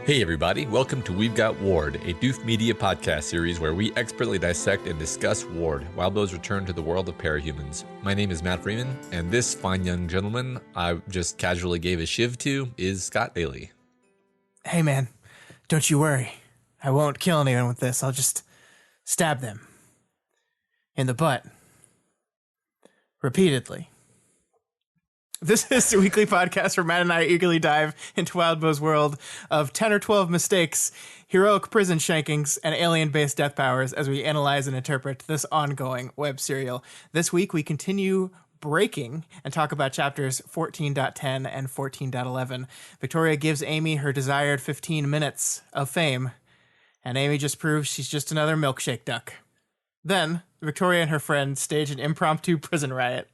Hey everybody, welcome to We've Got Ward, a Doof Media podcast series where we expertly dissect and discuss Ward, Wildbow's return to the world of Parahumans. My name is Matt Freeman, and this fine young gentleman I just casually gave a shiv to is Scott Daly. Hey man, don't you worry. I won't kill anyone with this. I'll just stab them in the butt repeatedly. This is the weekly podcast where Matt and I eagerly dive into Wildbow's world of 10 or 12 mistakes, heroic prison shankings, and alien-based death powers as we analyze and interpret this ongoing web serial. This week, we continue breaking and talk about chapters 14.10 and 14.11. Victoria gives Amy her desired 15 minutes of fame, and Amy just proves she's just another milkshake duck. Then, Victoria and her friend stage an impromptu prison riot.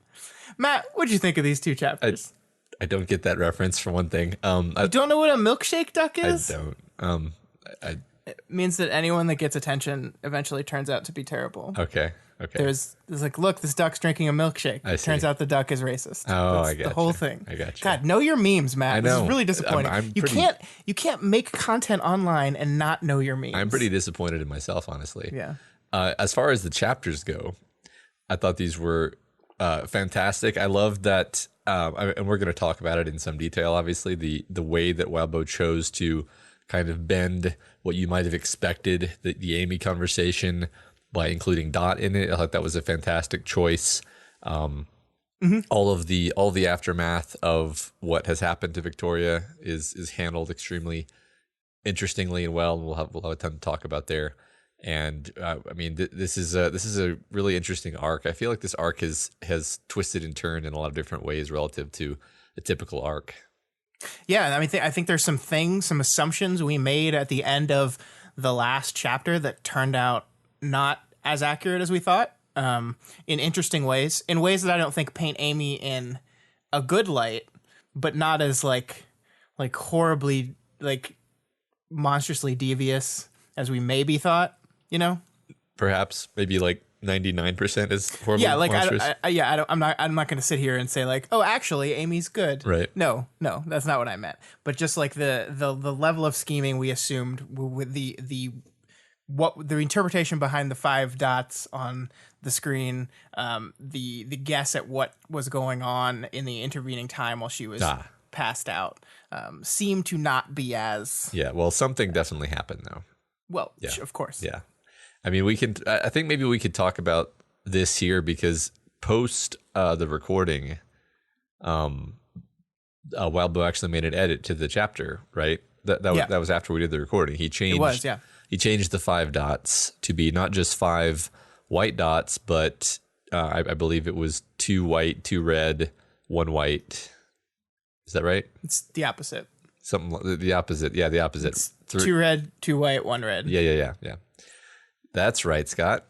Matt, what'd you think of these two chapters? I don't get that reference, for one thing. You don't know what a milkshake duck is? I don't. It means that anyone that gets attention eventually turns out to be terrible. Okay. There's like, look, this duck's drinking a milkshake. I see. Turns out the duck is racist. Oh, That's I got the whole thing. I got you. God, know your memes, Matt. I know. This is really disappointing. You can't make content online and not know your memes. I'm pretty disappointed in myself, honestly. Yeah. As far as the chapters go, I thought these were fantastic. I love that, and we're going to talk about it in some detail, obviously, the way that Wildbow chose to kind of bend what you might have expected, the Amy conversation, by including Dot in it. I thought that was a fantastic choice. All of the aftermath of what has happened to Victoria is handled extremely interestingly and well, and we'll have a ton to talk about there. And I mean, this is a really interesting arc. I feel like this arc has twisted and turned in a lot of different ways relative to a typical arc. Yeah, I mean, I think there's some assumptions we made at the end of the last chapter that turned out not as accurate as we thought, in interesting ways, in ways that I don't think paint Amy in a good light, but not as like horribly, like monstrously devious as we maybe thought. You know, perhaps maybe like 99% is horribly monstrous. I'm not going to sit here and say like, oh, actually, Amy's good. Right. No, that's not what I meant. But just like the level of scheming we assumed with the interpretation behind the 5 dots on the screen, the guess at what was going on in the intervening time while she was passed out, seemed to not be as. Yeah. Well, something definitely happened though. Well, yeah. Of course. Yeah. I mean, I think maybe we could talk about this here because post the recording, Wildbow actually made an edit to the chapter, right? That was after we did the recording. He changed the 5 dots to be not just 5 white dots, but I believe it was 2 white, 2 red, 1 white. Is that right? It's the opposite. The opposite. Yeah, the opposite. It's 2 red, 2 white, 1 red. Yeah. That's right, Scott.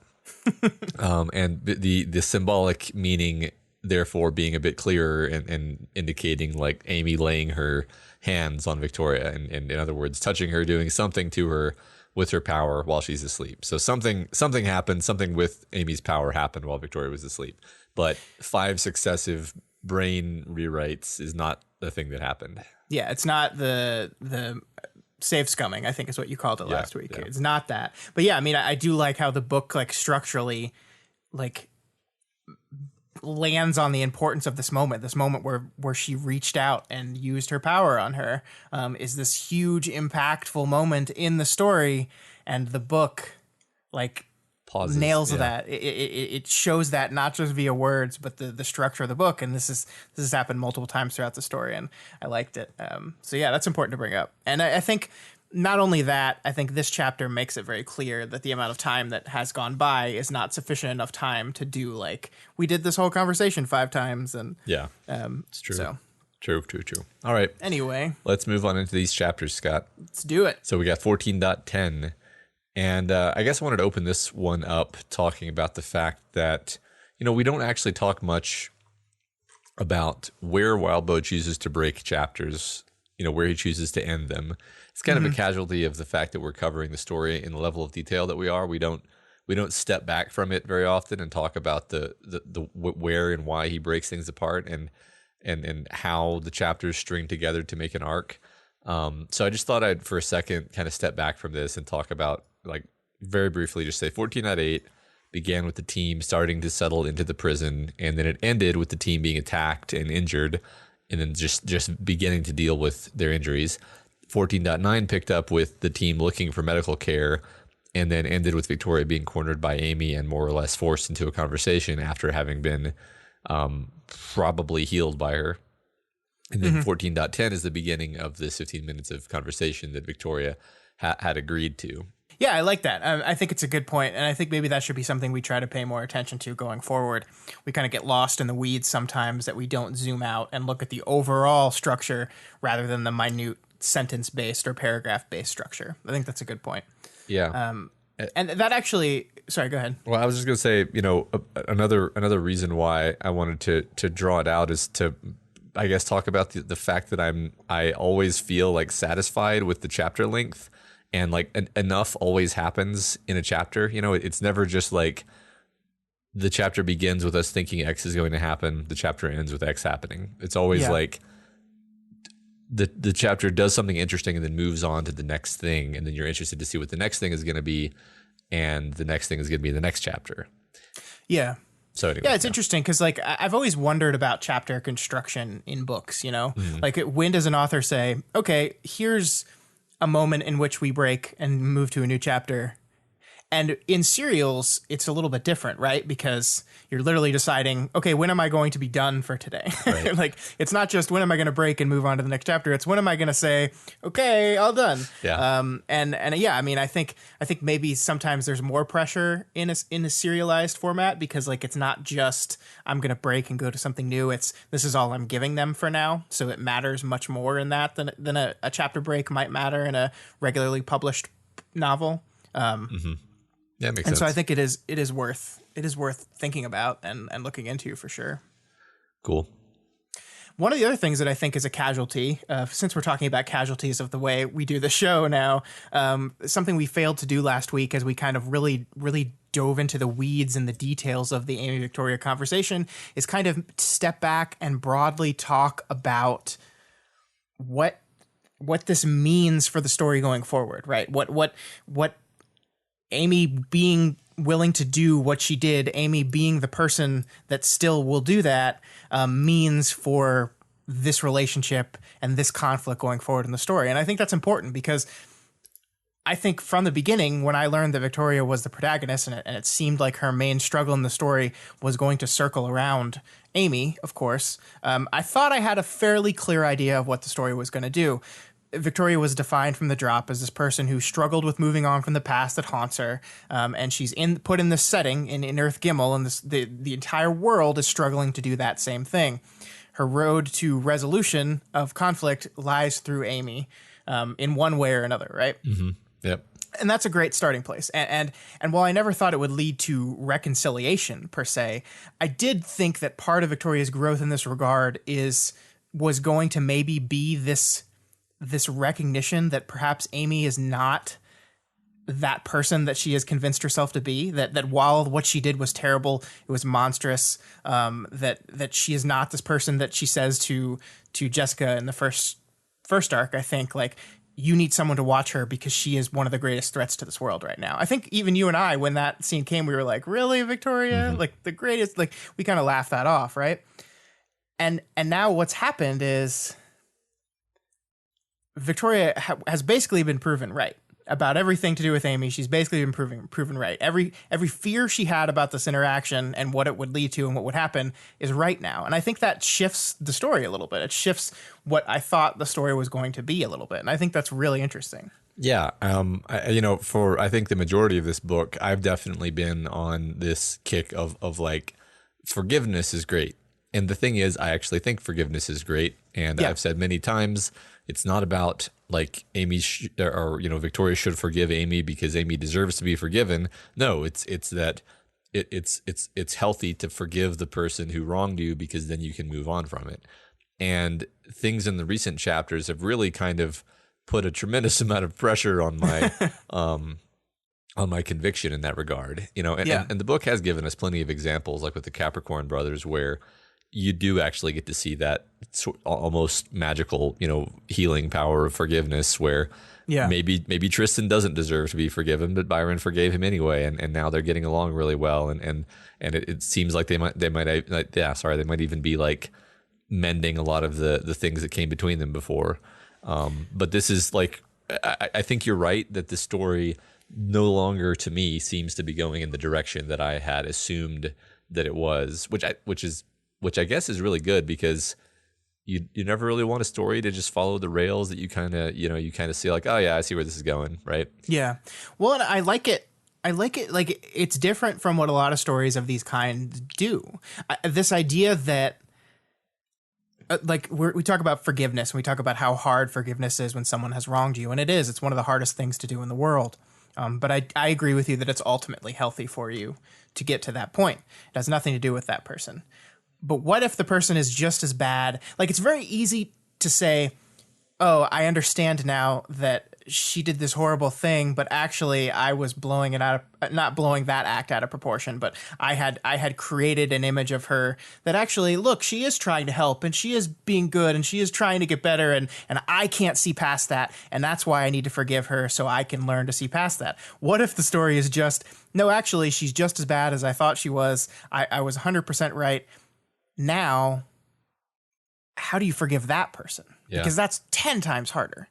And the symbolic meaning, therefore, being a bit clearer and indicating like Amy laying her hands on Victoria, and in other words, touching her, doing something to her with her power while she's asleep. So something happened. Something with Amy's power happened while Victoria was asleep. But 5 successive brain rewrites is not the thing that happened. Yeah, it's not the safe scumming, I think is what you called it last week. Yeah. It's not that. But yeah, I mean, I do like how the book like structurally like lands on the importance of this moment where she reached out and used her power on her, is this huge impactful moment in the story, and the book like pauses, nails that. It shows that not just via words, but the structure of the book. And this has happened multiple times throughout the story, and I liked it. So yeah, that's important to bring up. And I think not only that, I think this chapter makes it very clear that the amount of time that has gone by is not sufficient enough time to do like we did this whole conversation 5 times. And yeah, it's true. So True, true, true. All right. Anyway, Let's move on into these chapters, Scott. let's do it. So we got 14.10. And I guess I wanted to open this one up talking about the fact that, we don't actually talk much about where Wildbow chooses to break chapters, where he chooses to end them. It's kind of a casualty of the fact that we're covering the story in the level of detail that we are. We don't step back from it very often and talk about the where and why he breaks things apart and how the chapters string together to make an arc. So I just thought I'd for a second kind of step back from this and talk about, like, very briefly, just say 14.8 began with the team starting to settle into the prison, and then it ended with the team being attacked and injured, and then just beginning to deal with their injuries. 14.9 picked up with the team looking for medical care, and then ended with Victoria being cornered by Amy and more or less forced into a conversation after having been probably healed by her. And then 14.10 is the beginning of this 15 minutes of conversation that Victoria had agreed to. Yeah, I like that. I think it's a good point, and I think maybe that should be something we try to pay more attention to going forward. We kind of get lost in the weeds sometimes, that we don't zoom out and look at the overall structure rather than the minute sentence-based or paragraph-based structure. I think that's a good point. Yeah. And that actually, sorry, go ahead. Well, I was just going to say, another reason why I wanted to draw it out is to, I guess, talk about the fact that I always feel like satisfied with the chapter length. And like enough always happens in a chapter. It's never just like the chapter begins with us thinking X is going to happen. The chapter ends with X happening. It's always like the chapter does something interesting and then moves on to the next thing. And then you're interested to see what the next thing is going to be. And the next thing is going to be the next chapter. Yeah. So anyway, yeah, it's interesting because, like, I've always wondered about chapter construction in books, Like, when does an author say, okay, here's a moment in which we break and move to a new chapter? And in serials, it's a little bit different, right? Because you're literally deciding, okay, when am I going to be done for today? Right. Like, it's not just when am I going to break and move on to the next chapter. It's when am I going to say, okay, all done. Yeah. And yeah, I mean, I think maybe sometimes there's more pressure in a serialized format because, like, it's not just I'm going to break and go to something new. It's this is all I'm giving them for now. So it matters much more in that than a chapter break might matter in a regularly published novel. Yeah, makes sense. And so I think it is worth thinking about and looking into for sure. Cool. One of the other things that I think is a casualty, since we're talking about casualties of the way we do the show now, something we failed to do last week as we kind of really dove into the weeds and the details of the Amy Victoria conversation is kind of step back and broadly talk about what this means for the story going forward, right? What Amy being willing to do what she did, Amy being the person that still will do that, means for this relationship and this conflict going forward in the story. And I think that's important because I think from the beginning, when I learned that Victoria was the protagonist and it seemed like her main struggle in the story was going to circle around Amy, of course, I thought I had a fairly clear idea of what the story was going to do. Victoria was defined from the drop as this person who struggled with moving on from the past that haunts her, and she's put in this setting in Earth Gimel, and the entire world is struggling to do that same thing. Her road to resolution of conflict lies through Amy, in one way or another, right? Mm-hmm. Yep. And that's a great starting place. And while I never thought it would lead to reconciliation per se, I did think that part of Victoria's growth in this regard was going to maybe be this recognition that perhaps Amy is not that person that she has convinced herself to be, that while what she did was terrible, it was monstrous, that she is not this person that she says to Jessica in the first arc. I think, like, you need someone to watch her because she is one of the greatest threats to this world right now. I think even you and I, when that scene came, we were like, really, Victoria? Mm-hmm. Like, the greatest? Like, we kind of laughed that off, right? And now what's happened is Victoria has basically been proven right about everything to do with Amy. She's basically been proven right. Every fear she had about this interaction and what it would lead to and what would happen is right now. And I think that shifts the story a little bit. It shifts what I thought the story was going to be a little bit. And I think that's really interesting. Yeah. For I think the majority of this book, I've definitely been on this kick of like, forgiveness is great. And the thing is, I actually think forgiveness is great. And I've said many times, it's not about like Victoria should forgive Amy because Amy deserves to be forgiven. No, it's that it's healthy to forgive the person who wronged you because then you can move on from it. And things in the recent chapters have really kind of put a tremendous amount of pressure on my conviction in that regard, and the book has given us plenty of examples, like with the Capricorn brothers, where you do actually get to see that almost magical, healing power of forgiveness, where maybe Tristan doesn't deserve to be forgiven, but Byron forgave him anyway, and now they're getting along really well, and it seems like they might even be like mending a lot of the things that came between them before. But this is like, I think you're right that the story no longer, to me, seems to be going in the direction that I had assumed that it was, which I guess is really good, because you never really want a story to just follow the rails that you kind of see like, oh yeah, I see where this is going, right? Yeah. Well, and I like it. Like, it's different from what a lot of stories of these kinds do. This idea that we talk about forgiveness, and we talk about how hard forgiveness is when someone has wronged you, and it's one of the hardest things to do in the world. But I agree with you that it's ultimately healthy for you to get to that point. It has nothing to do with that person. But what if the person is just as bad? Like, it's very easy to say, oh, I understand now that she did this horrible thing, but actually I was blowing it out of, not blowing that act out of proportion, but I had created an image of her that actually, look, she is trying to help, and she is being good, and she is trying to get better, and I can't see past that, and that's why I need to forgive her, so I can learn to see past that. What if the story is just, no, actually, she's just as bad as I thought she was. I was 100% right. Now, how do you forgive that person? Yeah. Because that's 10 times harder.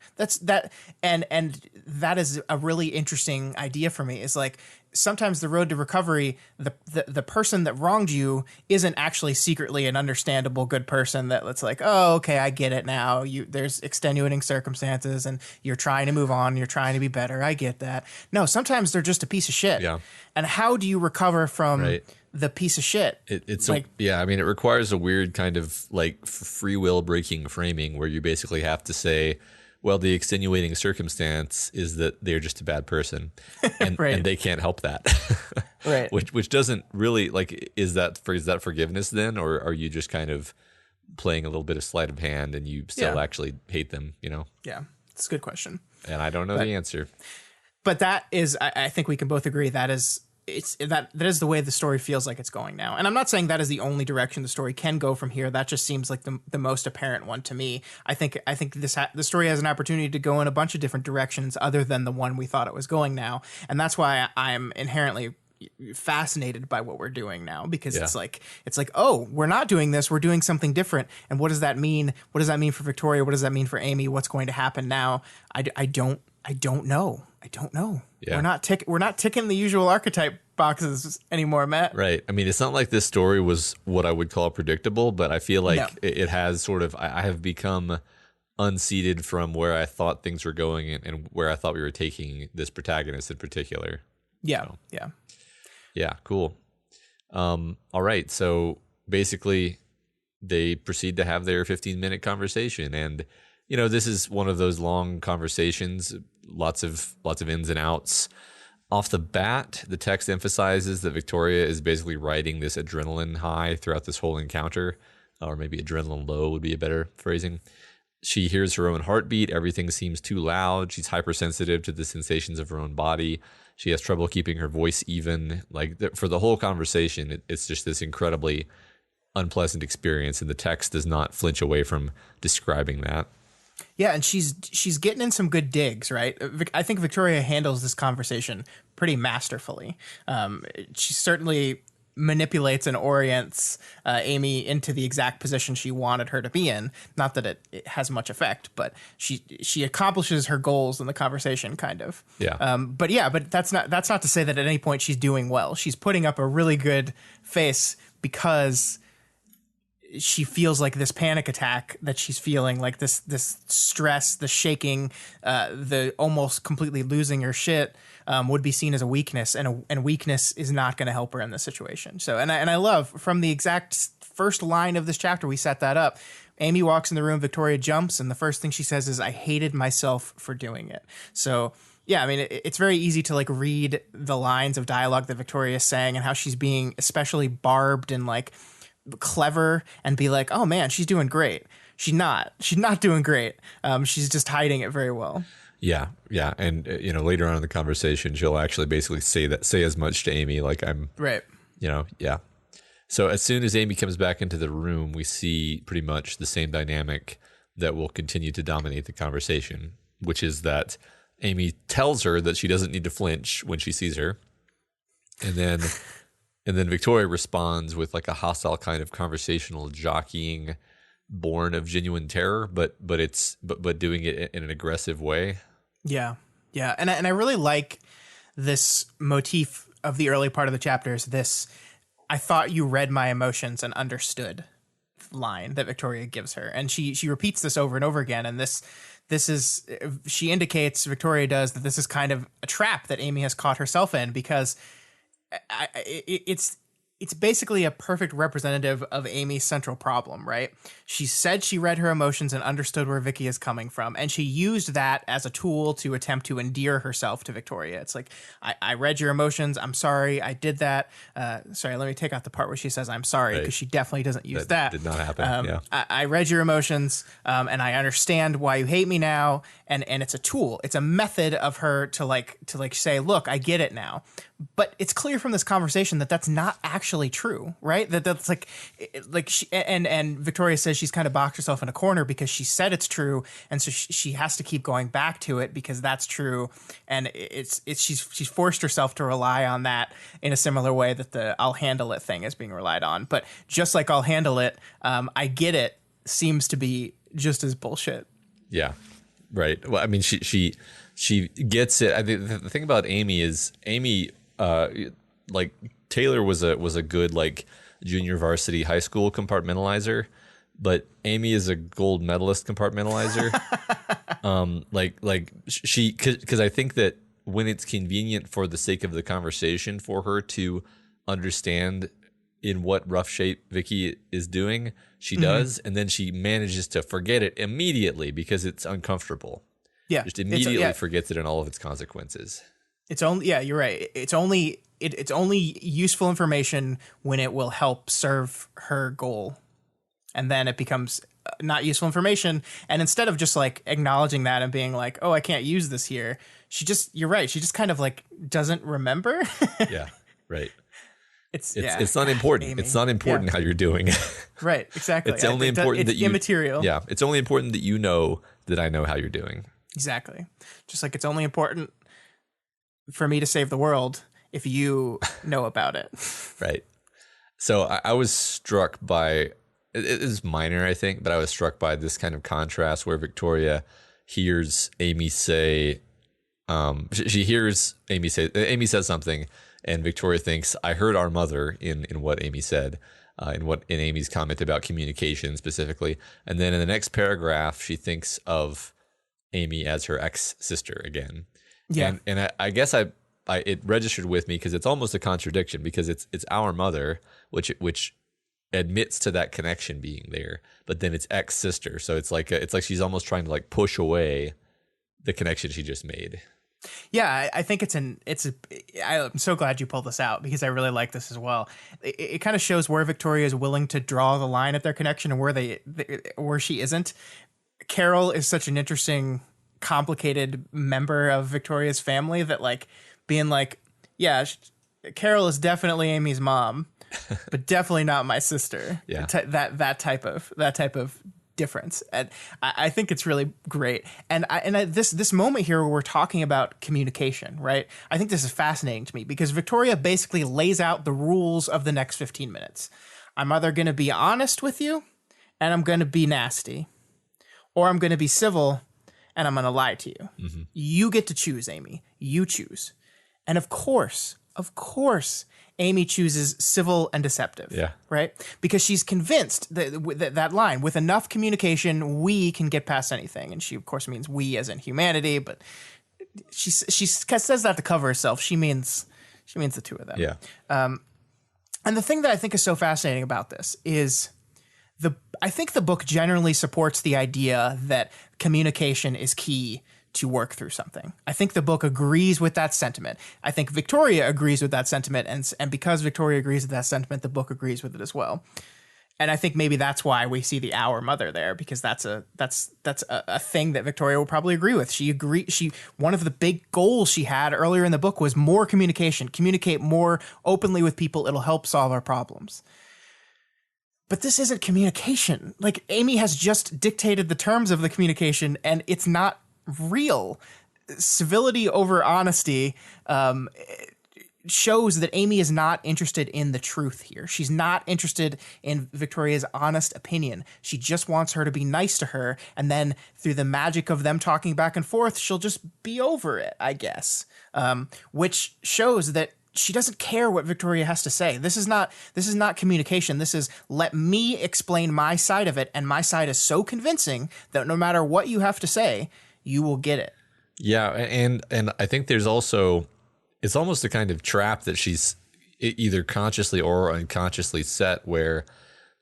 And that is a really interesting idea for me. Is like, sometimes the road to recovery, the person that wronged you isn't actually secretly an understandable good person that it's like, oh, okay, I get it now. There's extenuating circumstances and you're trying to move on, you're trying to be better. I get that. No, sometimes they're just a piece of shit. Yeah. And how do you recover from the piece of shit? It's like, I mean, it requires a weird kind of like free will breaking framing where you basically have to say, well, the extenuating circumstance is that they're just a bad person, and and they can't help that. Right. Which doesn't really, like, is that forgiveness then, or are you just kind of playing a little bit of sleight of hand and you still actually hate them, Yeah, it's a good question. And I don't know the answer. But that is, I think we can both agree that is that is the way the story feels like it's going now. And I'm not saying that is the only direction the story can go from here. That just seems like the most apparent one to me. I think the story has an opportunity to go in a bunch of different directions other than the one we thought it was going now. And that's why I'm inherently fascinated by what we're doing now, because it's like, oh, we're not doing this, we're doing something different. And what does that mean? What does that mean for Victoria? What does that mean for Amy? What's going to happen now? I don't know. Yeah. We're not ticking the usual archetype boxes anymore, Matt. Right. I mean, it's not like this story was what I would call predictable, but I feel like it has sort of, I have become unseated from where I thought things were going and where I thought we were taking this protagonist in particular. Yeah. So, yeah. Yeah. Cool. All right. So basically they proceed to have their 15-minute conversation, and this is one of those long conversations, lots of ins and outs. Off the bat, the text emphasizes that Victoria is basically riding this adrenaline high throughout this whole encounter, or maybe adrenaline low would be a better phrasing. She hears her own heartbeat. Everything seems too loud. She's hypersensitive to the sensations of her own body. She has trouble keeping her voice even. Like, for the whole conversation, it's just this incredibly unpleasant experience, and the text does not flinch away from describing that. Yeah, and she's getting in some good digs, right? I think Victoria handles this conversation pretty masterfully. She certainly manipulates and orients Amy into the exact position she wanted her to be in. Not that it has much effect, but she accomplishes her goals in the conversation, kind of. Yeah. But that's not to say that at any point she's doing well. She's putting up a really good face because she feels like this panic attack that she's feeling, like this stress, the shaking, the almost completely losing her shit, would be seen as a weakness, and weakness is not going to help her in this situation. So, and I love from the exact first line of this chapter, we set that up. Amy walks in the room, Victoria jumps, and the first thing she says is, "I hated myself for doing it." So, yeah, I mean, it's very easy to like read the lines of dialogue that Victoria is saying and how she's being especially barbed and like clever and be like, oh man, she's doing great. She's not doing great. She's just hiding it very well. Yeah. And later on in the conversation, she'll actually basically say as much to Amy, like I'm right. Yeah. So as soon as Amy comes back into the room, we see pretty much the same dynamic that will continue to dominate the conversation, which is that Amy tells her that she doesn't need to flinch when she sees her. And then Victoria responds with like a hostile kind of conversational jockeying born of genuine terror, but doing it in an aggressive way. Yeah. And I really like this motif of the early part of the chapters, this "I thought you read my emotions and understood" line that Victoria gives her. And she repeats this over and over again. And this is, she indicates, Victoria does, that this is kind of a trap that Amy has caught herself in, because it's basically a perfect representative of Amy's central problem, right? She said she read her emotions and understood where Vicky is coming from, and she used that as a tool to attempt to endear herself to Victoria. It's like, I read your emotions. I'm sorry. I did that. Sorry, let me take out the part where she says I'm sorry, because she definitely doesn't use that. Did not happen. Yeah. I read your emotions, and I understand why you hate me now. And it's a tool. It's a method of her to say, look, I get it now. But it's clear from this conversation that that's not actually true, right? That's like she, and Victoria says she's kind of boxed herself in a corner because she said it's true, and so she has to keep going back to it because that's true, and she's forced herself to rely on that in a similar way that the "I'll handle it" thing is being relied on. But just like "I'll handle it," "I get it" seems to be just as bullshit. Yeah, right. Well, I mean, she gets it. I think the thing about Amy is like Taylor was a good like junior varsity high school compartmentalizer, but Amy is a gold medalist compartmentalizer. Because I think that when it's convenient for the sake of the conversation for her to understand in what rough shape Vicky is doing, she does, and then she manages to forget it immediately because it's uncomfortable. Yeah, just immediately forgets it and all of its consequences. It's only, yeah, you're right. It's only useful information when it will help serve her goal. And then it becomes not useful information. And instead of just like acknowledging that and being like, oh, I can't use this here, you're right. She just kind of like doesn't remember. Yeah, right. It's not important. Amy. It's not important how you're doing. Right, exactly. It's only important that you, immaterial. Yeah, it's only important that you know that I know how you're doing. Exactly. Just like it's only important for me to save the world if you know about it. Right. So I was struck by, it is minor, I think, but I was struck by this kind of contrast where Victoria hears Amy say, she hears Amy say, Amy says something, and Victoria thinks, I heard our mother in what Amy said, in Amy's comment about communication specifically. And then in the next paragraph, she thinks of Amy as her ex-sister again. Yeah. And I guess it registered with me because it's almost a contradiction, because it's our mother, which admits to that connection being there, but then it's ex-sister. So it's like she's almost trying to like push away the connection she just made. Yeah, I think I'm so glad you pulled this out, because I really like this as well. It kind of shows where Victoria is willing to draw the line at their connection and where she isn't. Carol is such an interesting, complicated member of Victoria's family that like being like, yeah, Carol is definitely Amy's mom, but definitely not my sister. Yeah, that type of difference, and I think it's really great. And this moment here where we're talking about communication, right? I think this is fascinating to me because Victoria basically lays out the rules of the next 15 minutes. I'm either going to be honest with you, and I'm going to be nasty, or I'm going to be civil, and I'm going to lie to you. Mm-hmm. You get to choose, Amy. You choose. And of course, of course, Amy chooses civil and deceptive. Yeah. Right? Because she's convinced that line, with enough communication, we can get past anything. And she, of course, means we as in humanity, but she says that to cover herself. She means the two of them. Yeah. And the thing that I think is so fascinating about this is I think the book generally supports the idea that communication is key to work through something. I think the book agrees with that sentiment. I think Victoria agrees with that sentiment, and because Victoria agrees with that sentiment, the book agrees with it as well. And I think maybe that's why we see the Our Mother there, because that's a thing that Victoria will probably agree with. One of the big goals she had earlier in the book was more communication, communicate more openly with people. It'll help solve our problems. But this isn't communication. Like, Amy has just dictated the terms of the communication, and it's not real. Civility over honesty shows that Amy is not interested in the truth here. She's not interested in Victoria's honest opinion. She just wants her to be nice to her, and then through the magic of them talking back and forth, she'll just be over it, I guess. Which shows that she doesn't care what Victoria has to say. This is not communication. This is, let me explain my side of it, and my side is so convincing that no matter what you have to say, you will get it. Yeah, and I think there's also, it's almost a kind of trap that she's either consciously or unconsciously set, where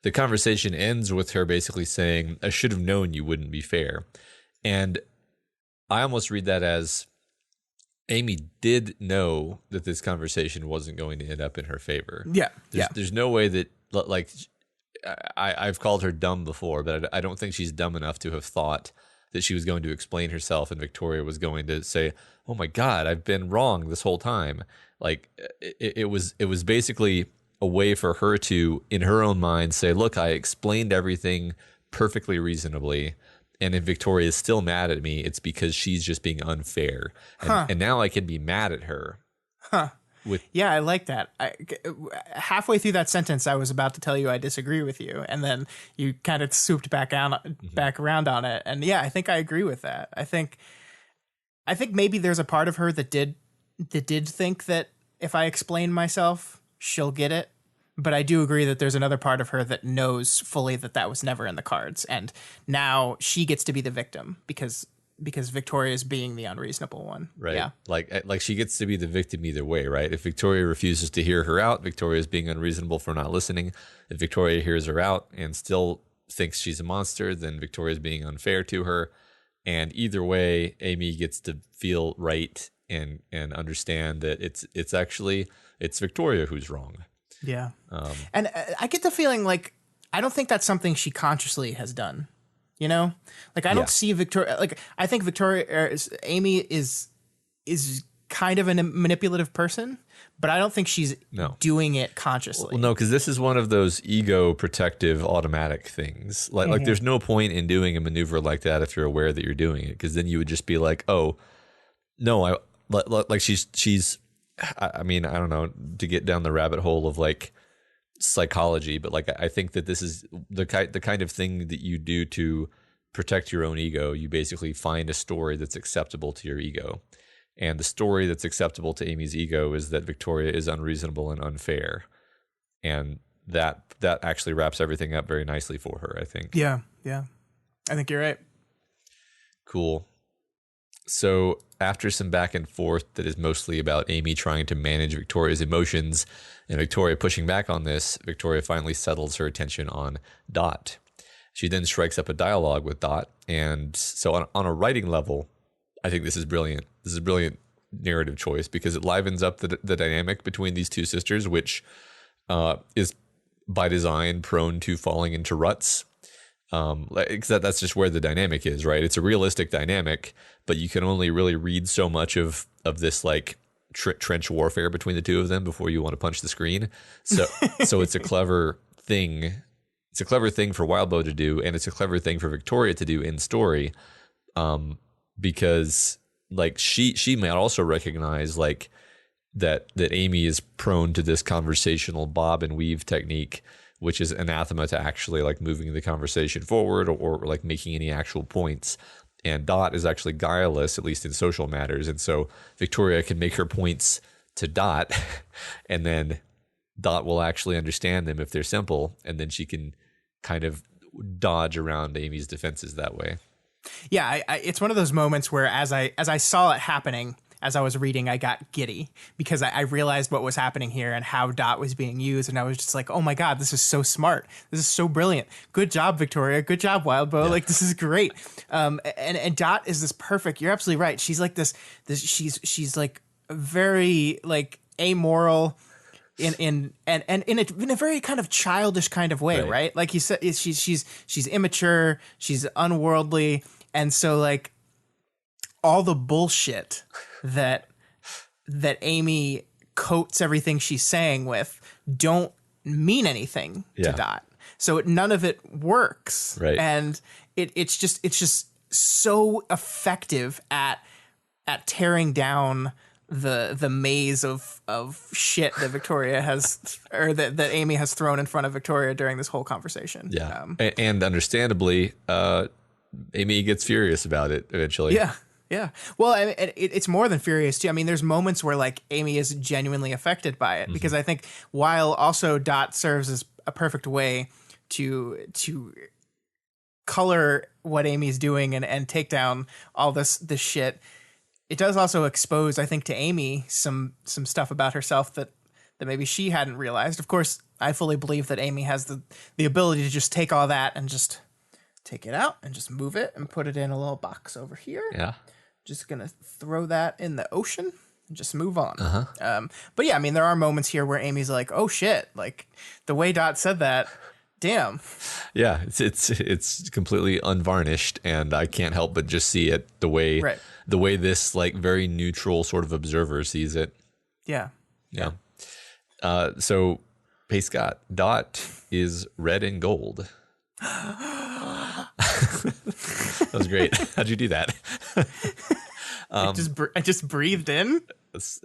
the conversation ends with her basically saying, I should have known you wouldn't be fair. And I almost read that as Amy did know that this conversation wasn't going to end up in her favor. Yeah. There's no way that, like, I've called her dumb before, but I don't think she's dumb enough to have thought that she was going to explain herself and Victoria was going to say, oh my God, I've been wrong this whole time. Like, it was basically a way for her to, in her own mind, say, look, I explained everything perfectly reasonably, and if Victoria is still mad at me, it's because she's just being unfair. And now I can be mad at her. Yeah, I like that. Halfway through that sentence, I was about to tell you I disagree with you, and then you kind of swooped back around on it. And yeah, I think I agree with that. I think maybe there's a part of her that did think that if I explain myself, she'll get it. But I do agree that there's another part of her that knows fully that was never in the cards, and now she gets to be the victim because Victoria is being the unreasonable one. Right. Yeah. Like she gets to be the victim either way, right? If Victoria refuses to hear her out, Victoria is being unreasonable for not listening. If Victoria hears her out and still thinks she's a monster, then Victoria is being unfair to her. And either way, Amy gets to feel right and understand that it's Victoria who's wrong. Yeah. And I get the feeling like, I don't think that's something she consciously has done. You know, like, I don't see Victoria. Like, I think Amy is kind of a manipulative person, but I don't think she's doing it consciously. Well, no, because this is one of those ego protective automatic things. Like there's no point in doing a maneuver like that if you're aware that you're doing it, because then you would just be like, oh, no, like she's. I mean, I don't know, to get down the rabbit hole of like psychology, but like, I think that this is the kind of thing that you do to protect your own ego. You basically find a story that's acceptable to your ego, and the story that's acceptable to Amy's ego is that Victoria is unreasonable and unfair, and that actually wraps everything up very nicely for her, I think. Yeah, I think you're right. Cool. So after some back and forth that is mostly about Amy trying to manage Victoria's emotions and Victoria pushing back on this, Victoria finally settles her attention on Dot. She then strikes up a dialogue with Dot. And so on a writing level, I think this is brilliant. This is a brilliant narrative choice because it livens up the dynamic between these two sisters, which is by design prone to falling into ruts. That's just where the dynamic is, right? It's a realistic dynamic, but you can only really read so much of this like trench warfare between the two of them before you want to punch the screen. So it's a clever thing. It's a clever thing for Wildbow to do, and it's a clever thing for Victoria to do in story, because like she might also recognize like that Amy is prone to this conversational bob and weave technique, which is anathema to actually like moving the conversation forward or like making any actual points. And Dot is actually guileless, at least in social matters. And so Victoria can make her points to Dot, and then Dot will actually understand them if they're simple, and then she can kind of dodge around Amy's defenses that way. Yeah, it's one of those moments where as I saw it happening, as I was reading, I got giddy because I realized what was happening here and how Dot was being used. And I was just like, oh my God, this is so smart. This is so brilliant. Good job, Victoria. Good job, Wildbow. Yeah. Like, this is great. And Dot is this perfect. You're absolutely right. She's like this she's like very like amoral in a very kind of childish kind of way, right? Like he said, she's immature, she's unworldly. And so like all the bullshit that Amy coats everything she's saying with don't mean anything to Dot. So none of it works. Right. And it's just so effective at tearing down the maze of shit that Victoria has, or that Amy has thrown in front of Victoria during this whole conversation. Yeah. And understandably, Amy gets furious about it eventually. Yeah. Yeah. Well, I mean, it's more than furious too. I mean, there's moments where like Amy is genuinely affected by it, because I think while also Dot serves as a perfect way to color what Amy's doing and take down all this shit, it does also expose, I think, to Amy some stuff about herself that maybe she hadn't realized. Of course, I fully believe that Amy has the ability to just take all that and just take it out and just move it and put it in a little box over here. Yeah. Just gonna throw that in the ocean and just move on. But yeah, I mean, there are moments here where Amy's like, "Oh shit!" Like the way Dot said that, damn. Yeah, it's completely unvarnished, and I can't help but just see it the way this like very neutral sort of observer sees it. Yeah. Yeah. So, hey Scott, Dot is red and gold. That was great. How'd you do that? I just breathed in.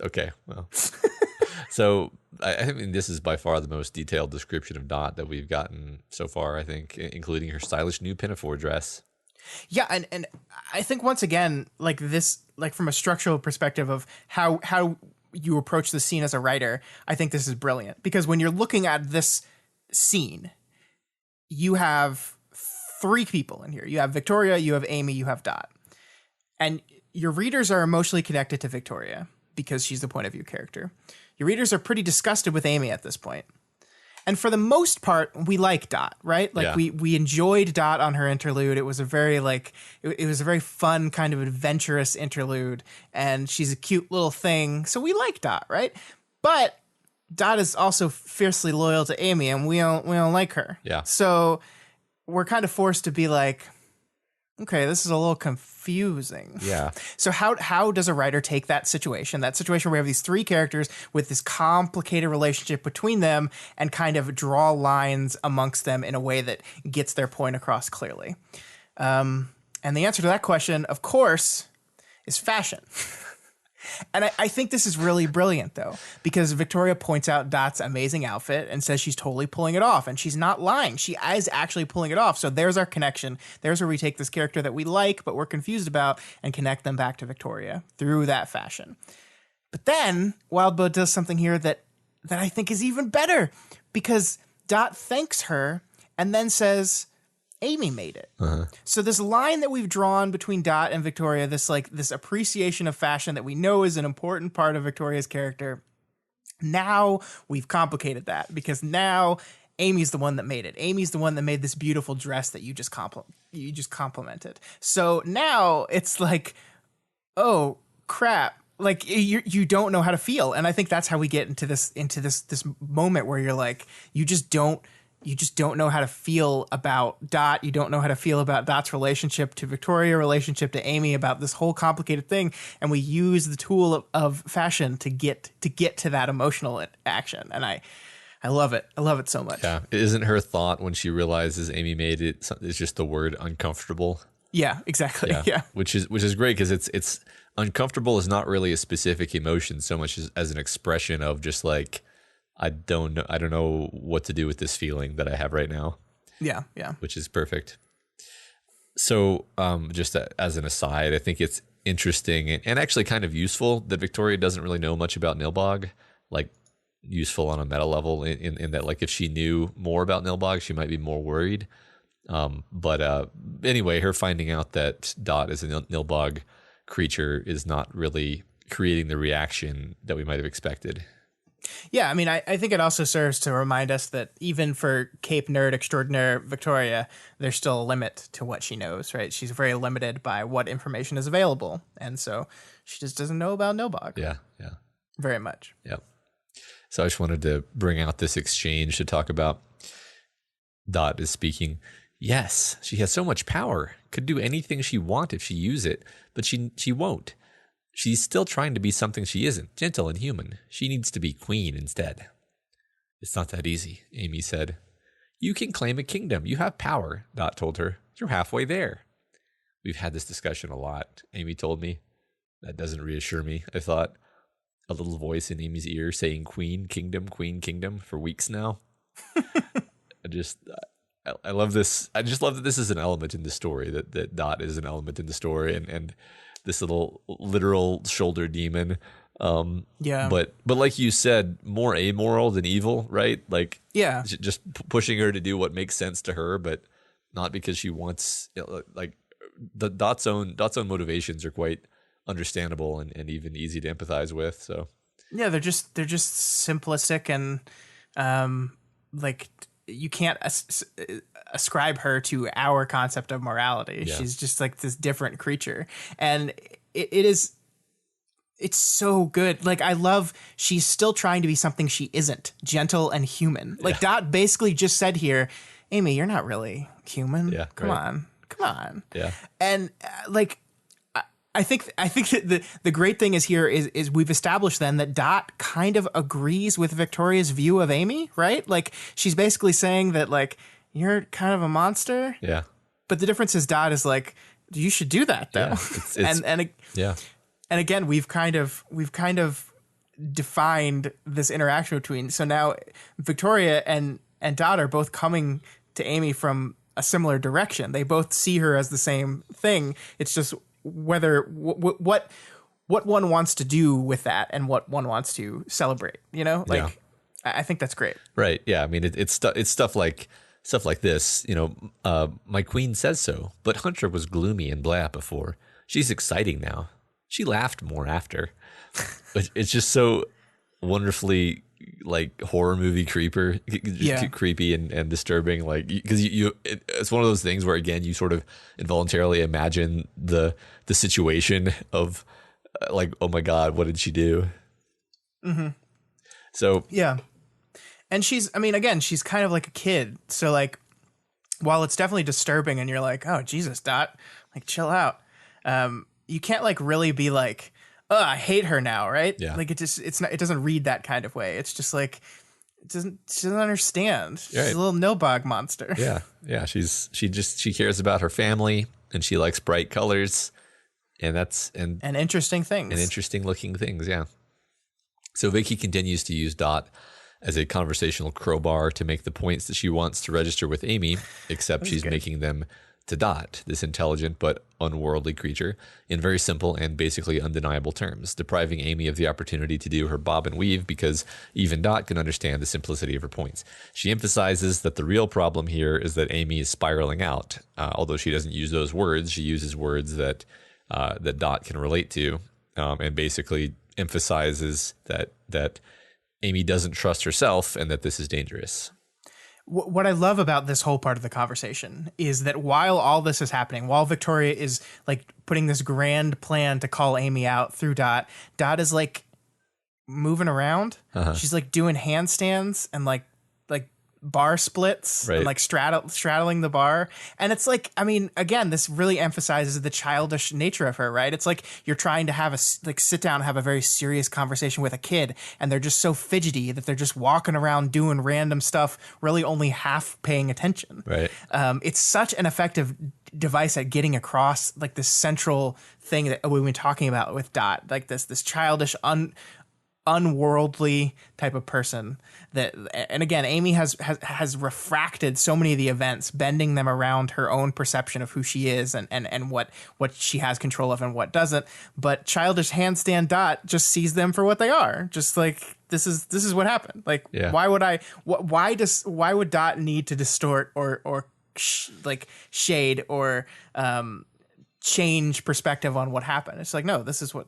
Okay. Well, so I mean, this is by far the most detailed description of Dot that we've gotten so far, I think, including her stylish new pinafore dress. Yeah. And I think once again, like this, like from a structural perspective of how you approach the scene as a writer, I think this is brilliant, because when you're looking at this scene, you have three people in here. You have Victoria, you have Amy, you have Dot. And your readers are emotionally connected to Victoria because she's the point of view character. Your readers are pretty disgusted with Amy at this point. And for the most part, we like Dot, right? Like we enjoyed Dot on her interlude. It was a very it was a very fun kind of adventurous interlude, and she's a cute little thing. So we like Dot, right? But Dot is also fiercely loyal to Amy, and we don't like her. Yeah. So we're kind of forced to be like, okay, this is a little confusing. Yeah. So how does a writer take that situation where we have these three characters with this complicated relationship between them, and kind of draw lines amongst them in a way that gets their point across clearly? And the answer to that question, of course, is fashion. And I think this is really brilliant, though, because Victoria points out Dot's amazing outfit and says she's totally pulling it off. And she's not lying. She is actually pulling it off. So there's our connection. There's where we take this character that we like, but we're confused about, and connect them back to Victoria through that fashion. But then Wildbow does something here that I think is even better, because Dot thanks her and then says, Amy made it. So this line that we've drawn between Dot and Victoria, this appreciation of fashion that we know is an important part of Victoria's character, now we've complicated that, because now Amy's the one that made it. Amy's the one that made this beautiful dress that you just complimented. So now it's like, oh crap. Like you don't know how to feel. And I think that's how we get into this moment where you're like, you just don't know how to feel about Dot. You don't know how to feel about Dot's relationship to Victoria, relationship to Amy, about this whole complicated thing. And we use the tool of fashion to get to that emotional action. And I love it. I love it so much. Yeah. Isn't her thought when she realizes Amy made it, it's just the word uncomfortable? Yeah, exactly. Yeah. Which is great, because it's uncomfortable is not really a specific emotion so much as an expression of just like, I don't know what to do with this feeling that I have right now. Yeah. Which is perfect. So, just as an aside, I think interesting and actually kind of useful that Victoria doesn't really know much about Nilbog, like useful on a meta level in that, like, if she knew more about Nilbog, she might be more worried. But anyway, her finding out that Dot is a Nilbog creature is not really creating the reaction that we might have expected. Yeah, I mean, I think it also serves to remind us that even for Cape Nerd Extraordinaire Victoria, there's still a limit to what she knows, right? She's very limited by what information is available. And so she just doesn't know about Nilbog. Yeah. Very much. Yeah. So I just wanted to bring out this exchange to talk about. Dot is speaking. Yes, she has so much power. Could do anything she wants if she use it, but she won't. She's still trying to be something she isn't, gentle and human. She needs to be queen instead. It's not that easy, Amy said. You can claim a kingdom. You have power, Dot told her. You're halfway there. We've had this discussion a lot, Amy told me. That doesn't reassure me, I thought. A little voice in Amy's ear saying queen, kingdom, for weeks now. I love this. I just love that this is an element in the story, that Dot is an element in the story, and this little literal shoulder demon. Yeah. But like you said, more amoral than evil, right? Like, yeah, just pushing her to do what makes sense to her, but not because she wants, like, the Dot's own motivations are quite understandable and even easy to empathize with. So yeah, they're just simplistic and like, you can't ascribe her to our concept of morality. Yeah. She's just like this different creature, and it's so good. Like, I love, she's still trying to be something she isn't, gentle and human. Like, Dot basically just said here, Amy, you're not really human. Yeah, come on. Yeah. And like, I think that the great thing is here is we've established then that Dot kind of agrees with Victoria's view of Amy, right? Like, she's basically saying that, like, you're kind of a monster. Yeah. But the difference is Dot is like, you should do that though. Yeah. And again, we've kind of defined this interaction between. So now Victoria and Dot are both coming to Amy from a similar direction. They both see her as the same thing. It's just whether what one wants to do with that and what one wants to celebrate, like, I think that's great. Right. Yeah. I mean, it's stuff like this, my queen says so, but Hunter was gloomy and blah before. She's exciting now. She laughed more after. It's just so wonderfully, like, horror movie creepy and disturbing, like, because it's one of those things where, again, you sort of involuntarily imagine the situation of like, oh my god, what did she do? Mm-hmm. So yeah, and she's kind of like a kid, so, like, while it's definitely disturbing and you're like, oh Jesus, Dot, like, chill out, you can't, like, really be like, oh, I hate her now, right? Yeah. Like, it doesn't read that kind of way. It's just like, she doesn't understand. She's a little Nilbog monster. Yeah. Yeah. She cares about her family, and she likes bright colors, and interesting things. And interesting looking things. Yeah. So Vicky continues to use Dot as a conversational crowbar to make the points that she wants to register with Amy, except she's making them to Dot, this intelligent but unworldly creature, in very simple and basically undeniable terms, depriving Amy of the opportunity to do her bob and weave because even Dot can understand the simplicity of her points. She emphasizes that the real problem here is that Amy is spiraling out. Although she doesn't use those words, she uses words that Dot can relate to, and basically emphasizes that Amy doesn't trust herself and that this is dangerous. What I love about this whole part of the conversation is that while all this is happening, while Victoria is, like, putting this grand plan to call Amy out through Dot is, like, moving around. Uh-huh. She's, like, doing handstands and like bar splits, right, and, like, straddling the bar. And it's like, I mean, again, this really emphasizes the childish nature of her, right? It's like you're trying to sit down and have a very serious conversation with a kid, and they're just so fidgety that they're just walking around doing random stuff, really only half paying attention. Right. It's such an effective device at getting across, like, this central thing that we've been talking about with Dot, like this childish, unworldly type of person that, and again, Amy has refracted so many of the events, bending them around her own perception of who she is and what she has control of and what doesn't. But childish handstand Dot just sees them for what they are. Just like, this is what happened. Like, why would Dot need to distort or shade or change perspective on what happened? It's like, no, this is what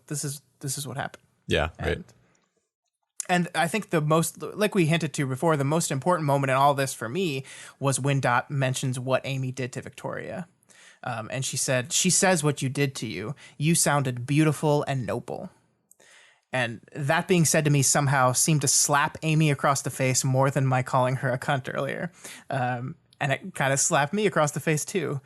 happened. Yeah, right. And I think the most, like we hinted to before, the most important moment in all this for me was when Dot mentions what Amy did to Victoria. And she says what you did to you. You sounded beautiful and noble. And that being said to me somehow seemed to slap Amy across the face more than my calling her a cunt earlier. And it kind of slapped me across the face too.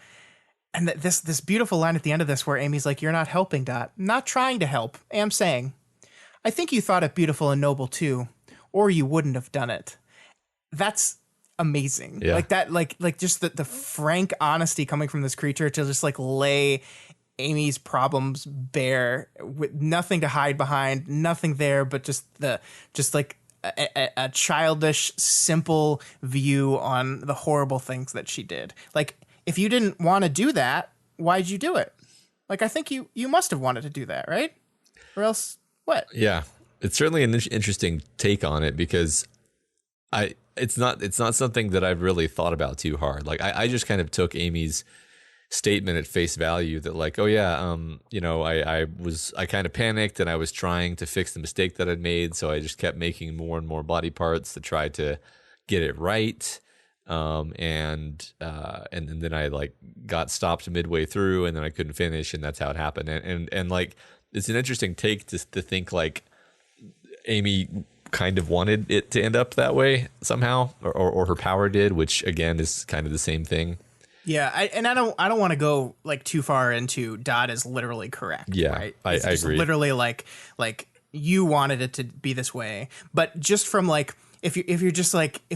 And this beautiful line at the end of this where Amy's like, "You're not helping, Dot. Not trying to help. Am saying. I think you thought it beautiful and noble too, or you wouldn't have done it." That's amazing. Yeah. Like that, like just the frank honesty coming from this creature to just like lay Amy's problems bare with nothing to hide behind, nothing there, but just like a childish, simple view on the horrible things that she did. Like, if you didn't want to do that, why'd you do it? Like, I think you must have wanted to do that, right? Or else what? Yeah, it's certainly an interesting take on it, because it's not something that I've really thought about too hard. Like, I just kind of took Amy's statement at face value that, like, oh yeah, I kind of panicked and I was trying to fix the mistake that I'd made, so I just kept making more and more body parts to try to get it right. And then I like got stopped midway through, and then I couldn't finish, and that's how it happened. And like, it's an interesting take to think like Amy kind of wanted it to end up that way somehow, or her power did, which again is kind of the same thing. Yeah, I don't want to go like too far into Dot is literally correct. Yeah, right? I agree. Literally like you wanted it to be this way, but just from like if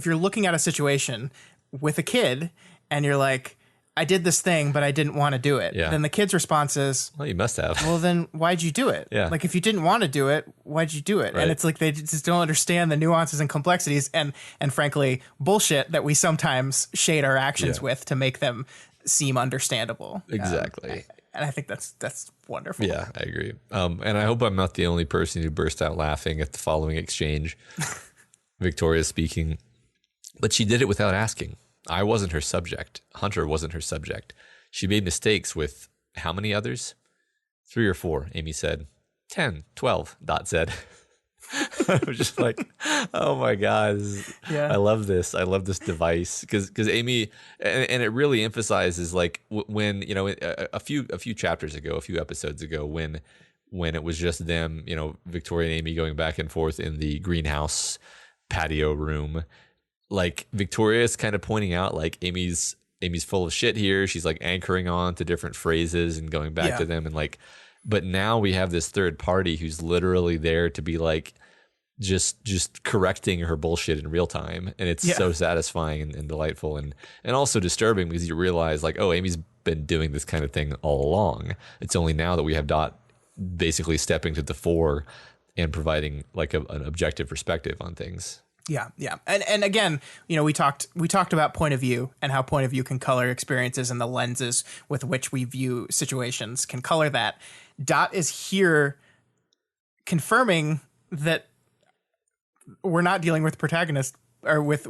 you're looking at a situation with a kid and you're like, I did this thing, but I didn't want to do it. Yeah. Then the kid's response is, well, you must have. Well, then why'd you do it? Yeah. Like, if you didn't want to do it, why'd you do it? Right. And it's like they just don't understand the nuances and complexities and frankly, bullshit that we sometimes shade our actions with to make them seem understandable. Exactly. And I think that's wonderful. Yeah, I agree. And I hope I'm not the only person who burst out laughing at the following exchange. Victoria speaking, but she did it without asking. I wasn't her subject. Hunter wasn't her subject. She made mistakes with how many others? 3 or 4, Amy said. 10, 12, Dot said. I was just like, oh my God. I love this. I love this device. Because Amy, and it really emphasizes like when, a few chapters ago, a few episodes ago, when it was just them, Victoria and Amy going back and forth in the greenhouse patio room. Like, Victoria is kind of pointing out like Amy's full of shit here. She's like anchoring on to different phrases and going back to them, and like, but now we have this third party who's literally there to be like just correcting her bullshit in real time, and it's so satisfying and delightful and also disturbing, because you realize like, oh, Amy's been doing this kind of thing all along. It's only now that we have Dot basically stepping to the fore and providing like an objective perspective on things. Yeah. And again, we talked about point of view and how point of view can color experiences, and the lenses with which we view situations can color that. Dot is here confirming that we're not dealing with protagonist or with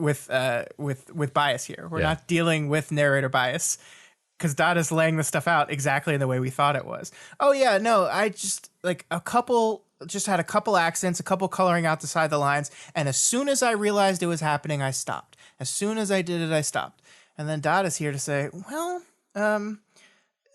bias here. We're not dealing with narrator bias, because Dot is laying the stuff out exactly the way we thought it was. Oh yeah, no, I just like just had a couple accents, a couple coloring out the side of the lines, and as soon as I realized it was happening, I stopped. As soon as I did it, I stopped. And then Dot is here to say, well,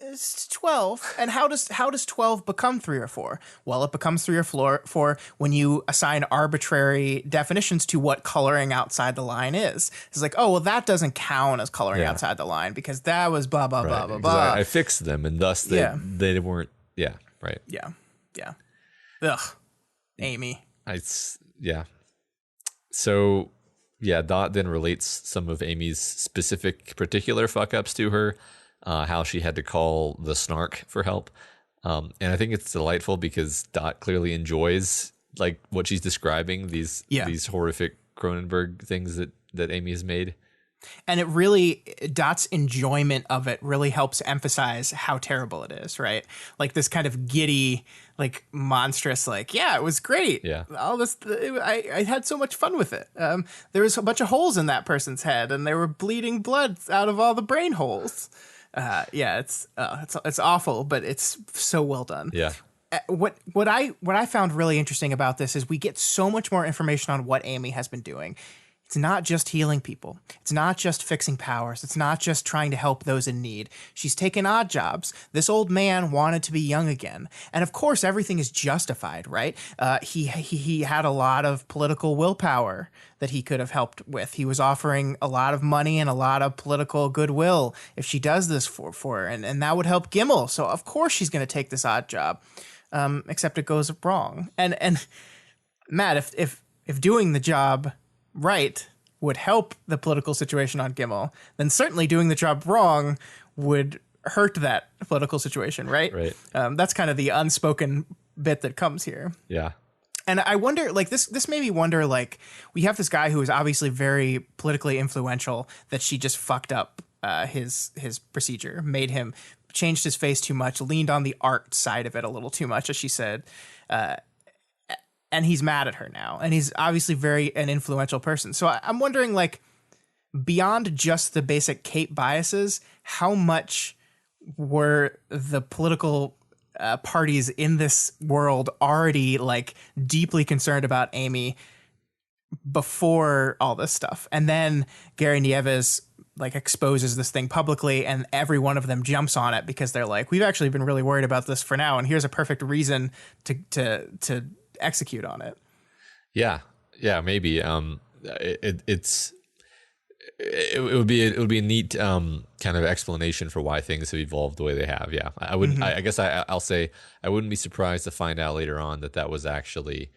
it's 12. And how does 12 become 3 or 4? Well, it becomes 3 or 4 when you assign arbitrary definitions to what coloring outside the line is. It's like, oh, well, that doesn't count as coloring outside the line because that was blah, blah, blah, blah, blah. I fixed them, and thus they weren't, right. Yeah. Ugh, Amy. So, Dot then relates some of Amy's specific particular fuck-ups to her, how she had to call the Snark for help. And I think it's delightful because Dot clearly enjoys like what she's describing, these horrific Cronenberg things that Amy has made. And it really, Dot's enjoyment of it really helps emphasize how terrible it is, right? Like this kind of giddy, like monstrous, like, yeah, it was great. Yeah. All this, I had so much fun with it. There was a bunch of holes in that person's head, and they were bleeding blood out of all the brain holes. Yeah, it's awful, but it's so well done. Yeah. What I found really interesting about this is we get so much more information on what Amy has been doing. It's not just healing people. It's not just fixing powers. It's not just trying to help those in need. She's taken odd jobs. This old man wanted to be young again. And of course, everything is justified, right? He had a lot of political willpower that he could have helped with. He was offering a lot of money and a lot of political goodwill if she does this for her. And that would help Gimel. So of course she's going to take this odd job, except it goes wrong. And Matt, if doing the job right would help the political situation on Gimel, then certainly doing the job wrong would hurt that political situation, right? Right. That's kind of the unspoken bit that comes here. Yeah. And I wonder, like, this made me wonder, like, we have this guy who is obviously very politically influential that she just fucked up his procedure, made him, changed his face too much, leaned on the art side of it a little too much, as she said. And he's mad at her now. And he's obviously an influential person. So I'm wondering, like, beyond just the basic Kate biases, how much were the political parties in this world already, like, deeply concerned about Amy before all this stuff? And then Gary Nieves, like, exposes this thing publicly, and every one of them jumps on it because they're like, we've actually been really worried about this for now, and here's a perfect reason to execute on it. Yeah, maybe. It would be a neat kind of explanation for why things have evolved the way they have. Yeah, I wouldn't. I guess I'll say I wouldn't be surprised to find out later on that was actually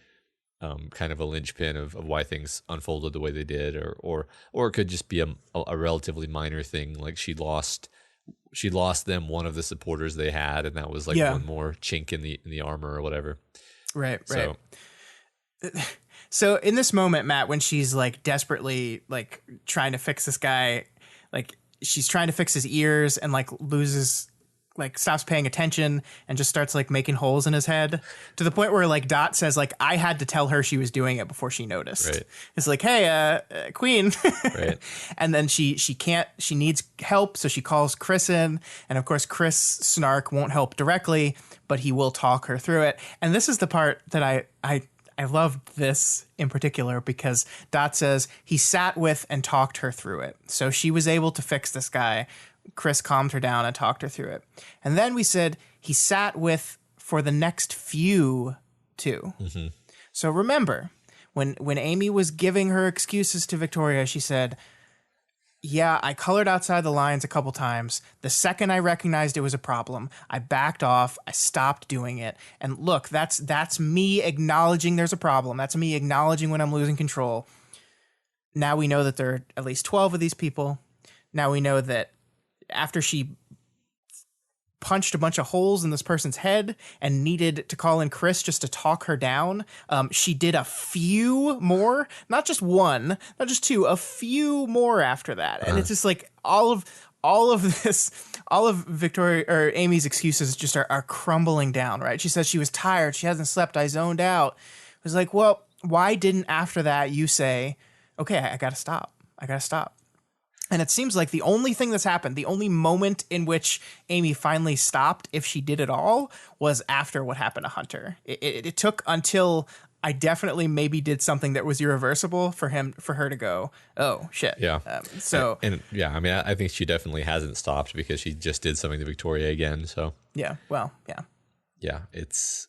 kind of a linchpin of why things unfolded the way they did, or it could just be a relatively minor thing, like she lost them one of the supporters they had, and that was like one more chink in the armor or whatever. Right. So in this moment, Matt, when she's like desperately like trying to fix this guy, like she's trying to fix his ears and like stops paying attention and just starts like making holes in his head to the point where like Dot says like, I had to tell her she was doing it before she noticed. Right. It's like, hey, Queen. Right. And then she needs help. So she calls Chris in, and of course Chris Snark won't help directly, but he will talk her through it. And this is the part that I loved this in particular, because Dot says he sat with and talked her through it. So she was able to fix this guy. Chris calmed her down and talked her through it. And then we said he sat with for the next few too. Mm-hmm. So remember, when Amy was giving her excuses to Victoria, she said, yeah, I colored outside the lines a couple times. The second I recognized it was a problem, I backed off. I stopped doing it. And look, that's me acknowledging there's a problem. That's me acknowledging when I'm losing control. Now we know that there are at least 12 of these people. Now we know that after she punched a bunch of holes in this person's head and needed to call in Chris just to talk her down, she did a few more, not just one, not just two, a few more after that. And it's just like all of Victoria or Amy's excuses just are crumbling down, right? She says she was tired. She hasn't slept. I zoned out. It was like, well, why didn't after that you say, okay, I got to stop. And it seems like the only thing that's happened, the only moment in which Amy finally stopped, if she did at all, was after what happened to Hunter. It took until I definitely maybe did something that was irreversible for her to go, oh shit. Yeah. And yeah, I mean, I think she definitely hasn't stopped because she just did something to Victoria again. So yeah, well, yeah. Yeah, it's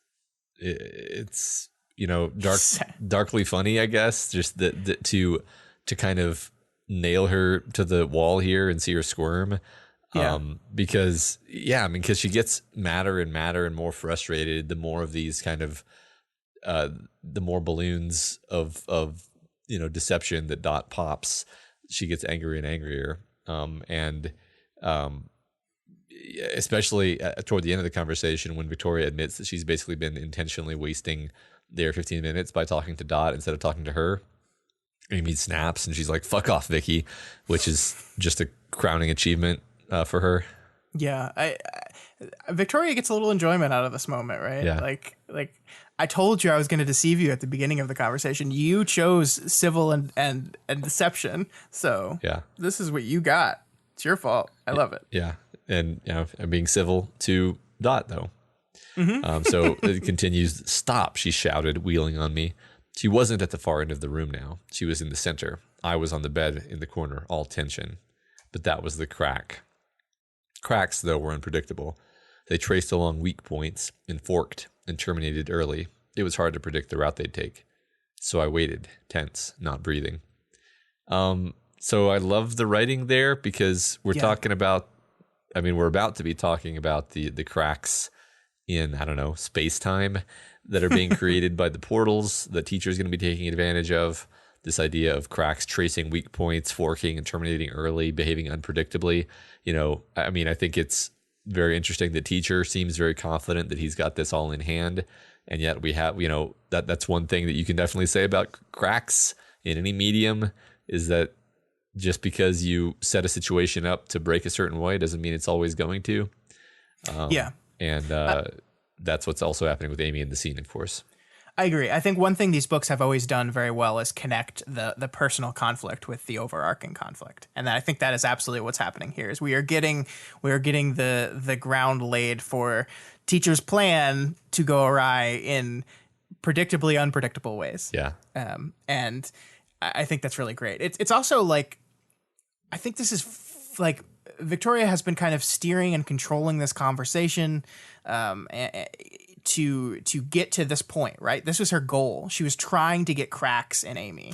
darkly funny, I guess, just that to kind of nail her to the wall here and see her squirm. Because she gets madder and madder and more frustrated the more of these kind of the more balloons of deception that Dot pops. She gets angrier and angrier, especially toward the end of the conversation when Victoria admits that she's basically been intentionally wasting their 15 minutes by talking to Dot instead of talking to her. Amy snaps and she's like, "Fuck off, Vicky," which is just a crowning achievement for her. Yeah, Victoria gets a little enjoyment out of this moment, right? Yeah. Like I told you I was going to deceive you at the beginning of the conversation. You chose civil and deception, so Yeah. this is what you got. It's your fault. I love it. Yeah, and I'm being civil to Dot though. So it continues. "Stop!" she shouted, wheeling on me. She wasn't at the far end of the room now. She was in the center. I was on the bed in the corner, all tension. But that was the crack. Cracks, though, were unpredictable. They traced along weak points and forked and terminated early. It was hard to predict the route they'd take. So I waited, tense, not breathing. So I love the writing there because we're talking about, we're about to be talking about the cracks in, I don't know, space-time that are being created by the portals that teachers going to be taking advantage of. This idea of cracks tracing weak points, forking and terminating early, behaving unpredictably. I think it's very interesting. The teacher seems very confident that he's got this all in hand. And yet we have, that's one thing that you can definitely say about cracks in any medium is that just because you set a situation up to break a certain way doesn't mean it's always going to. And that's what's also happening with Amy in the scene, of course. I agree. I think one thing these books have always done very well is connect the personal conflict with the overarching conflict, and I think that is absolutely what's happening here. Is we are getting the ground laid for teacher's plan to go awry in predictably unpredictable ways. Yeah. And I think that's really great. It's also like, I think this is like Victoria has been kind of steering and controlling this conversation to get to this point, right? This was her goal. She was trying to get cracks in Amy.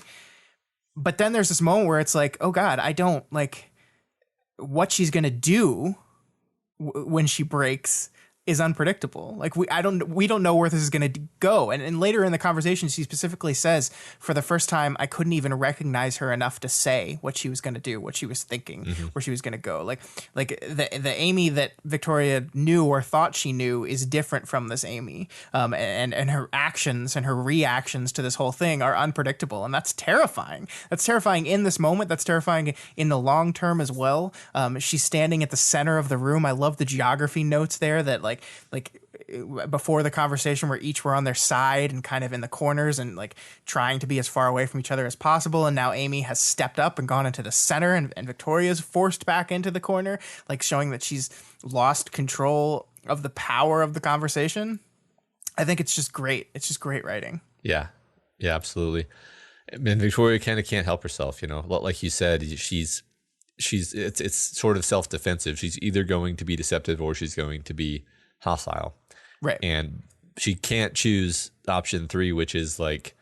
But then there's this moment where it's like, oh God, I don't like what she's going to do when she breaks is unpredictable. Like we don't know where this is going to go. And later in the conversation, she specifically says, for the first time, I couldn't even recognize her enough to say what she was going to do, what she was thinking, where she was going to go. Like the Amy that Victoria knew or thought she knew is different from this Amy. And her actions and her reactions to this whole thing are unpredictable. And that's terrifying. That's terrifying in this moment. That's terrifying in the long term as well. She's standing at the center of the room. I love the geography notes there that like before the conversation where each were on their side and kind of in the corners and like trying to be as far away from each other as possible. And now Amy has stepped up and gone into the center and Victoria's forced back into the corner, like showing that she's lost control of the power of the conversation. I think it's just great. It's just great writing. Yeah. Yeah, absolutely. And Victoria kind of can't help herself, like you said, it's sort of self-defensive. She's either going to be deceptive or she's going to be hostile. Right. And she can't choose option 3, which is like,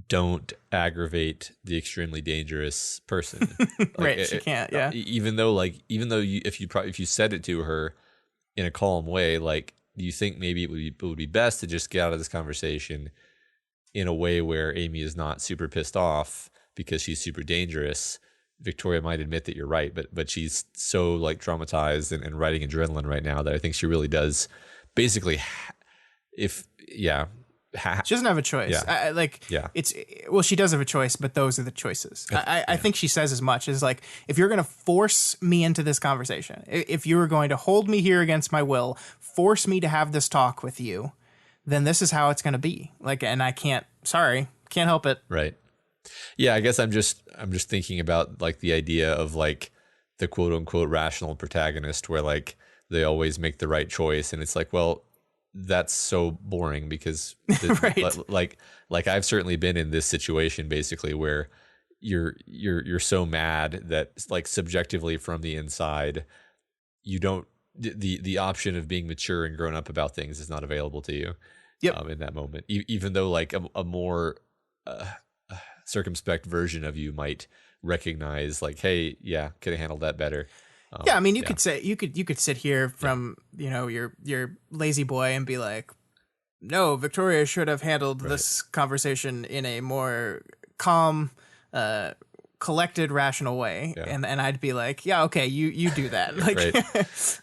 don't aggravate the extremely dangerous person. Right. She can't. Yeah. Even though if you said it to her in a calm way, like, do you think maybe it would be best to just get out of this conversation in a way where Amy is not super pissed off because she's super dangerous? Victoria might admit that you're right, but she's so like traumatized and riding adrenaline right now that I think she really does basically she doesn't have a choice. Yeah. She does have a choice, but those are the choices. I think she says as much as like, if you're going to force me into this conversation, if you were going to hold me here against my will, force me to have this talk with you, then this is how it's going to be. Like, and I can't help it. Right. Yeah, I guess I'm just thinking about like the idea of like the quote unquote rational protagonist where like they always make the right choice, and it's like, well, that's so boring because right. like I've certainly been in this situation basically where you're so mad that like subjectively from the inside you don't the option of being mature and grown up about things is not available to you. Yep. In that moment, even though like a more circumspect version of you might recognize like, hey, yeah, could have handled that better. Yeah, I mean, you could say you could sit here from your lazy boy and be like, no, Victoria should have handled this conversation in a more calm, collected, rational way, and I'd be like, yeah, okay, you do that,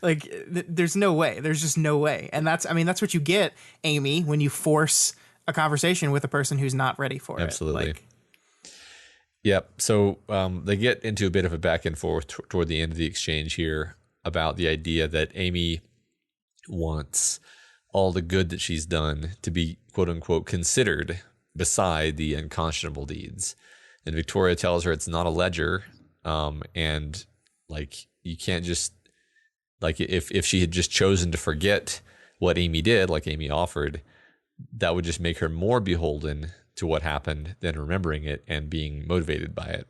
like, there's no way, there's just no way, and that's what you get, Amy, when you force a conversation with a person who's not ready for Absolutely. it. Yep. So they get into a bit of a back and forth toward the end of the exchange here about the idea that Amy wants all the good that she's done to be, quote unquote, considered beside the unconscionable deeds. And Victoria tells her it's not a ledger. And like, you can't just, like, if she had just chosen to forget what Amy did, like Amy offered, that would just make her more beholden to what happened than remembering it and being motivated by it.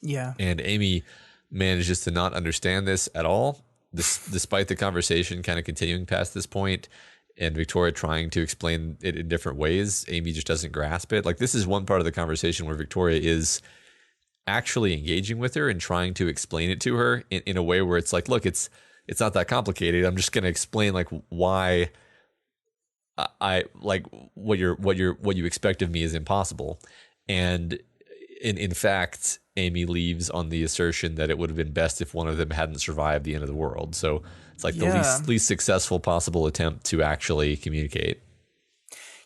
Yeah. And Amy manages to not understand this at all, despite the conversation kind of continuing past this point and Victoria trying to explain it in different ways. Amy just doesn't grasp it. Like, this is one part of the conversation where Victoria is actually engaging with her and trying to explain it to her in a way where it's like, look, it's not that complicated. I'm just going to explain like why I like what you expect of me is impossible. And in fact, Amy leaves on the assertion that it would have been best if one of them hadn't survived the end of the world. So it's like the least successful possible attempt to actually communicate.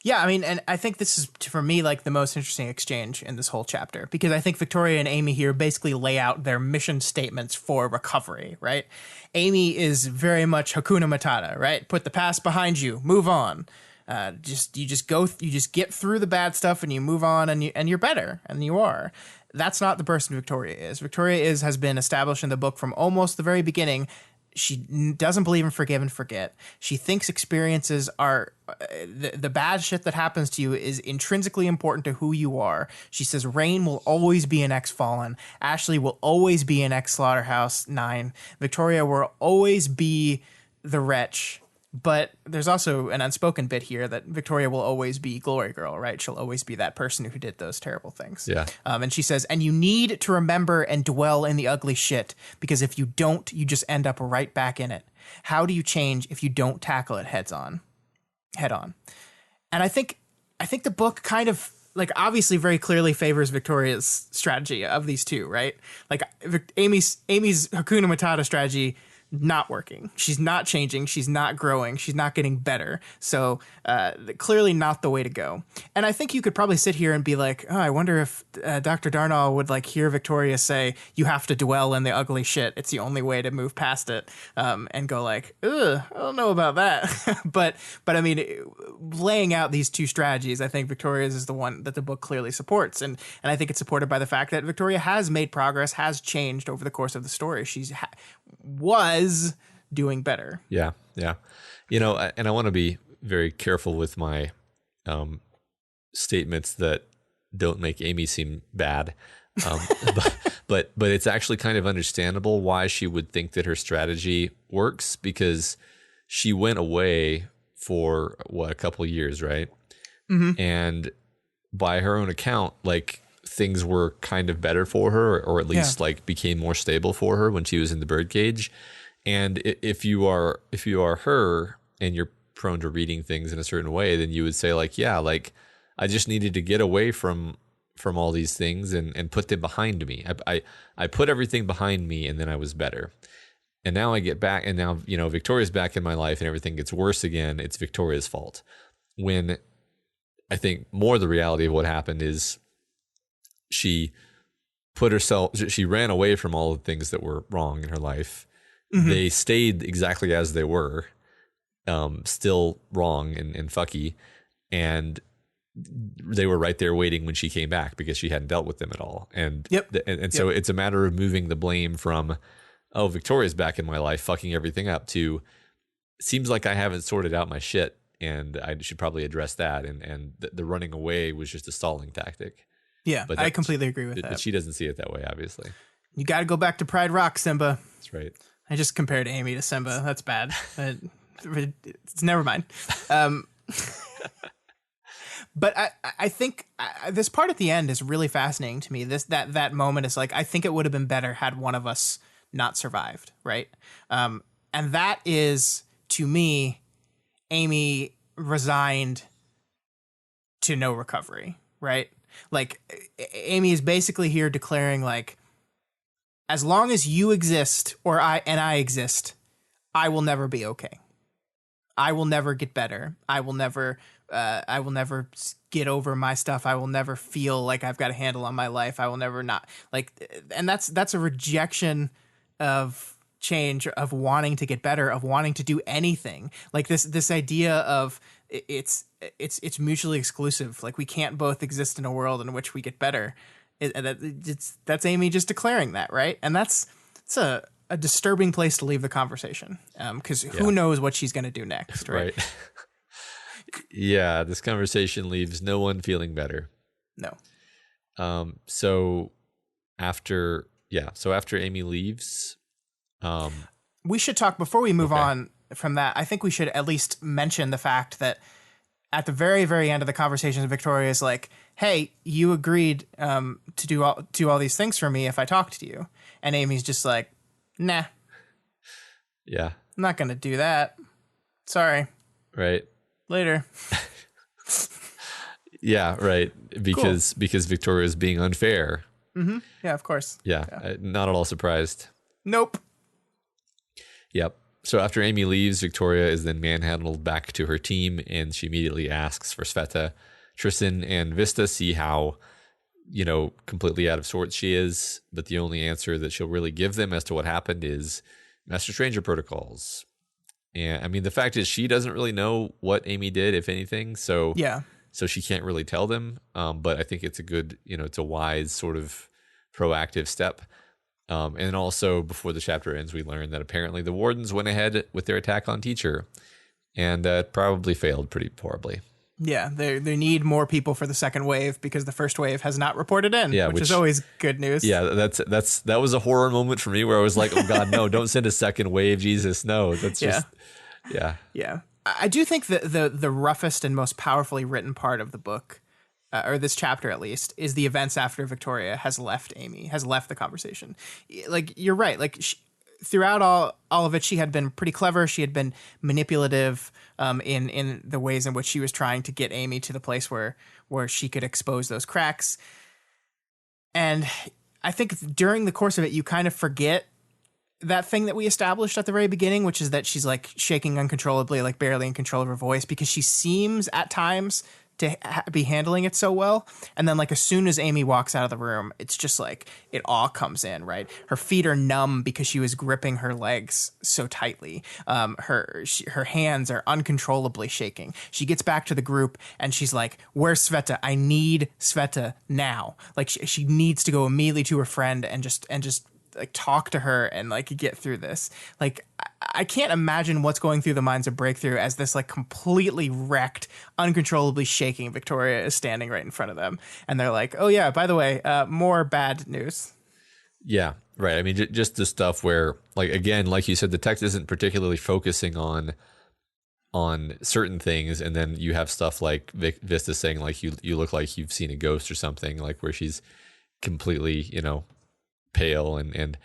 Yeah, I mean, and I think this is, for me, like the most interesting exchange in this whole chapter, because I think Victoria and Amy here basically lay out their mission statements for recovery, right? Amy is very much Hakuna Matata, right? Put the past behind you, move on. You just get through the bad stuff and you move on, and you're better, and you are. That's not the person Victoria is. Victoria has been established in the book from almost the very beginning. She doesn't believe in forgive and forget. She thinks experiences are the bad shit that happens to you is intrinsically important to who you are. She says Rain will always be an ex-Fallen. Ashley will always be an ex-Slaughterhouse 9. Victoria will always be the wretch. But there's also an unspoken bit here that Victoria will always be Glory Girl, right? She'll always be that person who did those terrible things. Yeah. And she says, and you need to remember and dwell in the ugly shit, because if you don't, you just end up right back in it. How do you change if you don't tackle it head on? And I think the book kind of, like, obviously very clearly favors Victoria's strategy of these two, right? Like Amy's Hakuna Matata strategy, not working. She's not changing. She's not growing. She's not getting better. So clearly not the way to go. And I think you could probably sit here and be like, oh, I wonder if Dr. Darnall would like hear Victoria say, you have to dwell in the ugly shit. It's the only way to move past it. And go like, ugh, I don't know about that. but I mean, laying out these two strategies, I think Victoria's is the one that the book clearly supports. And I think it's supported by the fact that Victoria has made progress, has changed over the course of the story. She's was doing better. Yeah. You know, and I want to be very careful with my statements that don't make Amy seem bad. But it's actually kind of understandable why she would think that her strategy works, because she went away for a couple of years, right? Mm-hmm. And by her own account, like, things were kind of better for her, or at least like became more stable for her when she was in the birdcage. And if you are her and you're prone to reading things in a certain way, then you would say like, yeah, like I just needed to get away from all these things and put them behind me. I put everything behind me, and then I was better. And now I get back, and now, you know, Victoria's back in my life and everything gets worse again. It's Victoria's fault. When I think more the reality of what happened is she ran away from all the things that were wrong in her life. Mm-hmm. They stayed exactly as they were, still wrong and fucky. And they were right there waiting when she came back, because she hadn't dealt with them at all. And so it's a matter of moving the blame from, oh, Victoria's back in my life, fucking everything up, to seems like I haven't sorted out my shit, and I should probably address that. And the running away was just a stalling tactic. Yeah, but I completely agree with that. But she doesn't see it that way, obviously. You got to go back to Pride Rock, Simba. That's right. I just compared Amy to Simba. That's bad. It's never mind. But I think this part at the end is really fascinating to me. That moment is like, I think it would have been better had one of us not survived, right? And that is, to me, Amy resigned to no recovery, right? Like, Amy is basically here declaring, like, as long as you exist, or I exist, I will never be okay. I will never get better. I will never I will never get over my stuff. I will never feel like I've got a handle on my life. I will never not like, and that's a rejection of change, of wanting to get better, of wanting to do anything. Like this idea of it's mutually exclusive. Like we can't both exist in a world in which we get better. That's Amy just declaring that, right? And it's a disturbing place to leave the conversation, because who knows what she's going to do next, right? Yeah, this conversation leaves no one feeling better. No. So after Amy leaves, we should talk before we move on from that. I think we should at least mention the fact that at the very, very end of the conversation, Victoria is like, "Hey, you agreed to do all these things for me if I talked to you," and Amy's just like, "Nah, yeah, I'm not gonna do that. Sorry." Right. Later. Yeah, right. Because Victoria is being unfair. Mm-hmm. Yeah, of course. Yeah. Not at all surprised. Nope. Yep. So after Amy leaves, Victoria is then manhandled back to her team, and she immediately asks for Sveta. Tristan and Vista see how, completely out of sorts she is, but the only answer that she'll really give them as to what happened is Master Stranger protocols. And I mean, the fact is she doesn't really know what Amy did, if anything. So she can't really tell them. But I think it's a good, it's a wise sort of proactive step. And also before the chapter ends, we learn that apparently the wardens went ahead with their attack on Teacher, and probably failed pretty horribly. Yeah, they need more people for the second wave because the first wave has not reported in, which is always good news. Yeah, that was a horror moment for me where I was like, oh God, no, don't send a second wave, Jesus, no. That's just Yeah. I do think that the roughest and most powerfully written part of the book, or this chapter at least, is the events after Victoria has left the conversation. Like, you're right. Like, throughout all of it, she had been pretty clever. She had been manipulative in the ways in which she was trying to get Amy to the place where she could expose those cracks. And I think during the course of it, you kind of forget that thing that we established at the very beginning, which is that she's like shaking uncontrollably, like barely in control of her voice, because she seems at times to be handling it so well. And then like as soon as Amy walks out of the room, it's just like it all comes in, right? Her feet are numb because she was gripping her legs so tightly. Her hands are uncontrollably shaking. She gets back to the group and she's like, "Where's Sveta? I need Sveta now." Like she needs to go immediately to her friend and just like talk to her and like get through this. Like I can't imagine what's going through the minds of Breakthrough as this like completely wrecked, uncontrollably shaking Victoria is standing right in front of them, and they're like, "Oh yeah, by the way, more bad news." Yeah, right. I mean, just the stuff where, like, again, like you said, the text isn't particularly focusing on certain things, and then you have stuff like Vista saying like you look like you've seen a ghost or something, like where she's completely pale and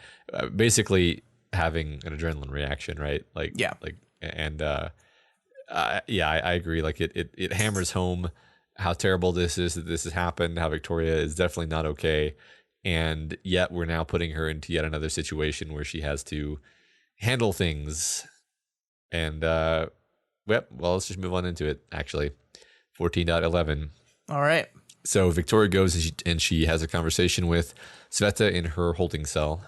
basically having an adrenaline reaction, right? Like, I agree. Like it hammers home how terrible this is, that this has happened, how Victoria is definitely not okay. And yet we're now putting her into yet another situation where she has to handle things. And, well, let's just move on into it, actually. 14.11. All right. So Victoria goes and she has a conversation with Sveta in her holding cell.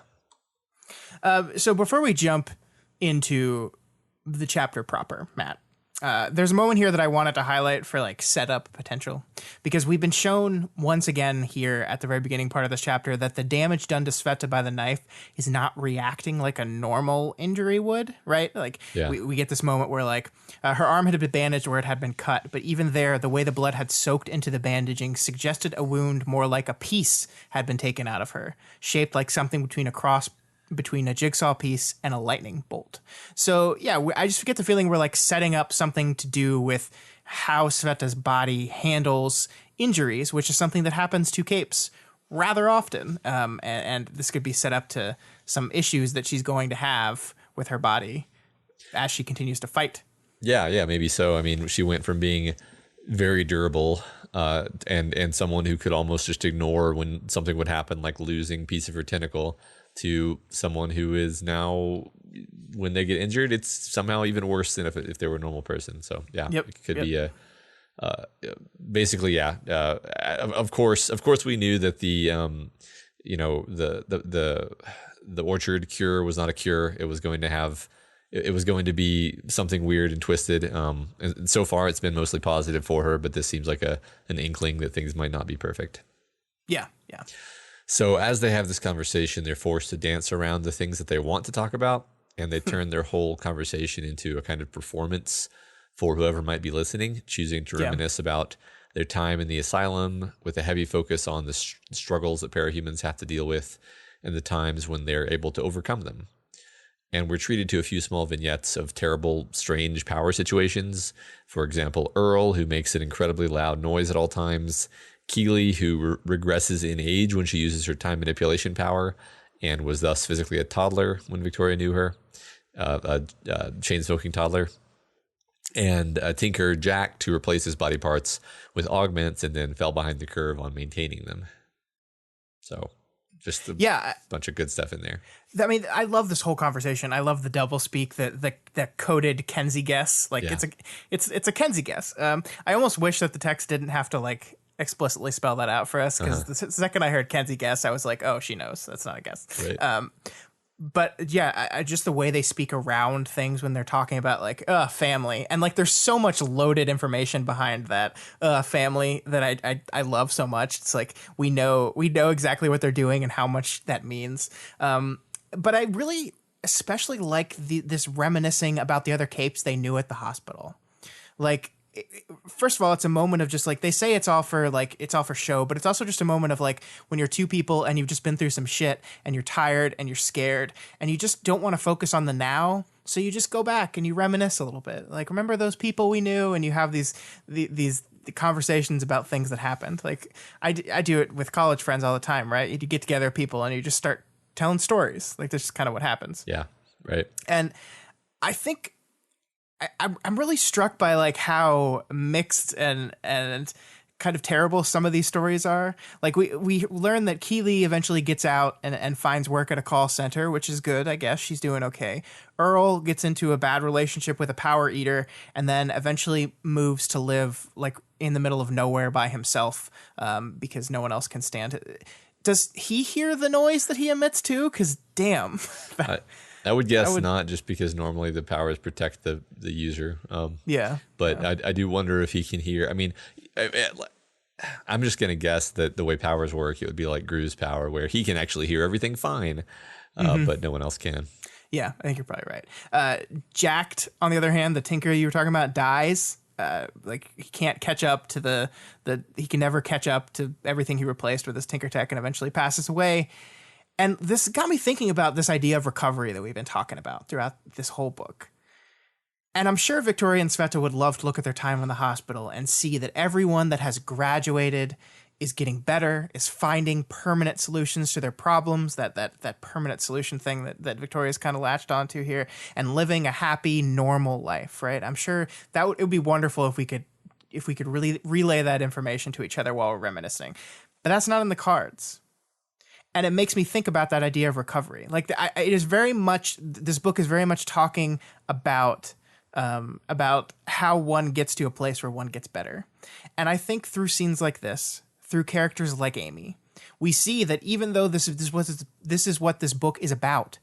So before we jump into the chapter proper, Matt, there's a moment here that I wanted to highlight for like setup potential, because we've been shown once again here at the very beginning part of this chapter that the damage done to Sveta by the knife is not reacting like a normal injury would, right? Like we get this moment where like her arm had been bandaged where it had been cut, but even there, the way the blood had soaked into the bandaging suggested a wound more like a piece had been taken out of her, shaped like something between a jigsaw piece and a lightning bolt. So yeah, I just get the feeling we're like setting up something to do with how Sveta's body handles injuries, which is something that happens to capes rather often. And this could be set up to some issues that she's going to have with her body as she continues to fight. Yeah, maybe so. I mean, she went from being very durable and someone who could almost just ignore when something would happen, like losing a piece of her tentacle, to someone who is now, when they get injured, it's somehow even worse than if they were a normal person. So yeah, it could be basically, yeah. Of course, we knew that the the orchard cure was not a cure. It was going to have, it was going to be something weird and twisted. And so far, it's been mostly positive for her, but this seems like an inkling that things might not be perfect. Yeah, yeah. So as they have this conversation, they're forced to dance around the things that they want to talk about, and they turn their whole conversation into a kind of performance for whoever might be listening, choosing to reminisce about their time in the asylum with a heavy focus on the struggles that parahumans have to deal with and the times when they're able to overcome them. And we're treated to a few small vignettes of terrible, strange power situations. For example, Earl, who makes an incredibly loud noise at all times. Keely, who regresses in age when she uses her time manipulation power and was thus physically a toddler when Victoria knew her, a chain-smoking toddler. And Tinker Jack to replace his body parts with augments and then fell behind the curve on maintaining them. So just a bunch of good stuff in there. I mean, I love this whole conversation. I love the double speak, the coded Kenzie guess. Like it's a Kenzie guess. I almost wish that the text didn't have to like explicitly spell that out for us, because the second I heard Kenzie guess, I was like, oh, she knows. That's not a guess. Right. But yeah, I just the way they speak around things when they're talking about like family, and like there's so much loaded information behind that family that I love so much. It's like we know exactly what they're doing and how much that means. But I really especially like this reminiscing about the other capes they knew at the hospital. Like, first of all, it's a moment of just like, they say it's all for show, but it's also just a moment of like when you're two people and you've just been through some shit and you're tired and you're scared and you just don't want to focus on the now. So you just go back and you reminisce a little bit. Like, remember those people we knew, and you have these conversations about things that happened. Like I do it with college friends all the time, right? You get together with people and you just start telling stories. Like, that's just kind of what happens. Yeah. Right. And I think I'm really struck by like how mixed and kind of terrible some of these stories are. Like we learn that Keely eventually gets out and finds work at a call center, which is good, I guess. She's doing okay. Earl gets into a bad relationship with a power eater and then eventually moves to live like in the middle of nowhere by himself because no one else can stand it. Does he hear the noise that he emits too? Because damn. I would guess not, just because normally the powers protect the user. But I do wonder if he can hear. I mean, I'm just going to guess that the way powers work, it would be like Gru's power, where he can actually hear everything fine, but no one else can. Yeah, I think you're probably right. Jacked, on the other hand, the Tinker you were talking about, dies. Like he can't catch up to he can never catch up to everything he replaced with his Tinker Tech, and eventually passes away. And this got me thinking about this idea of recovery that we've been talking about throughout this whole book. And I'm sure Victoria and Sveta would love to look at their time in the hospital and see that everyone that has graduated is getting better, is finding permanent solutions to their problems, that permanent solution thing that Victoria's kind of latched onto here, and living a happy, normal life, right? I'm sure that it would be wonderful if we could really relay that information to each other while we're reminiscing. But that's not in the cards. And it makes me think about that idea of recovery. Like it is very much, this book is very much talking about how one gets to a place where one gets better. And I think through scenes like this, through characters like Amy, we see that even though this is what this book is about,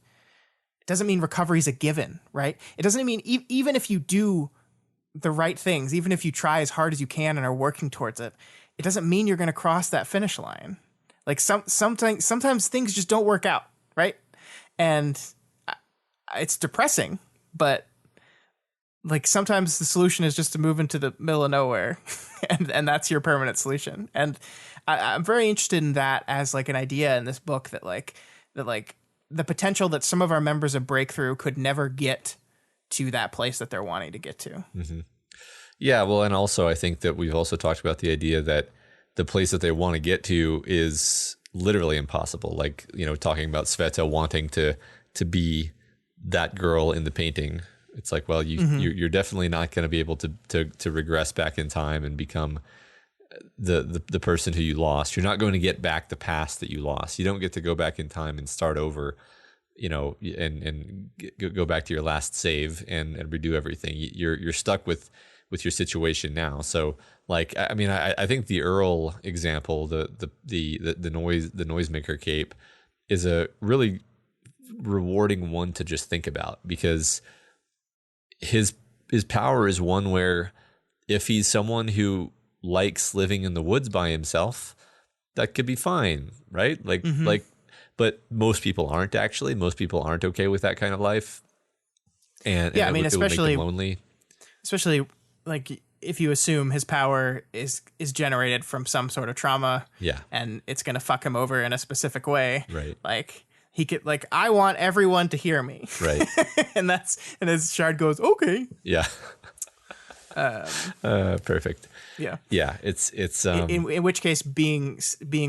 it doesn't mean recovery is a given, right? It doesn't mean even if you do the right things, even if you try as hard as you can and are working towards it, it doesn't mean you're going to cross that finish line. Like sometimes things just don't work out, right? And it's depressing, but like sometimes the solution is just to move into the middle of nowhere, and that's your permanent solution. And I'm very interested in that as like an idea in this book that the potential that some of our members of Breakthrough could never get to that place that they're wanting to get to. Mm-hmm. Yeah, well, and also I think that we've also talked about the idea that the place that they want to get to is literally impossible. Like, you know, talking about Sveta wanting to be that girl in the painting. It's like, well, you're definitely not going to be able to regress back in time and become the person who you lost. You're not going to get back the past that you lost. You don't get to go back in time and start over, you know, and go back to your last save and redo everything. You're stuck with with your situation now. So like, I mean, I think the Earl example, the noisemaker cape, is a really rewarding one to just think about, because his power is one where if he's someone who likes living in the woods by himself, that could be fine, right? Like, but most people aren't actually. Most people aren't okay with that kind of life. And I mean, it would make especially them lonely. Especially like if you assume his power is generated from some sort of trauma, and it's gonna fuck him over in a specific way, right? Like he could, like, I want everyone to hear me, right? and as Shard goes, okay, yeah, perfect. Yeah. It's in which case being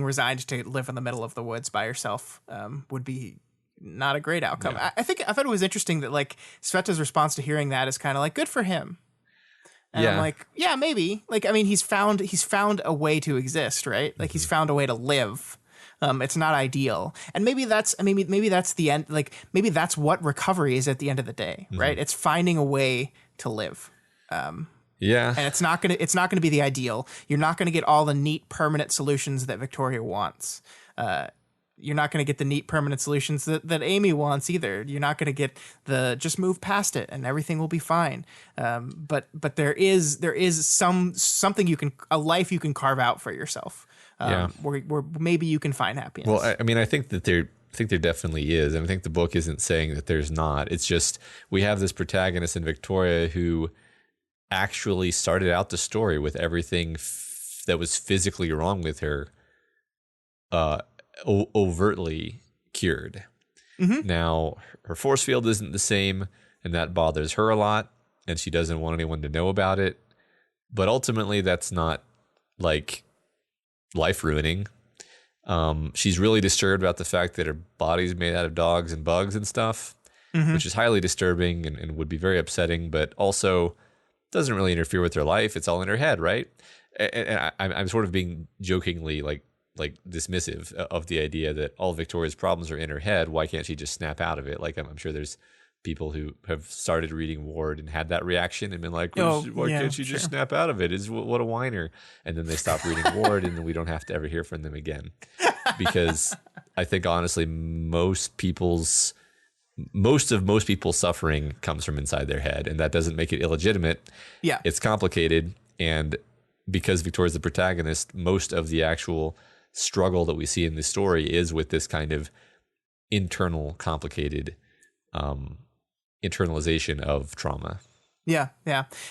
resigned to live in the middle of the woods by yourself would be not a great outcome. Yeah. I thought it was interesting that like Sveta's response to hearing that is kind of like, good for him. And I'm like, yeah, maybe. Like, I mean, he's found a way to exist, right? Like he's found a way to live. It's not ideal. And maybe that's the end. Like maybe that's what recovery is at the end of the day, right? It's finding a way to live. And it's not gonna be the ideal. You're not gonna get all the neat permanent solutions that Victoria wants. You're not going to get the neat permanent solutions that Amy wants either. You're not going to get the just move past it and everything will be fine. But there is something a life you can carve out for yourself. Where maybe you can find happiness. Well, I mean, I think there definitely is. And I think the book isn't saying that there's not. It's just we have this protagonist in Victoria who actually started out the story with everything that was physically wrong with her overtly cured. Now her force field isn't the same, and that bothers her a lot, and she doesn't want anyone to know about it. But ultimately, that's not like life ruining. She's really disturbed about the fact that her body's made out of dogs and bugs and stuff, which is highly disturbing and would be very upsetting, but also doesn't really interfere with her life. It's all in her head, right? And I'm sort of being jokingly like dismissive of the idea that all Victoria's problems are in her head. Why can't she just snap out of it? Like I'm sure there's people who have started reading Ward and had that reaction and been like, why can't she just snap out of it? What a whiner. And then they stop reading Ward and then we don't have to ever hear from them again. Because I think honestly, most people's suffering comes from inside their head, and that doesn't make it illegitimate. Yeah. It's complicated, and because Victoria's the protagonist, most of the actual struggle that we see in this story is with this kind of internal, complicated internalization of trauma.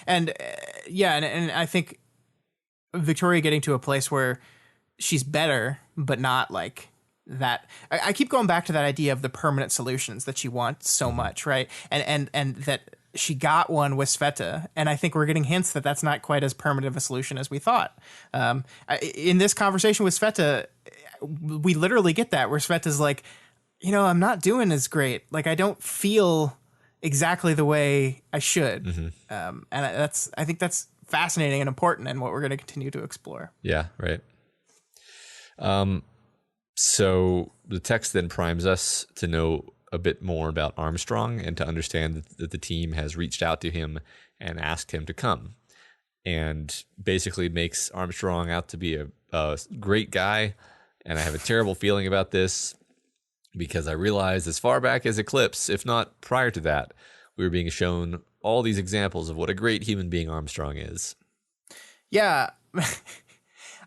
And I think Victoria getting to a place where she's better, but not like that. I keep going back to that idea of the permanent solutions that she wants so much, right? And that she got one with Sveta, and I think we're getting hints that that's not quite as permanent of a solution as we thought. In this conversation with Sveta, we literally get that, where Sveta's like, I'm not doing as great. Like, I don't feel exactly the way I should. And I think that's fascinating and important, and what we're going to continue to explore. Yeah, right. So the text then primes us to know a bit more about Armstrong and to understand that the team has reached out to him and asked him to come, and basically makes Armstrong out to be a great guy. And I have a terrible feeling about this, because I realized as far back as Eclipse, if not prior to that, we were being shown all these examples of what a great human being Armstrong is. Yeah.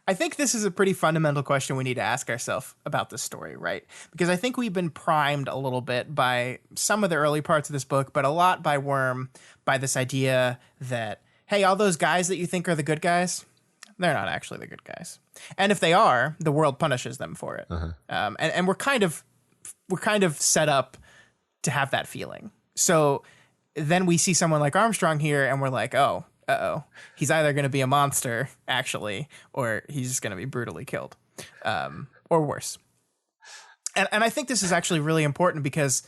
I think this is a pretty fundamental question we need to ask ourselves about this story, right? Because I think we've been primed a little bit by some of the early parts of this book, but a lot by Worm, by this idea that, hey, all those guys that you think are the good guys, they're not actually the good guys. And if they are, the world punishes them for it. And we're kind of set up to have that feeling. So then we see someone like Armstrong here, and we're like, oh, he's either going to be a monster, actually, or he's just going to be brutally killed, or worse. And I think this is actually really important, because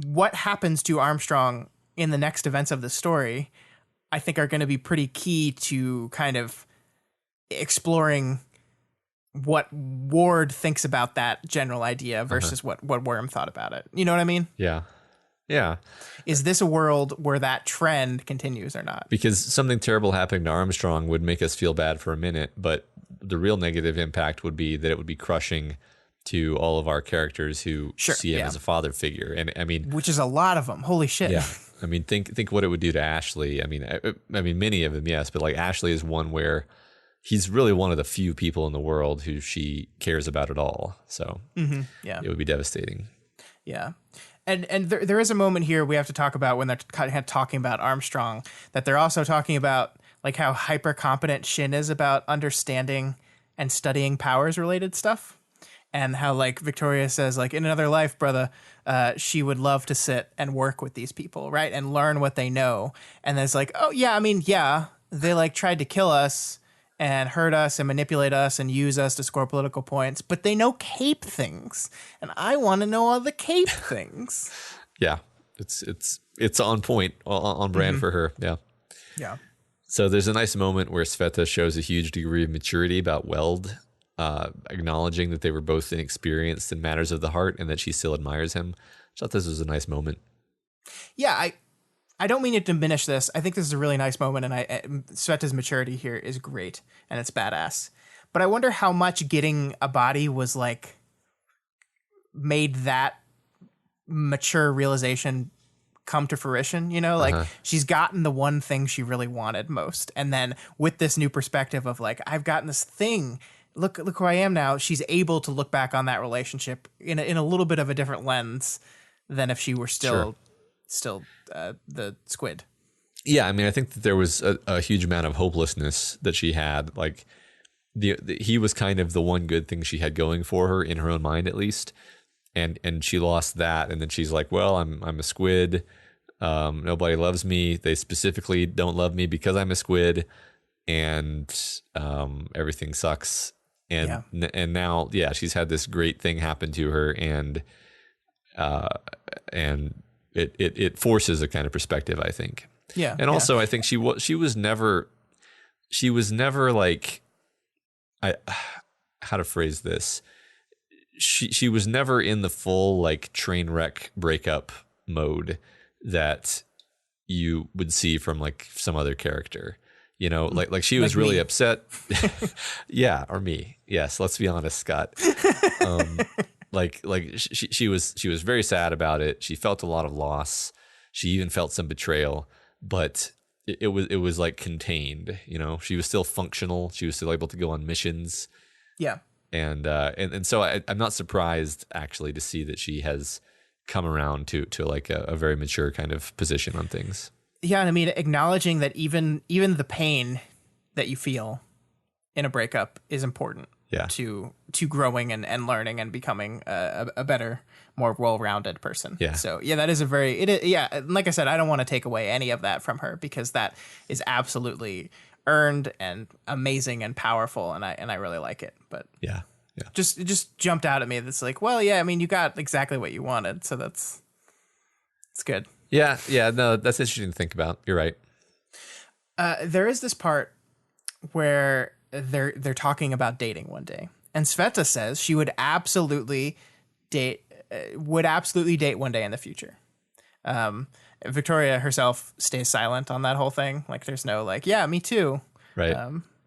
what happens to Armstrong in the next events of the story, I think, are going to be pretty key to kind of exploring what Ward thinks about that general idea versus what Worm thought about it. You know what I mean? Yeah. Yeah. Is this a world where that trend continues or not? Because something terrible happening to Armstrong would make us feel bad for a minute, but the real negative impact would be that it would be crushing to all of our characters who see him as a father figure. And I mean, which is a lot of them. Holy shit. Yeah. I mean, think what it would do to Ashley. I mean, many of them, yes, but like Ashley is one where he's really one of the few people in the world who she cares about at all. So yeah, it would be devastating. Yeah. And there is a moment here we have to talk about when they're kind of talking about Armstrong, that they're also talking about like how hyper competent Shin is about understanding and studying powers related stuff. And how like Victoria says, like, in another life, brother, she would love to sit and work with these people, right? And learn what they know. And there's like, oh yeah, I mean, yeah, they like tried to kill us and hurt us and manipulate us and use us to score political points, but they know cape things, and I want to know all the cape things. Yeah, it's on point, on brand for her. Yeah. So there's a nice moment where Sveta shows a huge degree of maturity about Weld, acknowledging that they were both inexperienced in matters of the heart and that she still admires him. I thought this was a nice moment. Yeah, I don't mean to diminish this. I think this is a really nice moment, and Sveta's maturity here is great, and it's badass. But I wonder how much getting a body was like made that mature realization come to fruition. You know, like she's gotten the one thing she really wanted most, and then with this new perspective of like, I've gotten this thing. Look who I am now. She's able to look back on that relationship in a little bit of a different lens than if she were still the squid. Yeah, I mean, I think that there was a huge amount of hopelessness that she had. Like, he was kind of the one good thing she had going for her in her own mind, at least, and she lost that, and then she's like, well, I'm a squid. Nobody loves me. They specifically don't love me because I'm a squid, and everything sucks. And now, yeah, she's had this great thing happen to her, and it forces a kind of perspective, I think. Yeah. And also, I think she was never like, how to phrase this? She was never in the full like train wreck breakup mode that you would see from like some other character. You know, like she was really upset. Yeah, or me. Yes, let's be honest, Scott. Like she was very sad about it. She felt a lot of loss. She even felt some betrayal, but it was like contained. You know, she was still functional. She was still able to go on missions. Yeah, and so I'm not surprised actually to see that she has come around to like a very mature kind of position on things. Yeah, and I mean, acknowledging that even the pain that you feel in a breakup is important. Yeah. To growing and learning and becoming a better, more well-rounded person. Yeah. So yeah, that is like I said, I don't want to take away any of that from her, because that is absolutely earned and amazing and powerful, and I really like it. But it just jumped out at me. That's like, well, yeah, I mean, you got exactly what you wanted, so it's good. Yeah, no, that's interesting to think about. You're right. There is this part where they're talking about dating one day, and Sveta says she would absolutely date one day in the future. Victoria herself stays silent on that whole thing. Like, there's no like, yeah, me too. Right.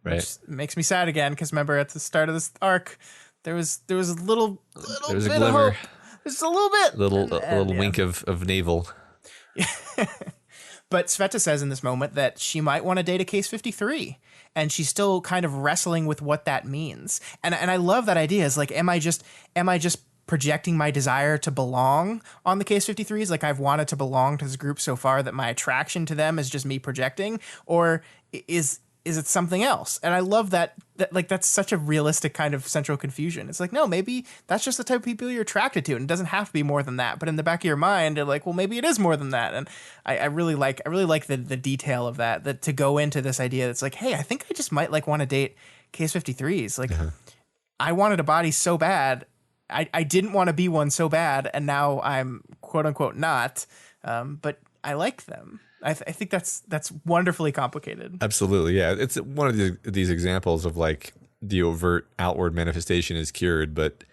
Which makes me sad again, because remember at the start of this arc, there was a little there was bit a glimmer, of hope. Just a little bit, a little wink of navel. But Sveta says in this moment that she might want to date a Case 53, and she's still kind of wrestling with what that means. And I love that idea. Is like, am I just projecting my desire to belong on the Case 53s? Like, I've wanted to belong to this group so far that my attraction to them is just me projecting, or is it something else? And I love that like, that's such a realistic kind of central confusion. It's like, no, maybe that's just the type of people you're attracted to, and it doesn't have to be more than that. But in the back of your mind, you're like, well, maybe it is more than that. And I really like the detail of that to go into this idea that's like, hey, I think I just might like want to date Case 53s. Like, I wanted a body so bad. I didn't want to be one so bad, and now I'm quote unquote not. But I like them. I think that's wonderfully complicated. Absolutely, yeah. It's one of these examples of like the overt outward manifestation is cured, but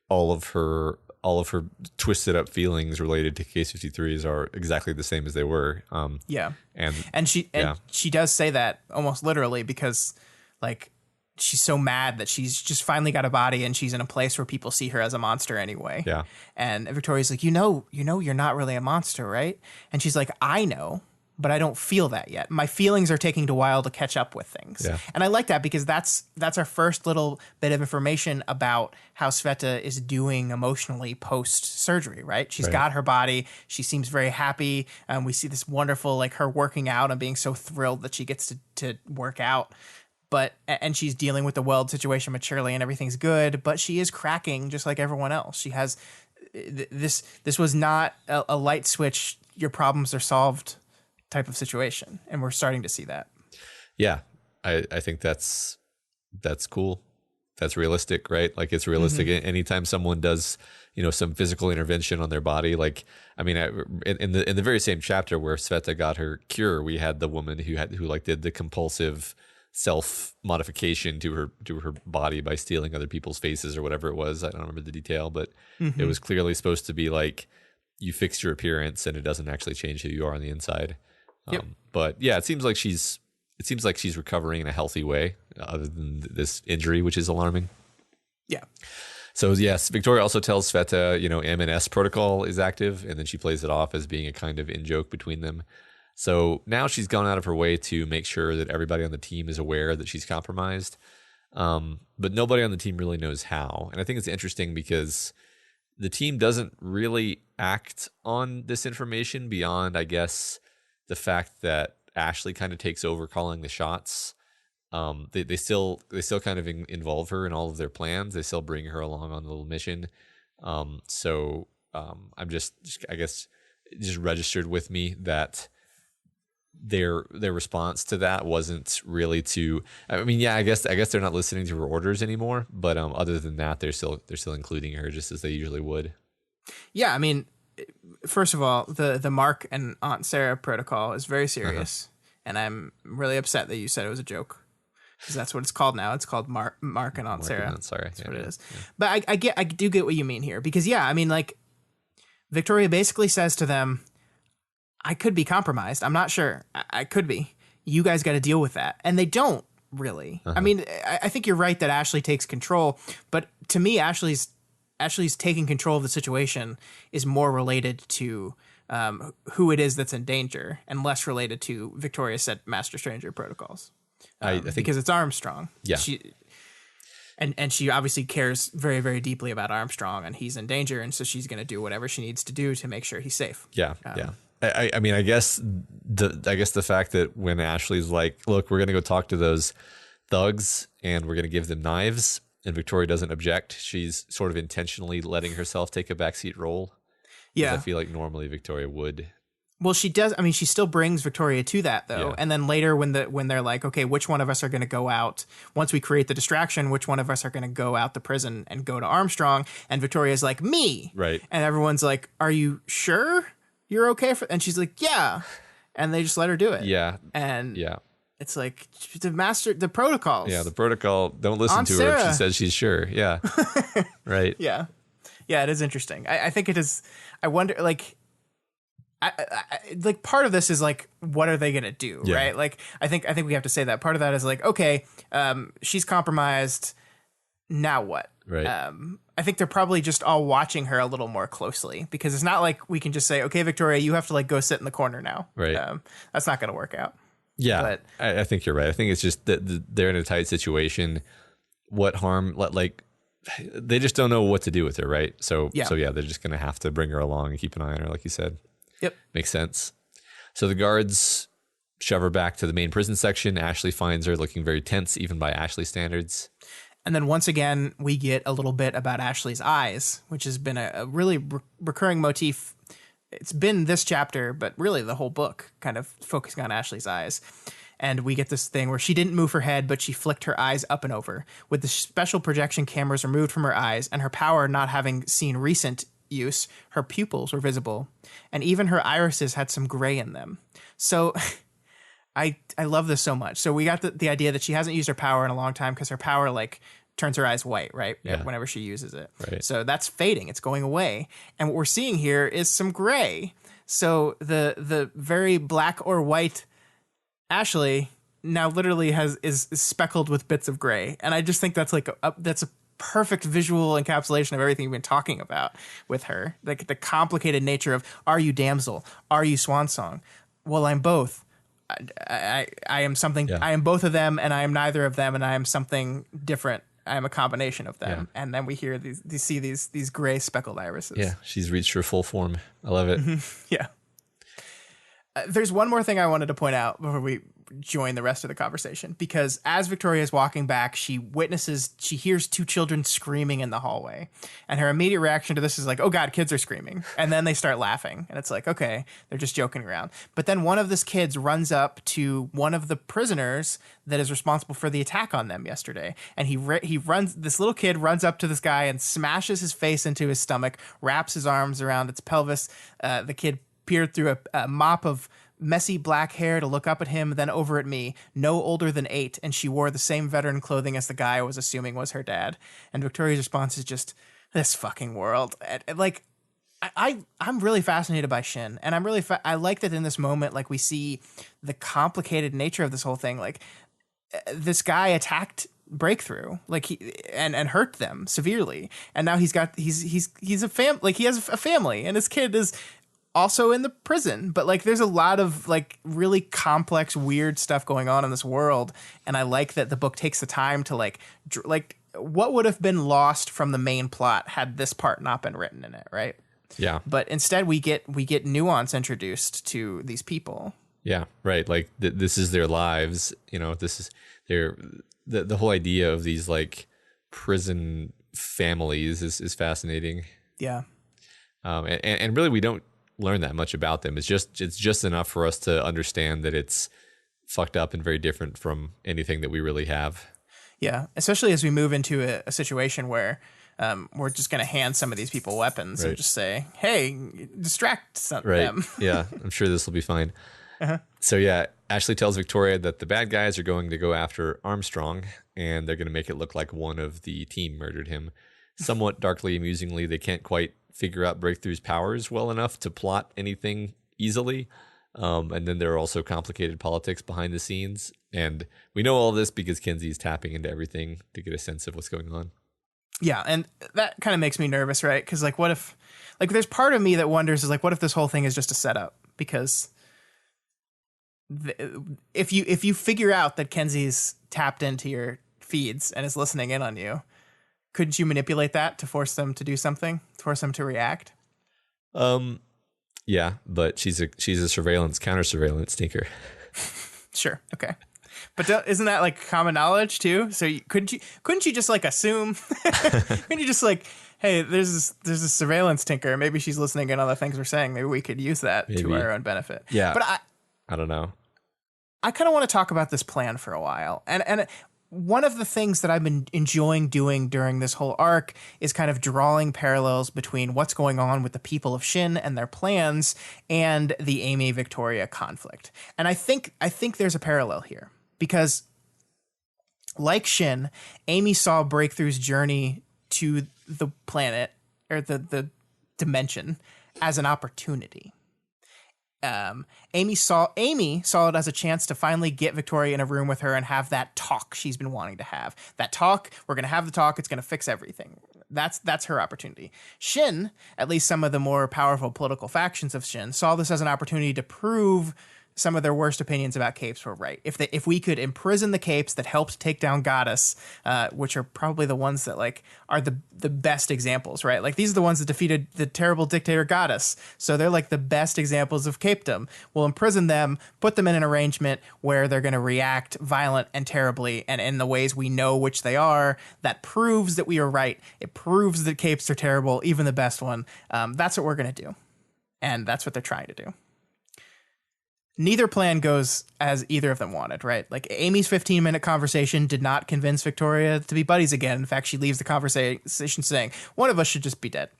all of her all of her twisted up feelings related to Case 53s are exactly the same as they were. Yeah. And she does say that almost literally because like she's so mad that she's just finally got a body and she's in a place where people see her as a monster anyway. Yeah. And Victoria's like, you know, you're not really a monster, right? And she's like, I know, but I don't feel that yet. My feelings are taking a while to catch up with things. Yeah. And I like that because that's our first little bit of information about how Sveta is doing emotionally post-surgery, right? She's got her body. She seems very happy. We see this wonderful, like her working out and being so thrilled that she gets to work out. And she's dealing with the weld situation maturely and everything's good, but she is cracking just like everyone else. She has this was not a light switch. Your problems are solved type of situation, and we're starting to see that. Yeah, I think that's cool. That's realistic, right? Like it's realistic. Anytime someone does, some physical intervention on their body, like I mean, in the very same chapter where Sveta got her cure, we had the woman who like did the compulsive self modification to her body by stealing other people's faces or whatever it was. I don't remember the detail, but it was clearly supposed to be like you fix your appearance and it doesn't actually change who you are on the inside. But yeah, it seems like she's recovering in a healthy way, other than this injury, which is alarming. Yeah. So yes, Victoria also tells Sveta, M&S protocol is active, and then she plays it off as being a kind of in-joke between them. So now she's gone out of her way to make sure that everybody on the team is aware that she's compromised. But nobody on the team really knows how. And I think it's interesting because the team doesn't really act on this information beyond, I guess, the fact that Ashley kind of takes over calling the shots. They still kind of involve her in all of their plans. They still bring her along on the little mission. I'm I guess just registered with me that their response to that wasn't really I guess they're not listening to her orders anymore, but other than that, they're still including her just as they usually would. Yeah, I mean, first of all, the Mark and Aunt Sarah protocol is very serious, and I'm really upset that you said it was a joke, because that's what it's called now. It's called Mark and Aunt Sarah. That's what it is. Yeah. But I do get what you mean here, because I mean, like, Victoria basically says to them, I could be compromised. I'm not sure. I could be. You guys got to deal with that. And they don't really. I mean, I think you're right that Ashley takes control, but to me, Ashley's taking control of the situation is more related to who it is that's in danger and less related to Victoria said Master Stranger protocols. I think because it's Armstrong. Yeah. And she obviously cares very, very deeply about Armstrong, and he's in danger, and so she's going to do whatever she needs to do to make sure he's safe. Yeah, yeah. I mean, I guess the fact that when Ashley's like, look, we're going to go talk to those thugs and we're going to give them knives, and Victoria doesn't object, she's sort of intentionally letting herself take a backseat role. Yeah. I feel like normally Victoria would. Well, she does. I mean, she still brings Victoria to that, though. Yeah. And then later when they're like, okay, which one of us are going to go out? Once we create the distraction, which one of us are going to go out the prison and go to Armstrong? And Victoria's like, me. Right. And everyone's like, are you sure you're okay? And she's like, yeah. And they just let her do it. Yeah. And it's like the protocols. Yeah, the protocol. Don't listen Aunt to Sarah. her if she says she's sure. Yeah. Right. Yeah. Yeah, it is interesting. I think it is. I wonder, like, like part of this is like, what are they gonna do, right? Like, I think we have to say that part of that is like, okay, she's compromised. Now what? Right. I think they're probably just all watching her a little more closely, because it's not like we can just say, okay, Victoria, you have to like go sit in the corner now. Right. That's not gonna work out. Yeah, but I think you're right. I think it's just that they're in a tight situation. What harm? Like, they just don't know what to do with her, right? So they're just gonna have to bring her along and keep an eye on her, like you said. Yep. Makes sense. So the guards shove her back to the main prison section. Ashley finds her looking very tense, even by Ashley standards. And then once again, we get a little bit about Ashley's eyes, which has been a really recurring motif. It's been this chapter, but really the whole book kind of focusing on Ashley's eyes. And we get this thing where she didn't move her head, but she flicked her eyes up and over. With the special projection cameras removed from her eyes and her power not having seen recent use, her pupils were visible, and even her irises had some gray in them. So I love this so much. So we got the idea that she hasn't used her power in a long time, because her power like turns her eyes white, right? Yeah. Whenever she uses it. Right. So that's fading. It's going away. And what we're seeing here is some gray. So the very black or white Ashley now literally is speckled with bits of gray. And I just think that's like that's a perfect visual encapsulation of everything we've been talking about with her. Like the complicated nature of, are you damsel? Are you swan song? Well, I'm both. I am something. Yeah. I am both of them, and I am neither of them, and I am something different. I am a combination of them. Yeah. And then we hear these gray speckled irises. Yeah, she's reached her full form. I love it. Yeah. There's one more thing I wanted to point out before we join the rest of the conversation, because as Victoria is walking back, she hears two children screaming in the hallway, and her immediate reaction to this is like, oh God, kids are screaming. And then they start laughing, and it's like, okay, they're just joking around. But then one of these kids runs up to one of the prisoners that is responsible for the attack on them yesterday. And this little kid runs up to this guy and smashes his face into his stomach, wraps his arms around its pelvis. The kid peered through a mop of messy black hair to look up at him, then over at me, no older than 8, and she wore the same veteran clothing as the guy I was assuming was her dad. And Victoria's response is just, this fucking world. Like, I'm really fascinated by Shin, and I like that in this moment, like, we see the complicated nature of this whole thing. Like, this guy attacked Breakthrough, like, and hurt them severely, and now he's a like, he has a family, and his kid is also in the prison. But like, there's a lot of like really complex, weird stuff going on in this world, and I like that the book takes the time to like what would have been lost from the main plot had this part not been written in it, right? Yeah. But instead we get nuance introduced to these people. Yeah, right. Like this is their lives, you know, this is the whole idea of these like prison families is fascinating. Yeah. And really we don't learn that much about them. It's just enough for us to understand that it's fucked up and very different from anything that we really have. Yeah, especially as we move into a situation where we're just going to hand some of these people weapons and just say, hey, distract them. Yeah, I'm sure this will be fine. Uh-huh. So yeah, Ashley tells Victoria that the bad guys are going to go after Armstrong, and they're going to make it look like one of the team murdered him. Somewhat darkly amusingly, they can't quite figure out Breakthrough's powers well enough to plot anything easily. And then there are also complicated politics behind the scenes. And we know all this because Kenzie's tapping into everything to get a sense of what's going on. Yeah, and that kind of makes me nervous, right? Because like, what if, like, there's part of me that wonders is like, what if this whole thing is just a setup? Because if you figure out that Kenzie's tapped into your feeds and is listening in on you, couldn't you manipulate that to force them to do something, to force them to react? Yeah, but she's a surveillance, counter surveillance tinker. Sure, okay, but isn't that like common knowledge too? So couldn't you just like assume? Couldn't you just like, hey, there's a surveillance tinker. Maybe she's listening in on the things we're saying. Maybe we could use that to our own benefit. Yeah, but I don't know. I kind of want to talk about this plan for a while, and one of the things that I've been enjoying doing during this whole arc is kind of drawing parallels between what's going on with the people of Shin and their plans and the Amy Victoria conflict. And I think there's a parallel here because, like Shin, Amy saw Breakthrough's journey to the planet or the dimension as an opportunity. Amy saw it as a chance to finally get Victoria in a room with her and have that talk she's been wanting to have. That talk, we're going to have the talk, it's going to fix everything. That's her opportunity. Shin, at least some of the more powerful political factions of Shin, saw this as an opportunity to prove some of their worst opinions about capes were right. If we could imprison the capes that helped take down Goddess, which are probably the ones that like are the best examples, right? Like these are the ones that defeated the terrible dictator Goddess. So they're like the best examples of capedom. We'll imprison them, put them in an arrangement where they're going to react violent and terribly and in the ways we know which they are. That proves that we are right. It proves that capes are terrible, even the best one. That's what we're going to do. And that's what they're trying to do. Neither plan goes as either of them wanted, right? Like Amy's 15-minute conversation did not convince Victoria to be buddies again. In fact, she leaves the conversation saying, one of us should just be dead.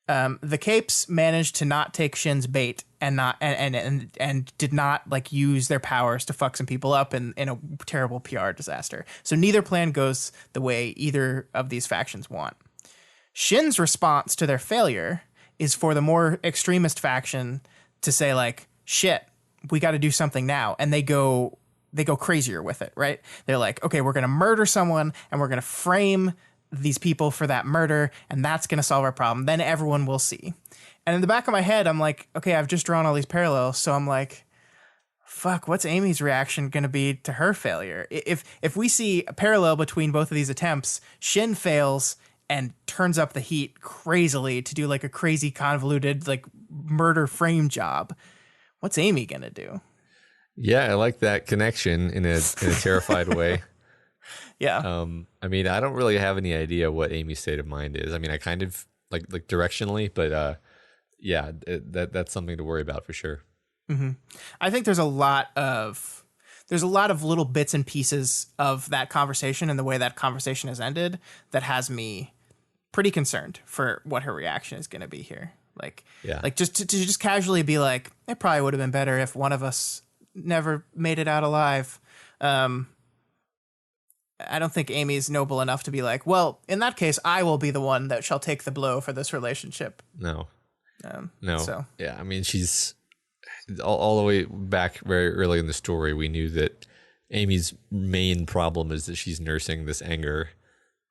The Capes managed to not take Shin's bait and not and did not like use their powers to fuck some people up in a terrible PR disaster. So neither plan goes the way either of these factions want. Shin's response to their failure is for the more extremist faction to say like, shit, we got to do something now. And they go crazier with it, right? They're like, okay, we're going to murder someone and we're going to frame these people for that murder, and that's going to solve our problem. Then everyone will see. And in the back of my head, I'm like, okay, I've just drawn all these parallels. So I'm like, fuck, what's Amy's reaction going to be to her failure? If we see a parallel between both of these attempts, Shin fails and turns up the heat crazily to do like a crazy convoluted like murder frame job. What's Amy going to do? Yeah, I like that connection in a terrified way. Yeah. I mean, I don't really have any idea what Amy's state of mind is. I mean, I kind of like directionally, but yeah, that's something to worry about for sure. Mm-hmm. I think there's a lot of little bits and pieces of that conversation and the way that conversation has ended that has me pretty concerned for what her reaction is going to be here. Like, yeah, like just to just casually be like, it probably would have been better if one of us never made it out alive. I don't think Amy's noble enough to be like, well, in that case, I will be the one that shall take the blow for this relationship. No. So yeah, I mean, she's all the way back very early in the story. We knew that Amy's main problem is that she's nursing this anger.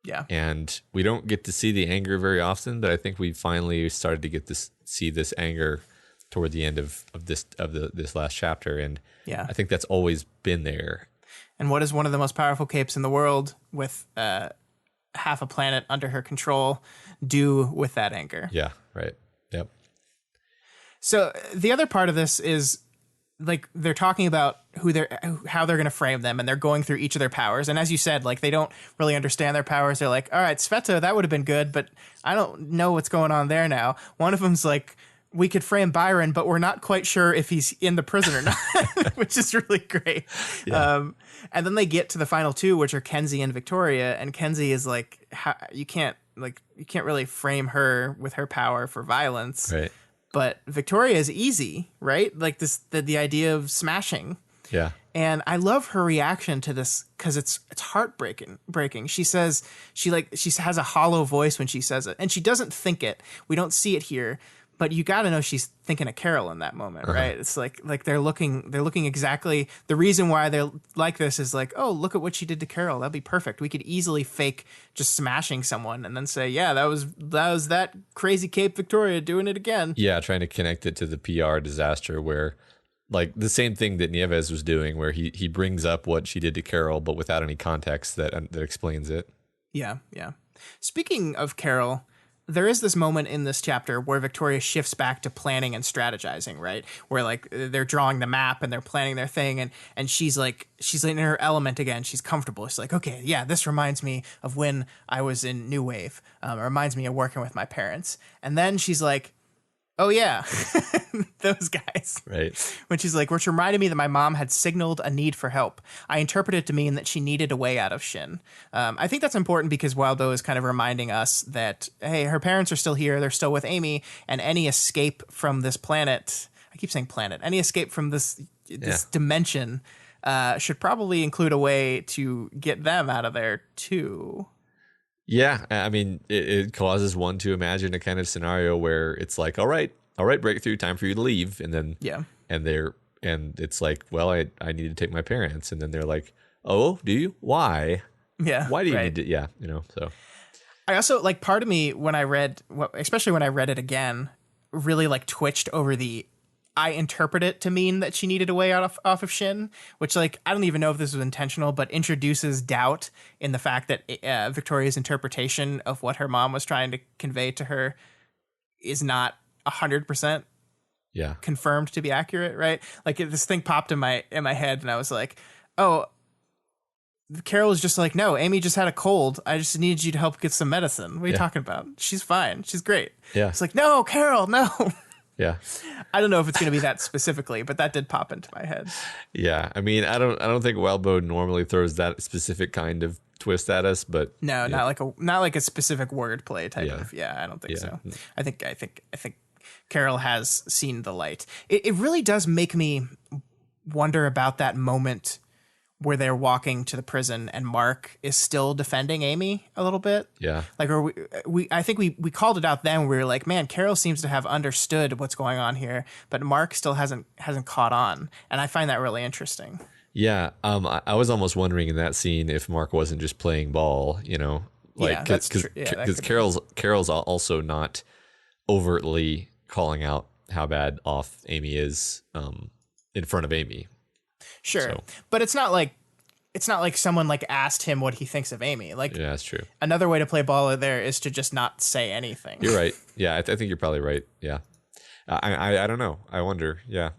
Yeah, and we don't get to see the anger very often, but I think we finally started to get to see this anger toward the end of this last chapter, and yeah, I think that's always been there. And what does one of the most powerful capes in the world with half a planet under her control do with that anger? Yeah, right. Yep. So the other part of this is like they're talking about how they're going to frame them, and they're going through each of their powers. And as you said, like they don't really understand their powers. They're like, all right, Sveta, that would have been good, but I don't know what's going on there now. One of them's like, we could frame Byron, but we're not quite sure if he's in the prison or not, which is really great. Yeah. And then they get to the final two, which are Kenzie and Victoria. And Kenzie is like, you can't really frame her with her power for violence. Right. But Victoria is easy, right? Like the idea of smashing. Yeah. And I love her reaction to this because it's heartbreaking. She says she has a hollow voice when she says it, and she doesn't think it. We don't see it here. But you got to know she's thinking of Carol in that moment, right? It's like they're looking exactly. The reason why they're like this is like, oh, look at what she did to Carol. That'd be perfect. We could easily fake just smashing someone and then say, yeah, that was that crazy Cape Victoria doing it again. Yeah, trying to connect it to the PR disaster where, like the same thing that Nieves was doing, where he brings up what she did to Carol, but without any context that explains it. Yeah, yeah. Speaking of Carol, there is this moment in this chapter where Victoria shifts back to planning and strategizing, right? Where like they're drawing the map and they're planning their thing, and she's in her element again. She's comfortable. She's like, okay, yeah, this reminds me of when I was in New Wave. It reminds me of working with my parents. And then she's like, oh yeah, those guys. Right. When she's like, which reminded me that my mom had signaled a need for help. I interpreted it to mean that she needed a way out of Shin. I think that's important because Wildbow is kind of reminding us that, hey, her parents are still here. They're still with Amy, and any escape from this planet, I keep saying planet, any escape from this dimension should probably include a way to get them out of there too. Yeah, I mean, it causes one to imagine a kind of scenario where it's like, all right, Breakthrough, time for you to leave, and then and it's like, well, I need to take my parents, and then they're like, oh, do you? Why? Yeah, why do you need to? Yeah, So I also like part of me when I read, especially when I read it again, really like twitched over I interpret it to mean that she needed a way off of Shin, which like I don't even know if this was intentional, but introduces doubt in the fact that Victoria's interpretation of what her mom was trying to convey to her is not 100% confirmed to be accurate, right? Like this thing popped in my head, and I was like, oh, Carol was just like, no, Amy just had a cold. I just needed you to help get some medicine. What are you talking about? She's fine. She's great. Yeah. It's like, no, Carol, no. Yeah. I don't know if it's going to be that specifically, but that did pop into my head. Yeah. I mean, I don't think Wildbow normally throws that specific kind of twist at us, but no, yeah. not like a specific wordplay type Yeah. of. Yeah, I don't think Yeah. so. I think Carol has seen the light. It really does make me wonder about that moment where they're walking to the prison and Mark is still defending Amy a little bit. Yeah. Like, or I think we called it out then. We were like, man, Carol seems to have understood what's going on here, but Mark still hasn't caught on. And I find that really interesting. Yeah. I was almost wondering in that scene if Mark wasn't just playing ball, like, Yeah, that's true. Yeah, that because could be. Carol's also not overtly calling out how bad off Amy is, in front of Amy. Sure. So. But it's not like someone like asked him what he thinks of Amy. Like, Yeah, that's true. another way to play ball there is to just not say anything. You're right. Yeah, I think you're probably right. Yeah. I don't know. I wonder. Yeah.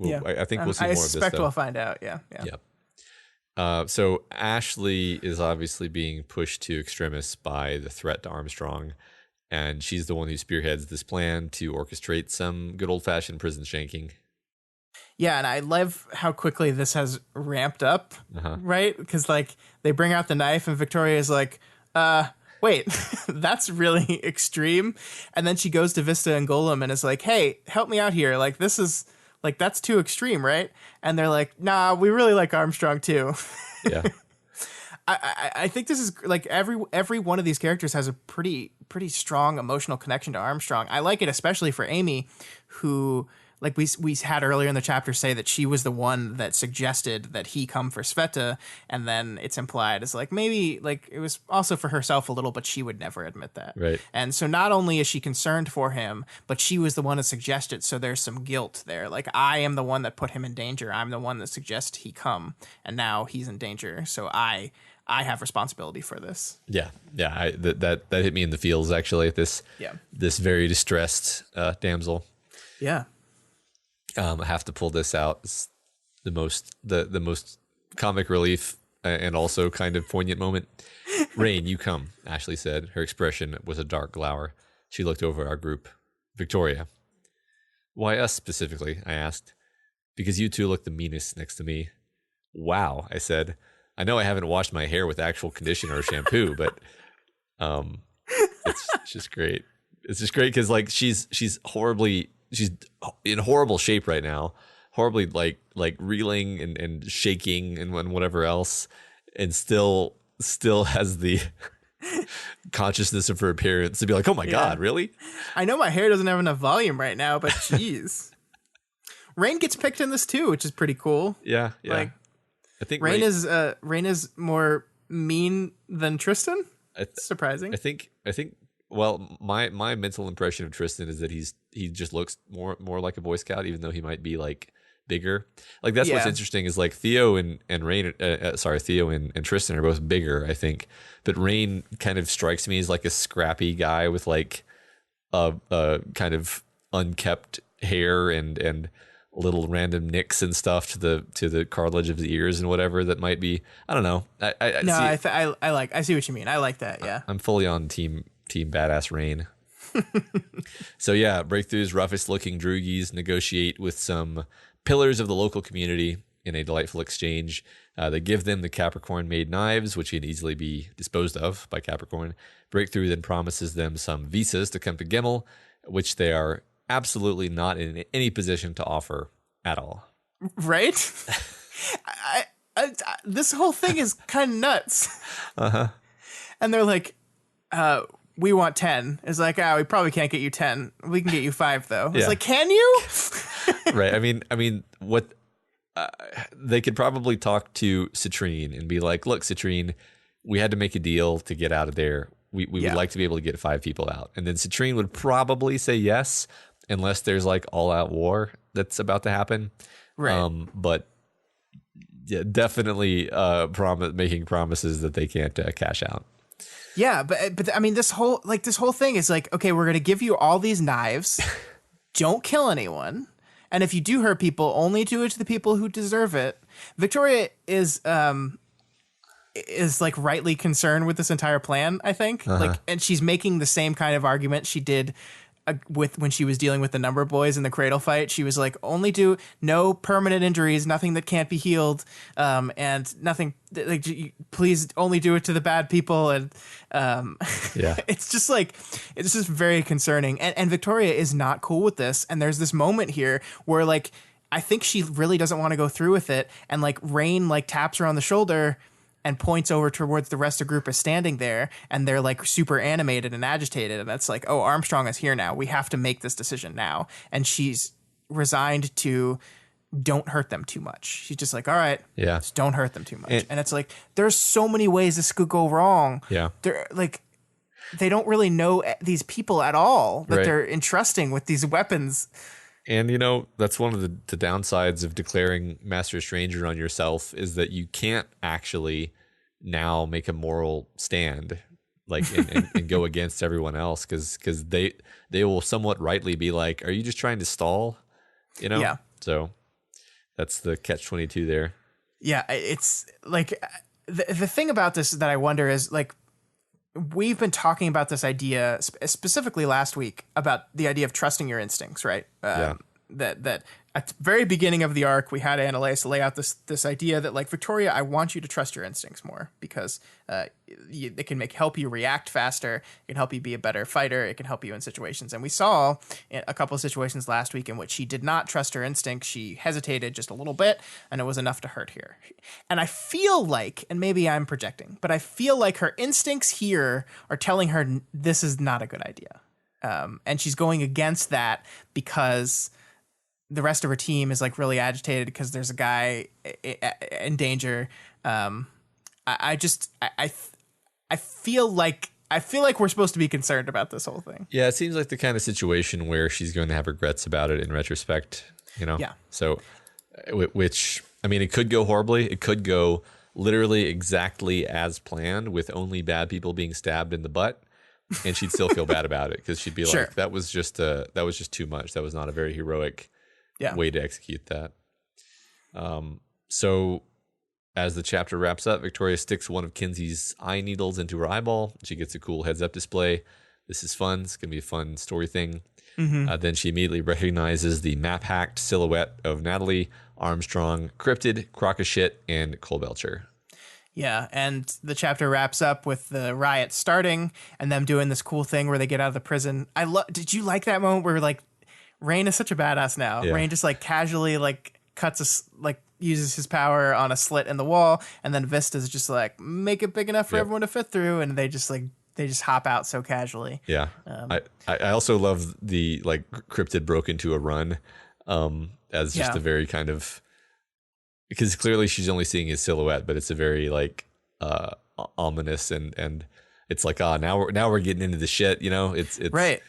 I think we'll see more of this. I suspect though. we'll find out. Yeah. Yeah. So Ashley is obviously being pushed to extremis by the threat to Armstrong, and she's the one who spearheads this plan to orchestrate some good old-fashioned prison shanking. Yeah, and I love how quickly this has ramped up, right? Because, like, they bring out the knife, and Victoria's like, wait, that's really extreme. And then she goes to Vista and Golem and is like, hey, help me out here. Like, this is, like, that's too extreme, right? And they're like, nah, we really like Armstrong, too. Yeah. I think this is, like, every one of these characters has a pretty strong emotional connection to Armstrong. I like it especially for Amy, who... like we had earlier in the chapter say that she was the one that suggested that he come for Sveta, and then it's implied as like maybe like it was also for herself a little, but she would never admit that. Right. And so not only is she concerned for him, but she was the one that suggested, so there's some guilt there. Like, I am the one that put him in danger. I'm the one that suggests he come, and now he's in danger. So I have responsibility for this. Yeah. Yeah. That hit me in the feels actually. This very distressed damsel. Yeah. I have to pull this out. It's the most comic relief and also kind of poignant moment. Rain, you come, Ashley said. Her expression was a dark glower. She looked over our group. Victoria. Why us specifically? I asked. Because you two look the meanest next to me. Wow, I said. I know I haven't washed my hair with actual conditioner or shampoo, but it's just great. It's just great because like she's in horrible shape right now, horribly like reeling and shaking and whatever else, and still has the consciousness of her appearance to be like, oh my God, really? I know my hair doesn't have enough volume right now, but geez. Rain gets picked in this too, which is pretty cool. Yeah. Like, I think Rain is more mean than Tristan. Surprising. I think. Well, my mental impression of Tristan is that he just looks more like a Boy Scout, even though he might be like bigger. Like that's what's interesting is like Theo and Rain. Theo and Tristan are both bigger, I think, but Rain kind of strikes me as like a scrappy guy with like a kind of unkept hair and little random nicks and stuff to the cartilage of his ears and whatever that might be. I don't know. I see what you mean. I like that. Yeah, I'm fully on team badass Rain. So yeah, Breakthrough's roughest looking droogies negotiate with some pillars of the local community in a delightful exchange. They give them the Capricorn made knives, which can easily be disposed of by Capricorn. Breakthrough then promises them some visas to come to Gemmel, which they are absolutely not in any position to offer at all. Right? This whole thing is kind of nuts. And they're like, we want 10. It's like, we probably can't get you 10. We can get you 5 though. It's like, can you? Right. I mean, what they could probably talk to Citrine and be like, look, Citrine, we had to make a deal to get out of there. We would like to be able to get 5 people out. And then Citrine would probably say yes, unless there's like all out war that's about to happen. Right. But yeah, definitely making promises that they can't cash out. Yeah, but I mean, this whole thing is like, okay, we're going to give you all these knives. Don't kill anyone. And if you do hurt people, only do it to the people who deserve it. Victoria is like rightly concerned with this entire plan, I think. Like, and she's making the same kind of argument she did with when she was dealing with the number boys in the cradle fight. She was like, only do no permanent injuries, nothing that can't be healed, and nothing like, please only do it to the bad people. And Yeah. it's just like, it's just very concerning. And Victoria is not cool with this. And there's this moment here where like, I think she really doesn't want to go through with it. And like Rain like taps her on the shoulder and points over towards the rest of the group is standing there, and they're like super animated and agitated. And that's like, oh, Armstrong is here now. We have to make this decision now. And she's resigned to don't hurt them too much. She's just like, all right, Yeah. just don't hurt them too much. And it's like, there's so many ways this could go wrong. Yeah. They're like, they don't really know these people at all that Right. they're entrusting with these weapons. And, you know, that's one of the downsides of declaring Master Stranger on yourself is that you can't actually now make a moral stand like and go against everyone else because they will somewhat rightly be like, are you just trying to stall? You know? Yeah. So that's the catch-22 there. Yeah, it's like the thing about this that I wonder is like, we've been talking about this idea specifically last week about the idea of trusting your instincts, right? That at the very beginning of the arc, we had Annalise lay out this idea that like, Victoria, I want you to trust your instincts more because it can help you react faster. It can help you be a better fighter. It can help you in situations. And we saw a couple of situations last week in which she did not trust her instincts. She hesitated just a little bit, and it was enough to hurt her. And I feel like, and maybe I'm projecting, but I feel like her instincts here are telling her this is not a good idea. And she's going against that because the rest of her team is like really agitated because there's a guy in danger. I feel like we're supposed to be concerned about this whole thing. Yeah, it seems like the kind of situation where she's going to have regrets about it in retrospect, you know? Yeah. So, which, I mean, it could go horribly. It could go literally exactly as planned with only bad people being stabbed in the butt. And she'd still feel bad about it because she'd be Sure. like, that was just too much. That was not a very heroic way to execute that. So as the chapter wraps up, Victoria sticks one of Kinsey's eye needles into her eyeball. She gets a cool heads-up display. This is fun. It's going to be a fun story thing. Mm-hmm. Then she immediately recognizes the map-hacked silhouette of Natalie, Armstrong, Cryptid, Crockashit, and Colbelcher. Yeah, and the chapter wraps up with the riot starting and them doing this cool thing where they get out of the prison. Did you like that moment where like Rain is such a badass now? Yeah. Rain just like casually like uses his power on a slit in the wall, and then Vista's just like, make it big enough for everyone to fit through, and they just hop out so casually. Yeah. I also love the like Cryptid broke into a run as just a very kind of, because clearly she's only seeing his silhouette, but it's a very like ominous and it's like, now we're getting into the shit, you know? It's right.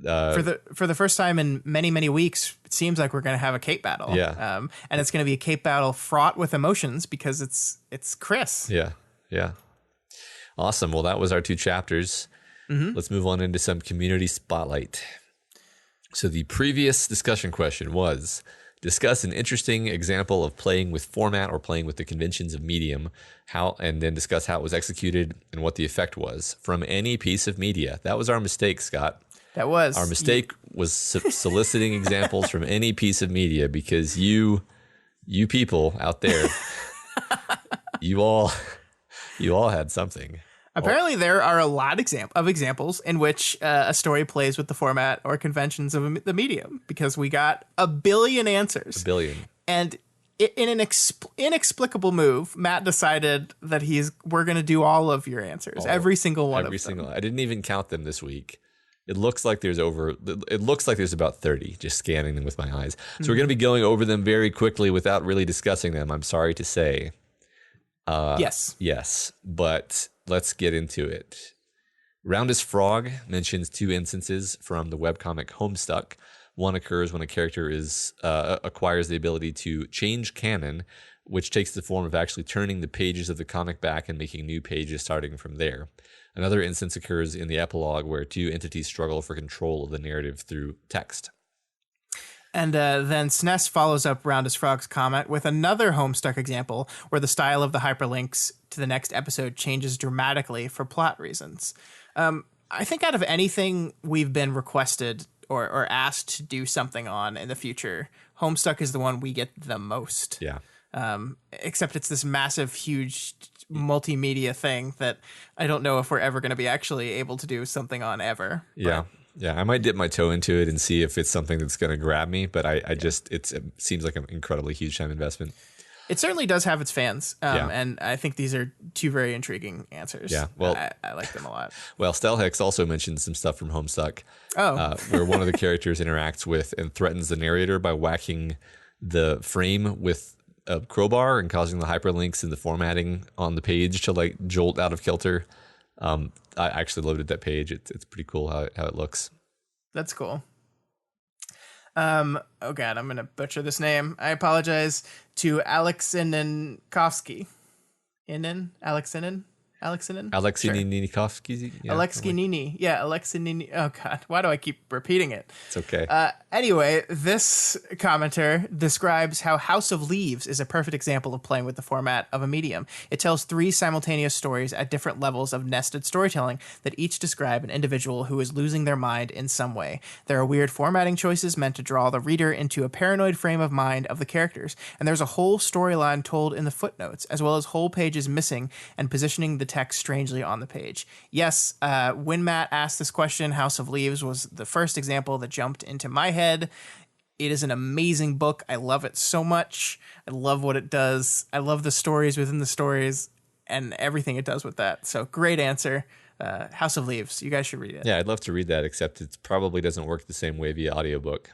For the first time in many, many weeks, it seems like we're going to have a cape battle. Yeah. And it's going to be a cape battle fraught with emotions because it's Chris. Yeah. Yeah. Awesome. Well, that was our 2 chapters. Mm-hmm. Let's move on into some community spotlight. So the previous discussion question was, discuss an interesting example of playing with format or playing with the conventions of medium, and then discuss how it was executed and what the effect was from any piece of media. That was our mistake, Scott. That was. Our mistake was soliciting examples from any piece of media because you people out there, you all had something. Apparently, there are a lot of examples in which a story plays with the format or conventions of the medium, because we got a billion answers. A billion. And in an inexplicable move, Matt decided that we're going to do all of your answers, every single one of them. Every single. I didn't even count them this week. It looks like there's about 30, just scanning them with my eyes. So we're going to be going over them very quickly without really discussing them, I'm sorry to say. Yes, but let's get into it. Roundest Frog mentions 2 instances from the webcomic Homestuck. One occurs when a character acquires the ability to change canon, which takes the form of actually turning the pages of the comic back and making new pages starting from there. Another instance occurs in the epilogue where 2 entities struggle for control of the narrative through text. And then SNES follows up Roundest Frog's comment with another Homestuck example where the style of the hyperlinks to the next episode changes dramatically for plot reasons. I think out of anything we've been requested or asked to do something on in the future, Homestuck is the one we get the most. Yeah. Except it's this massive, huge multimedia thing that I don't know if we're ever going to be actually able to do something on ever. Yeah. Yeah. I might dip my toe into it and see if it's something that's going to grab me, but I just, it seems like an incredibly huge time investment. It certainly does have its fans, and I think these are two very intriguing answers. Yeah, well, I like them a lot. Well, Stelhex also mentioned some stuff from Homestuck, where one of the characters interacts with and threatens the narrator by whacking the frame with a crowbar and causing the hyperlinks and the formatting on the page to like jolt out of kilter. I actually loaded that page. It's pretty cool how it looks. That's cool. Oh god, I'm gonna butcher this name. I apologize to Alexinikovsky. Alexinin? Alexinikovsky? Yeah, Alexinini. Yeah, Alexinini. Oh god, why do I keep repeating it? It's okay. Anyway, this commenter describes how House of Leaves is a perfect example of playing with the format of a medium. It tells 3 simultaneous stories at different levels of nested storytelling that each describe an individual who is losing their mind in some way. There are weird formatting choices meant to draw the reader into a paranoid frame of mind of the characters, and there's a whole storyline told in the footnotes, as well as whole pages missing and positioning the text strangely on the page. Yes, when Matt asked this question, House of Leaves was the first example that jumped into my head. It is an amazing book. I love it so much. I love what it does. I love the stories within the stories and everything it does with that. So great answer. House of Leaves. You guys should read it. Yeah, I'd love to read that, except it probably doesn't work the same way via audiobook.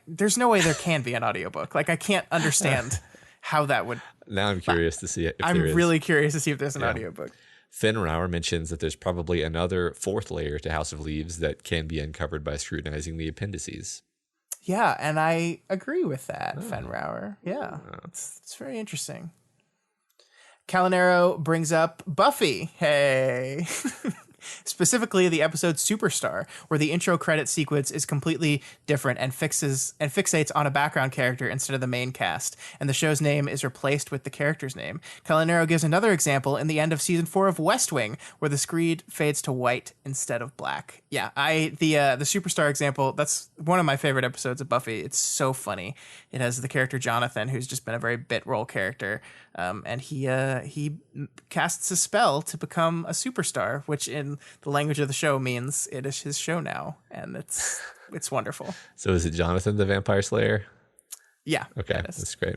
There's no way there can be an audiobook. Like, I can't understand how that would. Now I'm curious to see if I'm there is. really curious to see if there's an audiobook. Finn Rauer mentions that there's probably another 4th layer to House of Leaves that can be uncovered by scrutinizing the appendices. Yeah, and I agree with that, Finn Rauer. Yeah, it's very interesting. Calinero brings up Buffy. Hey. Specifically the episode Superstar, where the intro credit sequence is completely different and fixates on a background character instead of the main cast, and the show's name is replaced with the character's name. Calinero gives another example in the end of season 4 of West Wing, where the screen fades to white instead of black. Yeah, the Superstar example, that's one of my favorite episodes of Buffy. It's so funny. It has the character Jonathan, who's just been a very bit role character, and he casts a spell to become a superstar, which in the language of the show means it is his show now, and it's wonderful. So is it Jonathan the Vampire Slayer? Yeah. Okay, that's great.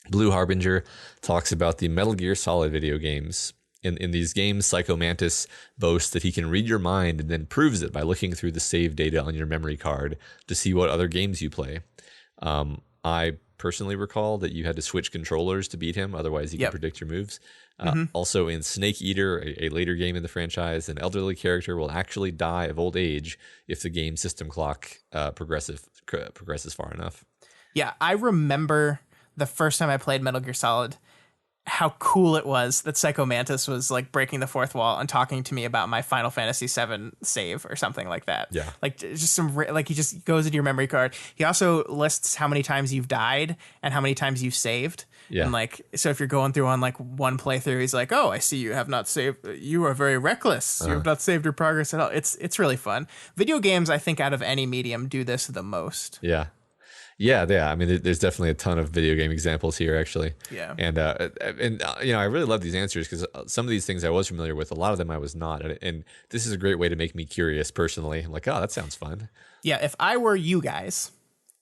Blue Harbinger talks about the Metal Gear Solid video games. In these games, Psycho Mantis boasts that he can read your mind and then proves it by looking through the save data on your memory card to see what other games you play. I personally recall that you had to switch controllers to beat him, otherwise he could predict your moves. Also in Snake Eater, a later game in the franchise, an elderly character will actually die of old age if the game system clock progresses far enough. Yeah, I remember the first time I played Metal Gear Solid, how cool it was that Psycho Mantis was like breaking the fourth wall and talking to me about my Final Fantasy VII save or something like that. Yeah. Like just he just goes into your memory card. He also lists how many times you've died and how many times you've saved. Yeah. And like, so if you're going through on like one playthrough, he's like, oh, I see you have not saved. You are very reckless. You have not saved your progress at all. It's really fun. Video games, I think out of any medium do this the most. Yeah. Yeah. I mean, there's definitely a ton of video game examples here, actually. Yeah. And I really love these answers because some of these things I was familiar with, a lot of them I was not. And this is a great way to make me curious personally. I'm like, oh, that sounds fun. Yeah. If I were you guys,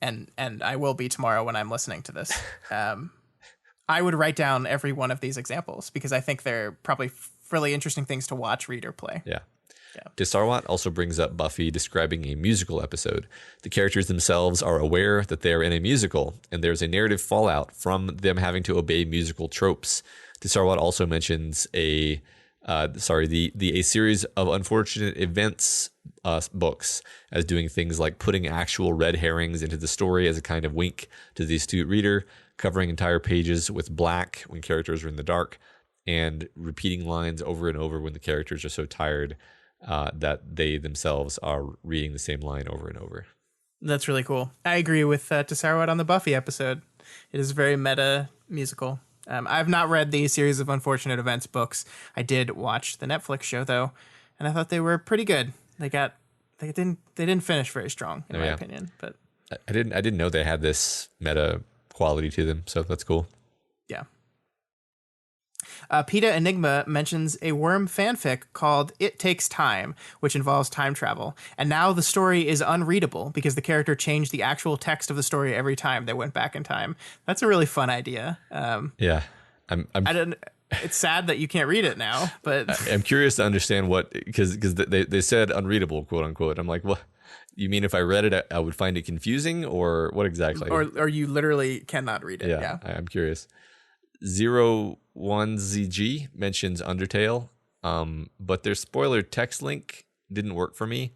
and I will be tomorrow when I'm listening to this, I would write down every one of these examples because I think they're probably really interesting things to watch, read, or play. Yeah. Desarwat also brings up Buffy describing a musical episode. The characters themselves are aware that they are in a musical, and there's a narrative fallout from them having to obey musical tropes. Desarwat also mentions a series of unfortunate events books as doing things like putting actual red herrings into the story as a kind of wink to the astute reader, covering entire pages with black when characters are in the dark, and repeating lines over and over when the characters are so tired that they themselves are reading the same line over and over. That's really cool. I agree with Desarwat on the Buffy episode. It is a very meta musical. I've not read the series of unfortunate events books. I did watch the Netflix show though, and I thought they were pretty good. They didn't finish very strong in my opinion, but I didn't know they had this meta quality to them, so that's cool. yeah. PETA Enigma mentions a worm fanfic called It Takes Time, which involves time travel. And now the story is unreadable because the character changed the actual text of the story every time they went back in time. That's a really fun idea. Yeah. It's sad that you can't read it now, but I'm curious to understand what, because they said unreadable, quote unquote. I'm like, well, you mean if I read it, I would find it confusing, or what exactly? Or you literally cannot read it. Yeah. I'm curious. 01ZG mentions Undertale, but their spoiler text link didn't work for me,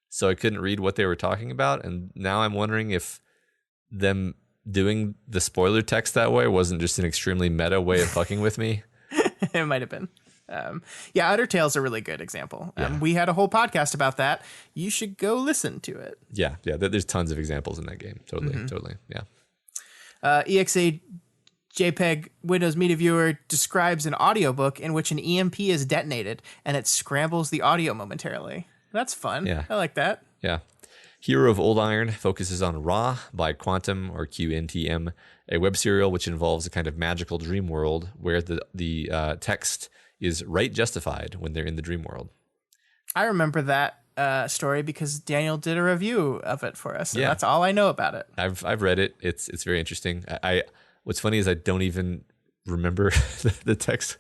so I couldn't read what they were talking about. And now I'm wondering if them doing the spoiler text that way wasn't just an extremely meta way of fucking with me. It might have been. Undertale's a really good example. We had a whole podcast about that. You should go listen to it. Yeah. There's tons of examples in that game. Totally. Yeah. EXA JPEG Windows Media Viewer describes an audiobook in which an EMP is detonated and it scrambles the audio momentarily. That's fun. Yeah. I like that. Yeah. Hero of Old Iron focuses on Ra by Quantum, or QNTM, a web serial which involves a kind of magical dream world where the text is right justified when they're in the dream world. I remember that story because Daniel did a review of it for us. So that's all I know about it. I've read it. It's very interesting. What's funny is I don't even remember the text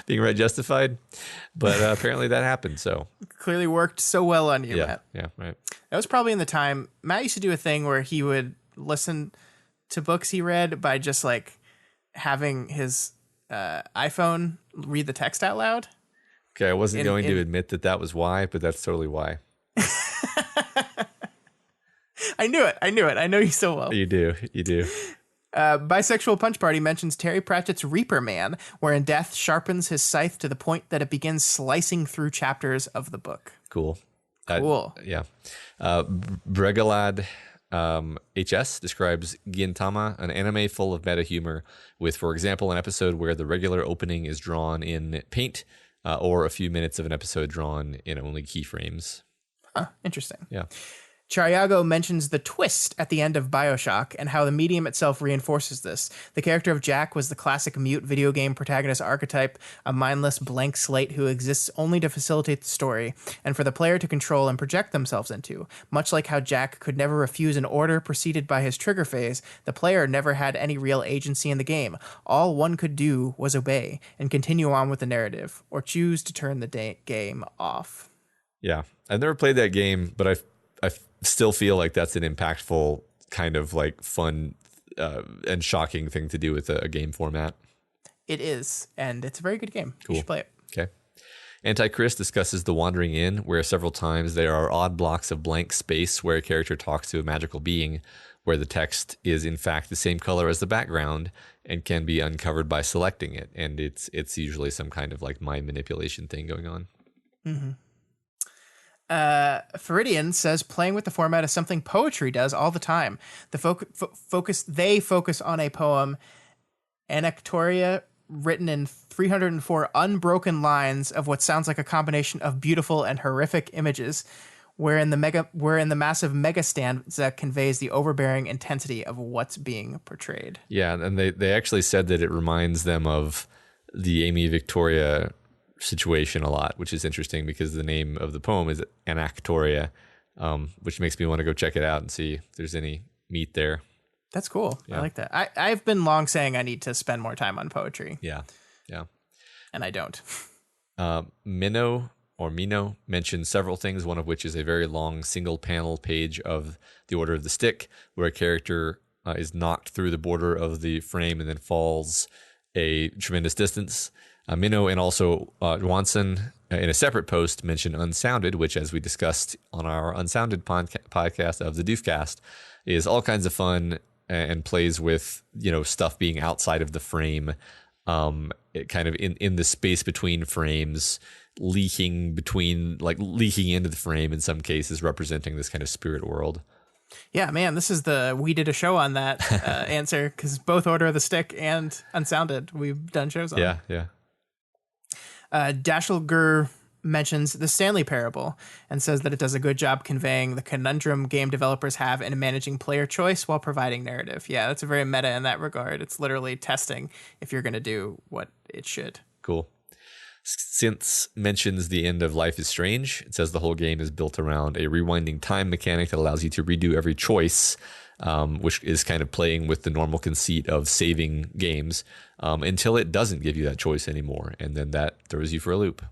being right justified, but apparently that happened. So clearly worked so well on you, Matt. Yeah, right. That was probably in the time Matt used to do a thing where he would listen to books he read by just like having his iPhone read the text out loud. Okay, I wasn't going to admit that was why, but that's totally why. I knew it. I know you so well. You do. Bisexual Punch Party mentions Terry Pratchett's Reaper Man, wherein Death sharpens his scythe to the point that it begins slicing through chapters of the book. Cool. Yeah. Bregalad HS describes Gintama, an anime full of meta humor, with, for example, an episode where the regular opening is drawn in Paint, or a few minutes of an episode drawn in only keyframes. Interesting. Yeah. Chariago mentions the twist at the end of BioShock and how the medium itself reinforces this. The character of Jack was the classic mute video game protagonist archetype, a mindless blank slate who exists only to facilitate the story and for the player to control and project themselves into. Much like how Jack could never refuse an order preceded by his trigger phase, the player never had any real agency in the game. All one could do was obey and continue on with the narrative, or choose to turn the game off. Yeah, I've never played that game, but I still feel like that's an impactful kind of like fun and shocking thing to do with a game format. It is, and it's a very good game. Cool. You should play it. Okay. Anti-Chris discusses The Wandering Inn, where several times there are odd blocks of blank space where a character talks to a magical being, where the text is in fact the same color as the background and can be uncovered by selecting it. And it's usually some kind of like mind manipulation thing going on. Mm-hmm. Feridian says playing with the format is something poetry does all the time. They focus on a poem, Anactoria, written in 304 unbroken lines of what sounds like a combination of beautiful and horrific images, wherein the massive mega stanza conveys the overbearing intensity of what's being portrayed. Yeah, and they actually said that it reminds them of the Amy Victoria situation a lot, which is interesting because the name of the poem is Anactoria, which makes me want to go check it out and see if there's any meat there. That's cool. Yeah. I like that. I've been long saying I need to spend more time on poetry. Yeah. And I don't. Mino mentions several things, one of which is a very long single panel page of The Order of the Stick, where a character is knocked through the border of the frame and then falls a tremendous distance. Minnow and also Wanson in a separate post mentioned Unsounded, which, as we discussed on our Unsounded podcast of the Doofcast, is all kinds of fun and plays with, stuff being outside of the frame, it kind of in the space between frames, leaking into the frame in some cases, representing this kind of spirit world. Yeah, man, this is we did a show on that answer, because both Order of the Stick and Unsounded we've done shows on. Yeah. mentions the Stanley Parable and says that it does a good job conveying the conundrum game developers have in managing player choice while providing narrative. Yeah, that's a very meta in that regard. It's literally testing if you're going to do what it should. Cool. Synths mentions the end of Life is Strange. It says the whole game is built around a rewinding time mechanic that allows you to redo every choice, which is kind of playing with the normal conceit of saving games until it doesn't give you that choice anymore. And then that throws you for a loop.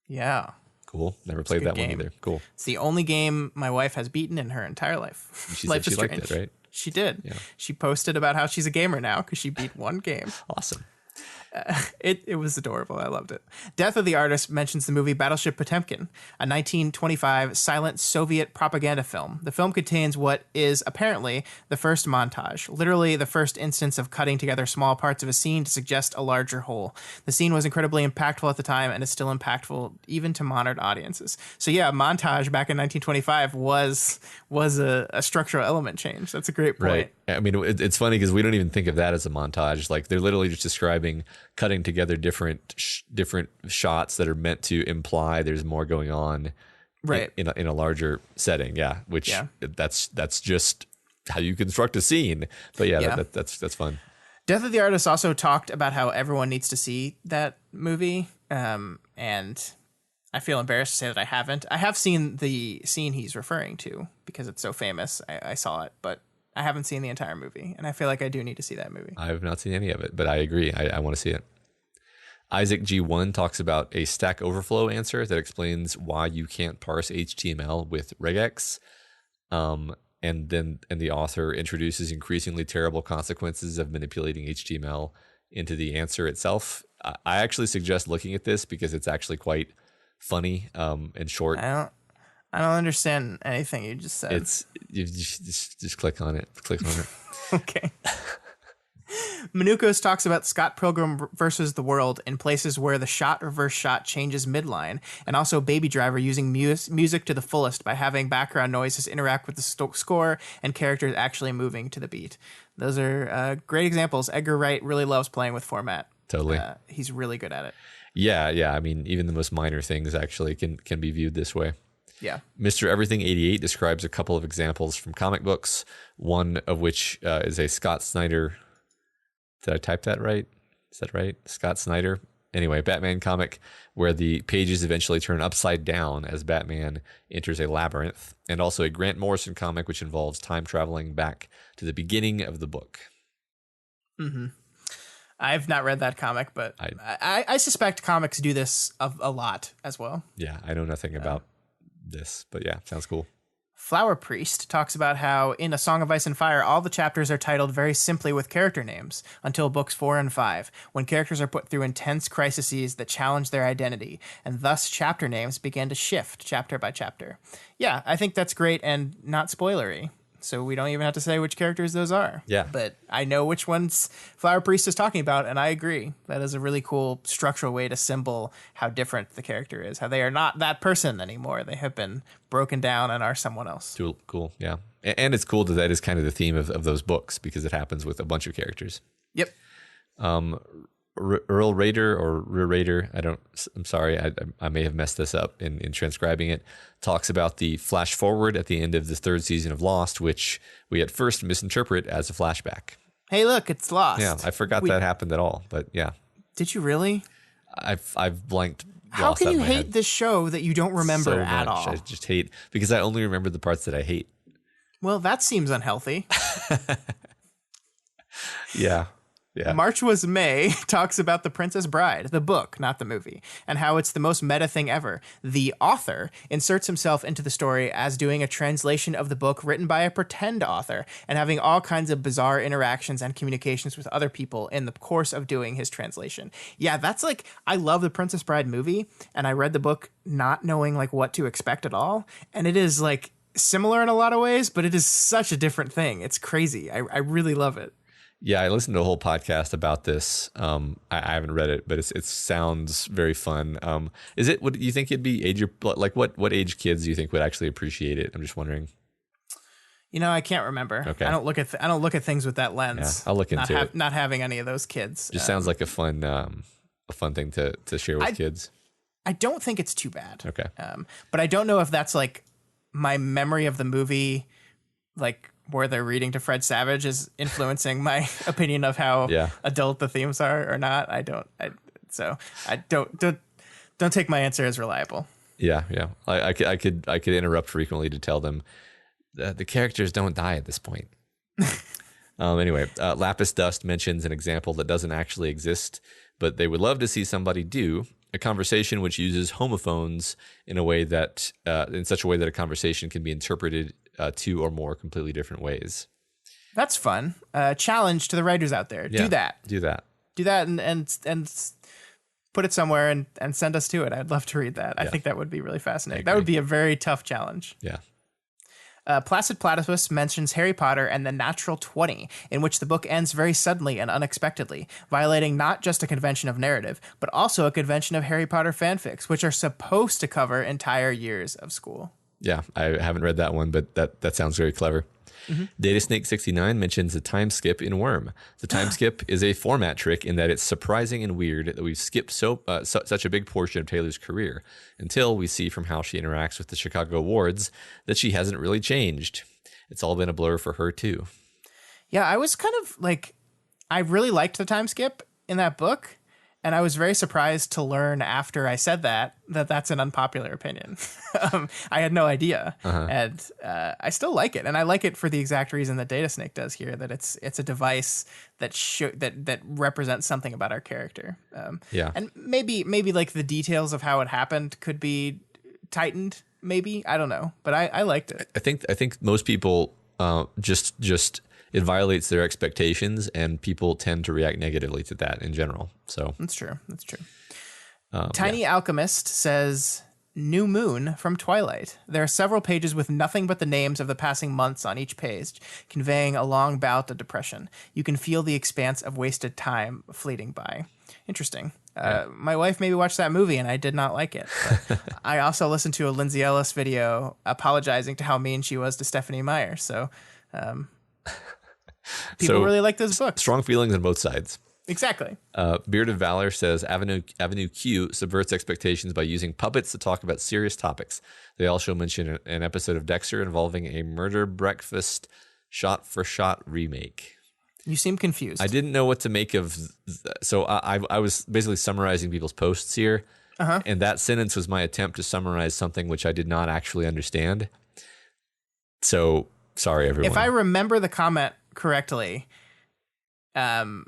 Yeah. Cool. Never played that one either. Cool. It's the only game my wife has beaten in her entire life. She said she liked it, right? She did. Yeah. She posted about how she's a gamer now because she beat one game. Awesome. It was adorable. I loved it. Death of the Artist mentions the movie Battleship Potemkin, a 1925 silent Soviet propaganda film. The film contains what is apparently the first montage, literally the first instance of cutting together small parts of a scene to suggest a larger whole. The scene was incredibly impactful at the time and is still impactful even to modern audiences. So yeah, montage back in 1925 was a structural element change. That's a great point. Right. I mean, it's funny because we don't even think of that as a montage. Like they're literally just describing cutting together different shots that are meant to imply there's more going on, right? In a larger setting, yeah. Which that's just how you construct a scene. But that's fun. Death of the Artist also talked about how everyone needs to see that movie, and I feel embarrassed to say that I haven't. I have seen the scene he's referring to because it's so famous. I saw it, but I haven't seen the entire movie, and I feel like I do need to see that movie. I have not seen any of it, but I agree. I want to see it. Isaac G1 talks about a Stack Overflow answer that explains why you can't parse HTML with regex. And the author introduces increasingly terrible consequences of manipulating HTML into the answer itself. I actually suggest looking at this because it's actually quite funny and short. I don't understand anything you just said. You just click on it. Click on it. Okay. Manukos talks about Scott Pilgrim versus the World in places where the shot reverse shot changes midline, and also Baby Driver using music to the fullest by having background noises interact with the score and characters actually moving to the beat. Those are great examples. Edgar Wright really loves playing with format. Totally. He's really good at it. Yeah. I mean, even the most minor things actually can be viewed this way. Yeah. Mr. Everything 88 describes a couple of examples from comic books, one of which is a Scott Snyder. Did I type that right? Is that right? Scott Snyder? Anyway, Batman comic where the pages eventually turn upside down as Batman enters a labyrinth, and also a Grant Morrison comic which involves time traveling back to the beginning of the book. Mm-hmm. I've not read that comic, but I suspect comics do this a lot as well. Yeah, I know nothing about this, but yeah, sounds cool. Flower Priest talks about how in A Song of Ice and Fire, all the chapters are titled very simply with character names until books 4 and 5, when characters are put through intense crises that challenge their identity, and thus chapter names begin to shift chapter by chapter. Yeah, I think that's great and not spoilery. So we don't even have to say which characters those are. Yeah. But I know which ones Flower Priest is talking about, and I agree. That is a really cool structural way to symbol how different the character is, how they are not that person anymore. They have been broken down and are someone else. Cool, yeah. And it's cool that is kind of the theme of those books because it happens with a bunch of characters. Yep. Earl Raider or Raider, I'm sorry, I may have messed this up in transcribing it, talks about the flash forward at the end of the 3rd season of Lost, which we at first misinterpret as a flashback. Hey, look, it's Lost. Yeah, I forgot that happened at all, but yeah. Did you really? I've blanked. How can you hate this show that you don't remember so at much. all? I just hate, because I only remember the parts that I hate. Well, that seems unhealthy. Yeah. March Was May talks about The Princess Bride, the book, not the movie, and how it's the most meta thing ever. The author inserts himself into the story as doing a translation of the book written by a pretend author and having all kinds of bizarre interactions and communications with other people in the course of doing his translation. Yeah, that's like, I love The Princess Bride movie, and I read the book not knowing like what to expect at all, and it is like similar in a lot of ways, but it is such a different thing. It's crazy. I really love it. Yeah, I listened to a whole podcast about this. I haven't read it, but it sounds very fun. Is it? What do you think it'd be? What age kids do you think would actually appreciate it? I'm just wondering. You know, I can't remember. Okay. I don't look at things with that lens. Yeah, I'll look into it. Not having any of those kids. Just sounds like a fun thing to share with kids. I don't think it's too bad. Okay. But I don't know if that's like my memory of the movie, like where they're reading to Fred Savage, is influencing my opinion of how adult the themes are or not. So don't take my answer as reliable. Yeah. I could interrupt frequently to tell them that the characters don't die at this point. Anyway, Lapis Dust mentions an example that doesn't actually exist, but they would love to see somebody do a conversation which uses homophones in such a way that a conversation can be interpreted two or more completely different ways. That's fun. Challenge to the writers out there. Yeah, Do that and put it somewhere and send us to it. I'd love to read that. I think that would be really fascinating. That would be a very tough challenge. Yeah. Placid Platypus mentions Harry Potter and the Natural 20, in which the book ends very suddenly and unexpectedly, violating not just a convention of narrative, but also a convention of Harry Potter fanfics, which are supposed to cover entire years of school. Yeah, I haven't read that one, but that sounds very clever. Mm-hmm. Datasnake69 mentions a time skip in Worm. The time skip is a format trick in that it's surprising and weird that we've skipped such a big portion of Taylor's career until we see from how she interacts with the Chicago wards that she hasn't really changed. It's all been a blur for her too. Yeah, I was kind of like, I really liked the time skip in that book. And I was very surprised to learn after I said that that's an unpopular opinion. I had no idea. And I still like it. And I like it for the exact reason that Datasnake does here, that it's a device that represents something about our character. And maybe like the details of how it happened could be tightened, maybe. I don't know. But I liked it. I think most people just it violates their expectations, and people tend to react negatively to that in general. So that's true. Tiny Alchemist says, New Moon from Twilight. There are several pages with nothing but the names of the passing months on each page, conveying a long bout of depression. You can feel the expanse of wasted time fleeting by. Interesting. My wife made me watch that movie, and I did not like it. I also listened to a Lindsay Ellis video apologizing to how mean she was to Stephanie Meyer. So people really like this book. Strong feelings on both sides. Exactly. Beard of Valor says Avenue Q subverts expectations by using puppets to talk about serious topics. They also mention an episode of Dexter involving a murder breakfast shot-for-shot remake. You seem confused. I didn't know what to make of... So I was basically summarizing people's posts here, and that sentence was my attempt to summarize something which I did not actually understand. So, sorry, everyone. If I remember the comment correctly, you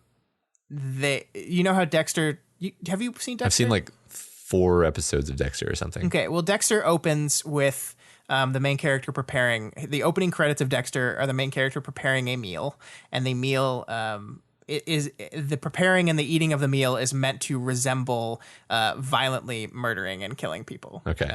know how Dexter... have you seen Dexter? I've seen like 4 episodes of Dexter or something. Okay, well, Dexter opens with... the main character preparing the opening credits of Dexter are the main character preparing a meal, and the meal is the preparing and the eating of the meal is meant to resemble violently murdering and killing people. Okay.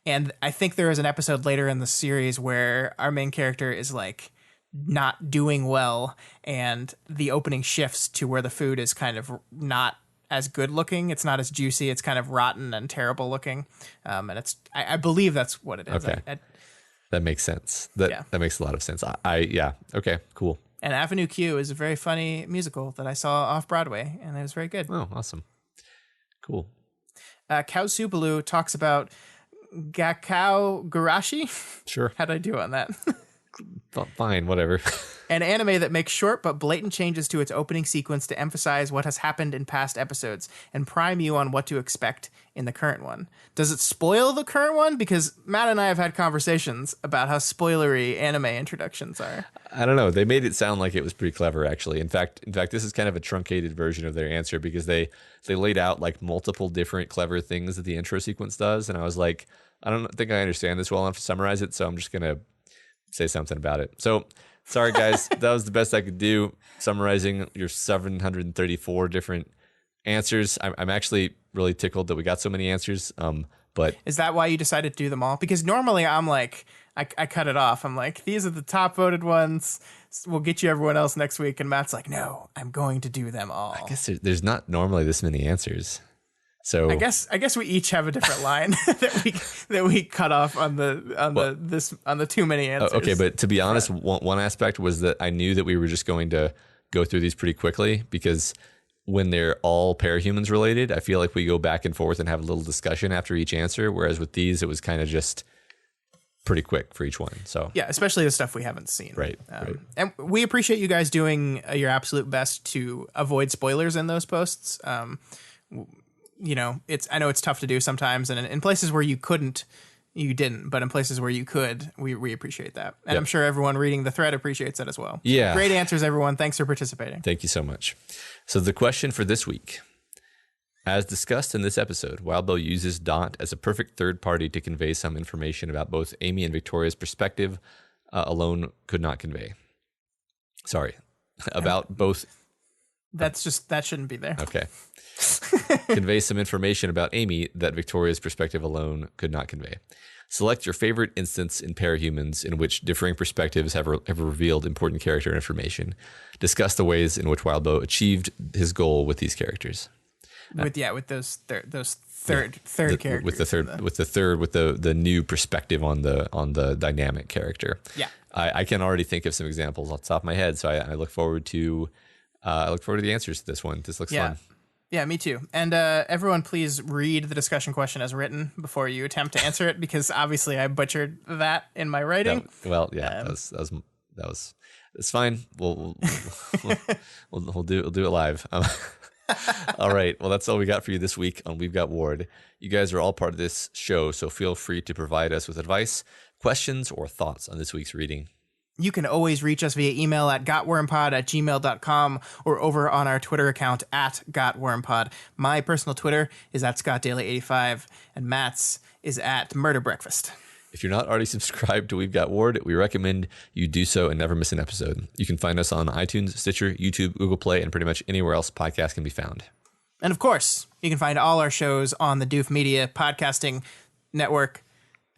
And I think there is an episode later in the series where our main character is like not doing well, and the opening shifts to where the food is kind of not as good looking. It's not as juicy. It's kind of rotten and terrible looking. And it's, I believe that's what it is. Okay. That makes sense. That makes a lot of sense. Okay, cool. And Avenue Q is a very funny musical that I saw off Broadway, and it was very good. Oh, awesome. Cool. Kausubalu talks about Gakao Garashi. Sure. How'd I do on that? Fine, whatever. An anime that makes short but blatant changes to its opening sequence to emphasize what has happened in past episodes and prime you on what to expect in the current one. Does it spoil the current one? Because Matt and I have had conversations about how spoilery anime introductions are. I don't know. They made it sound like it was pretty clever, actually. In fact, this is kind of a truncated version of their answer, because they laid out like multiple different clever things that the intro sequence does, and I was like, I don't think I understand this well enough to summarize it, so I'm just gonna say something about it. So sorry guys, that was the best I could do summarizing your 734 different answers. I'm actually really tickled that we got so many answers. But is that why you decided to do them all? Because normally I'm like, I cut it off. I'm like, these are the top voted ones. We'll get you everyone else next week. And Matt's like, no, I'm going to do them all. I guess there's not normally this many answers. So I guess we each have a different line that we cut off on the too many answers. Okay, but to be honest, one aspect was that I knew that we were just going to go through these pretty quickly, because when they're all parahumans related, I feel like we go back and forth and have a little discussion after each answer. Whereas with these, it was kind of just pretty quick for each one. So yeah, especially the stuff we haven't seen. Right. And we appreciate you guys doing your absolute best to avoid spoilers in those posts. You know, I know it's tough to do sometimes, and in places where you couldn't, you didn't, but in places where you could, we appreciate that. And I'm sure everyone reading the thread appreciates that as well. Yeah. Great answers, everyone. Thanks for participating. Thank you so much. So the question for this week, as discussed in this episode, Wildbow uses Dot as a perfect third party to convey some information about both Amy and Victoria's perspective alone could not convey. Sorry, about both. That shouldn't be there. Okay. Convey some information about Amy that Victoria's perspective alone could not convey. Select your favorite instance in Parahumans in which differing perspectives have revealed important character information. Discuss the ways in which Wildbow achieved his goal with these characters. With those third characters. With the new perspective on the dynamic character. Yeah. I can already think of some examples off the top of my head, so I look forward to the answers to this one. This looks fun. Yeah, me too. And everyone, please read the discussion question as written before you attempt to answer it, because obviously I butchered that in my writing. That was it's fine. We'll do it live. All right. Well, that's all we got for you this week on We've Got Ward. You guys are all part of this show, so feel free to provide us with advice, questions, or thoughts on this week's reading. You can always reach us via email at gotwormpod@gmail.com or over on our Twitter account at gotwormpod. My personal Twitter is at scottdaily85 and Matt's is at murderbreakfast. If you're not already subscribed to We've Got Ward, we recommend you do so and never miss an episode. You can find us on iTunes, Stitcher, YouTube, Google Play, and pretty much anywhere else podcasts can be found. And of course, you can find all our shows on the Doof Media podcasting network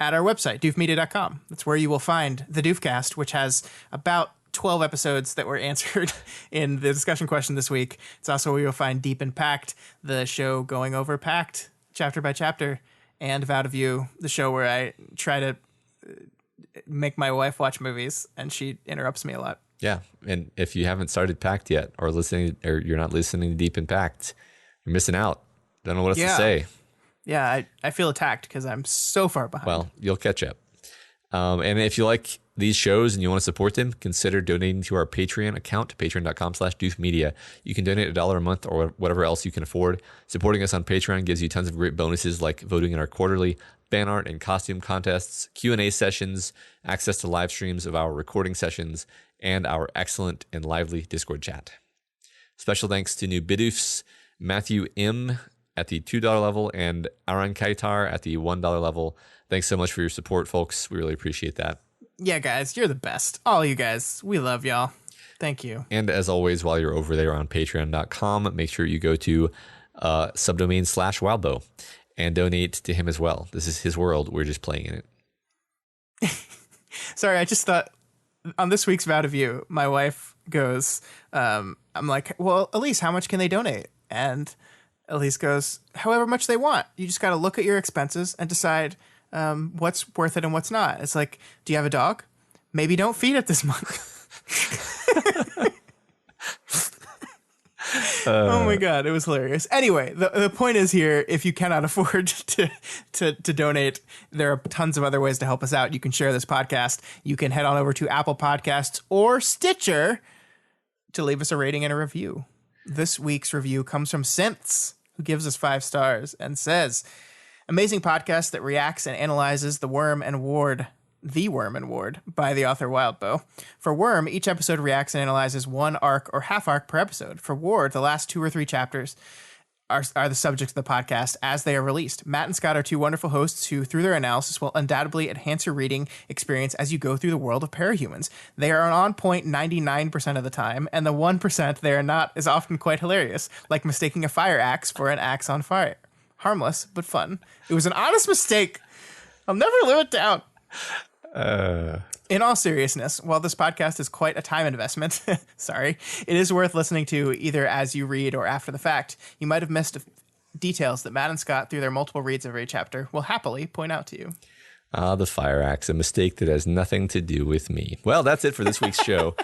at our website, doofmedia.com. That's where you will find the Doofcast, which has about 12 episodes that were answered in the discussion question this week. It's also where you'll find Deep and Pact, the show going over Pact chapter by chapter, and Vow to View, the show where I try to make my wife watch movies, and she interrupts me a lot. Yeah, and if you haven't started Pact yet, or you're not listening to Deep and Pact, you're missing out. Don't know what else to say. Yeah, I feel attacked because I'm so far behind. Well, you'll catch up. And if you like these shows and you want to support them, consider donating to our Patreon account, patreon.com/doofmedia. You can donate $1 a month or whatever else you can afford. Supporting us on Patreon gives you tons of great bonuses like voting in our quarterly fan art and costume contests, Q&A sessions, access to live streams of our recording sessions, and our excellent and lively Discord chat. Special thanks to new Bidoofs, Matthew M. at the $2 level and Aran Kaitar at the $1 level. Thanks so much for your support, folks. We really appreciate that. Yeah, guys, you're the best. All you guys, we love y'all. Thank you. And as always, while you're over there on patreon.com, make sure you go to subdomain /Wildbow and donate to him as well. This is his world. We're just playing in it. Sorry, I just thought on this week's Vow to View, my wife goes, I'm like, well, Elise, how much can they donate? And Elise goes, however much they want. You just got to look at your expenses and decide what's worth it and what's not. It's like, do you have a dog? Maybe don't feed it this month. Oh my God, it was hilarious. Anyway, the point is here, if you cannot afford to donate, there are tons of other ways to help us out. You can share this podcast. You can head on over to Apple Podcasts or Stitcher to leave us a rating and a review. This week's review comes from Synths, who gives us 5 stars and says, amazing podcast that reacts and analyzes The Worm and Ward by the author Wildbow. For Worm, each episode reacts and analyzes one arc or half arc per episode. For Ward, the last 2 or 3 chapters are the subject of the podcast as they are released. Matt and Scott are 2 wonderful hosts who, through their analysis, will undoubtedly enhance your reading experience as you go through the world of Parahumans. They are on point 99% of the time, and the 1% they are not is often quite hilarious, like mistaking a fire axe for an axe on fire. Harmless, but fun. It was an honest mistake. I'll never live it down. In all seriousness, while this podcast is quite a time investment, it is worth listening to either as you read or after the fact. You might have missed details that Matt and Scott, through their multiple reads of every chapter, will happily point out to you. The fire axe, a mistake that has nothing to do with me. Well, that's it for this week's show.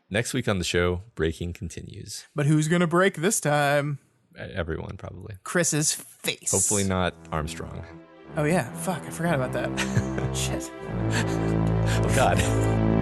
Next week on the show, breaking continues. But who's going to break this time? Everyone, probably. Chris's face. Hopefully not Armstrong. Oh, yeah. Fuck. I forgot about that. Shit. Oh, God.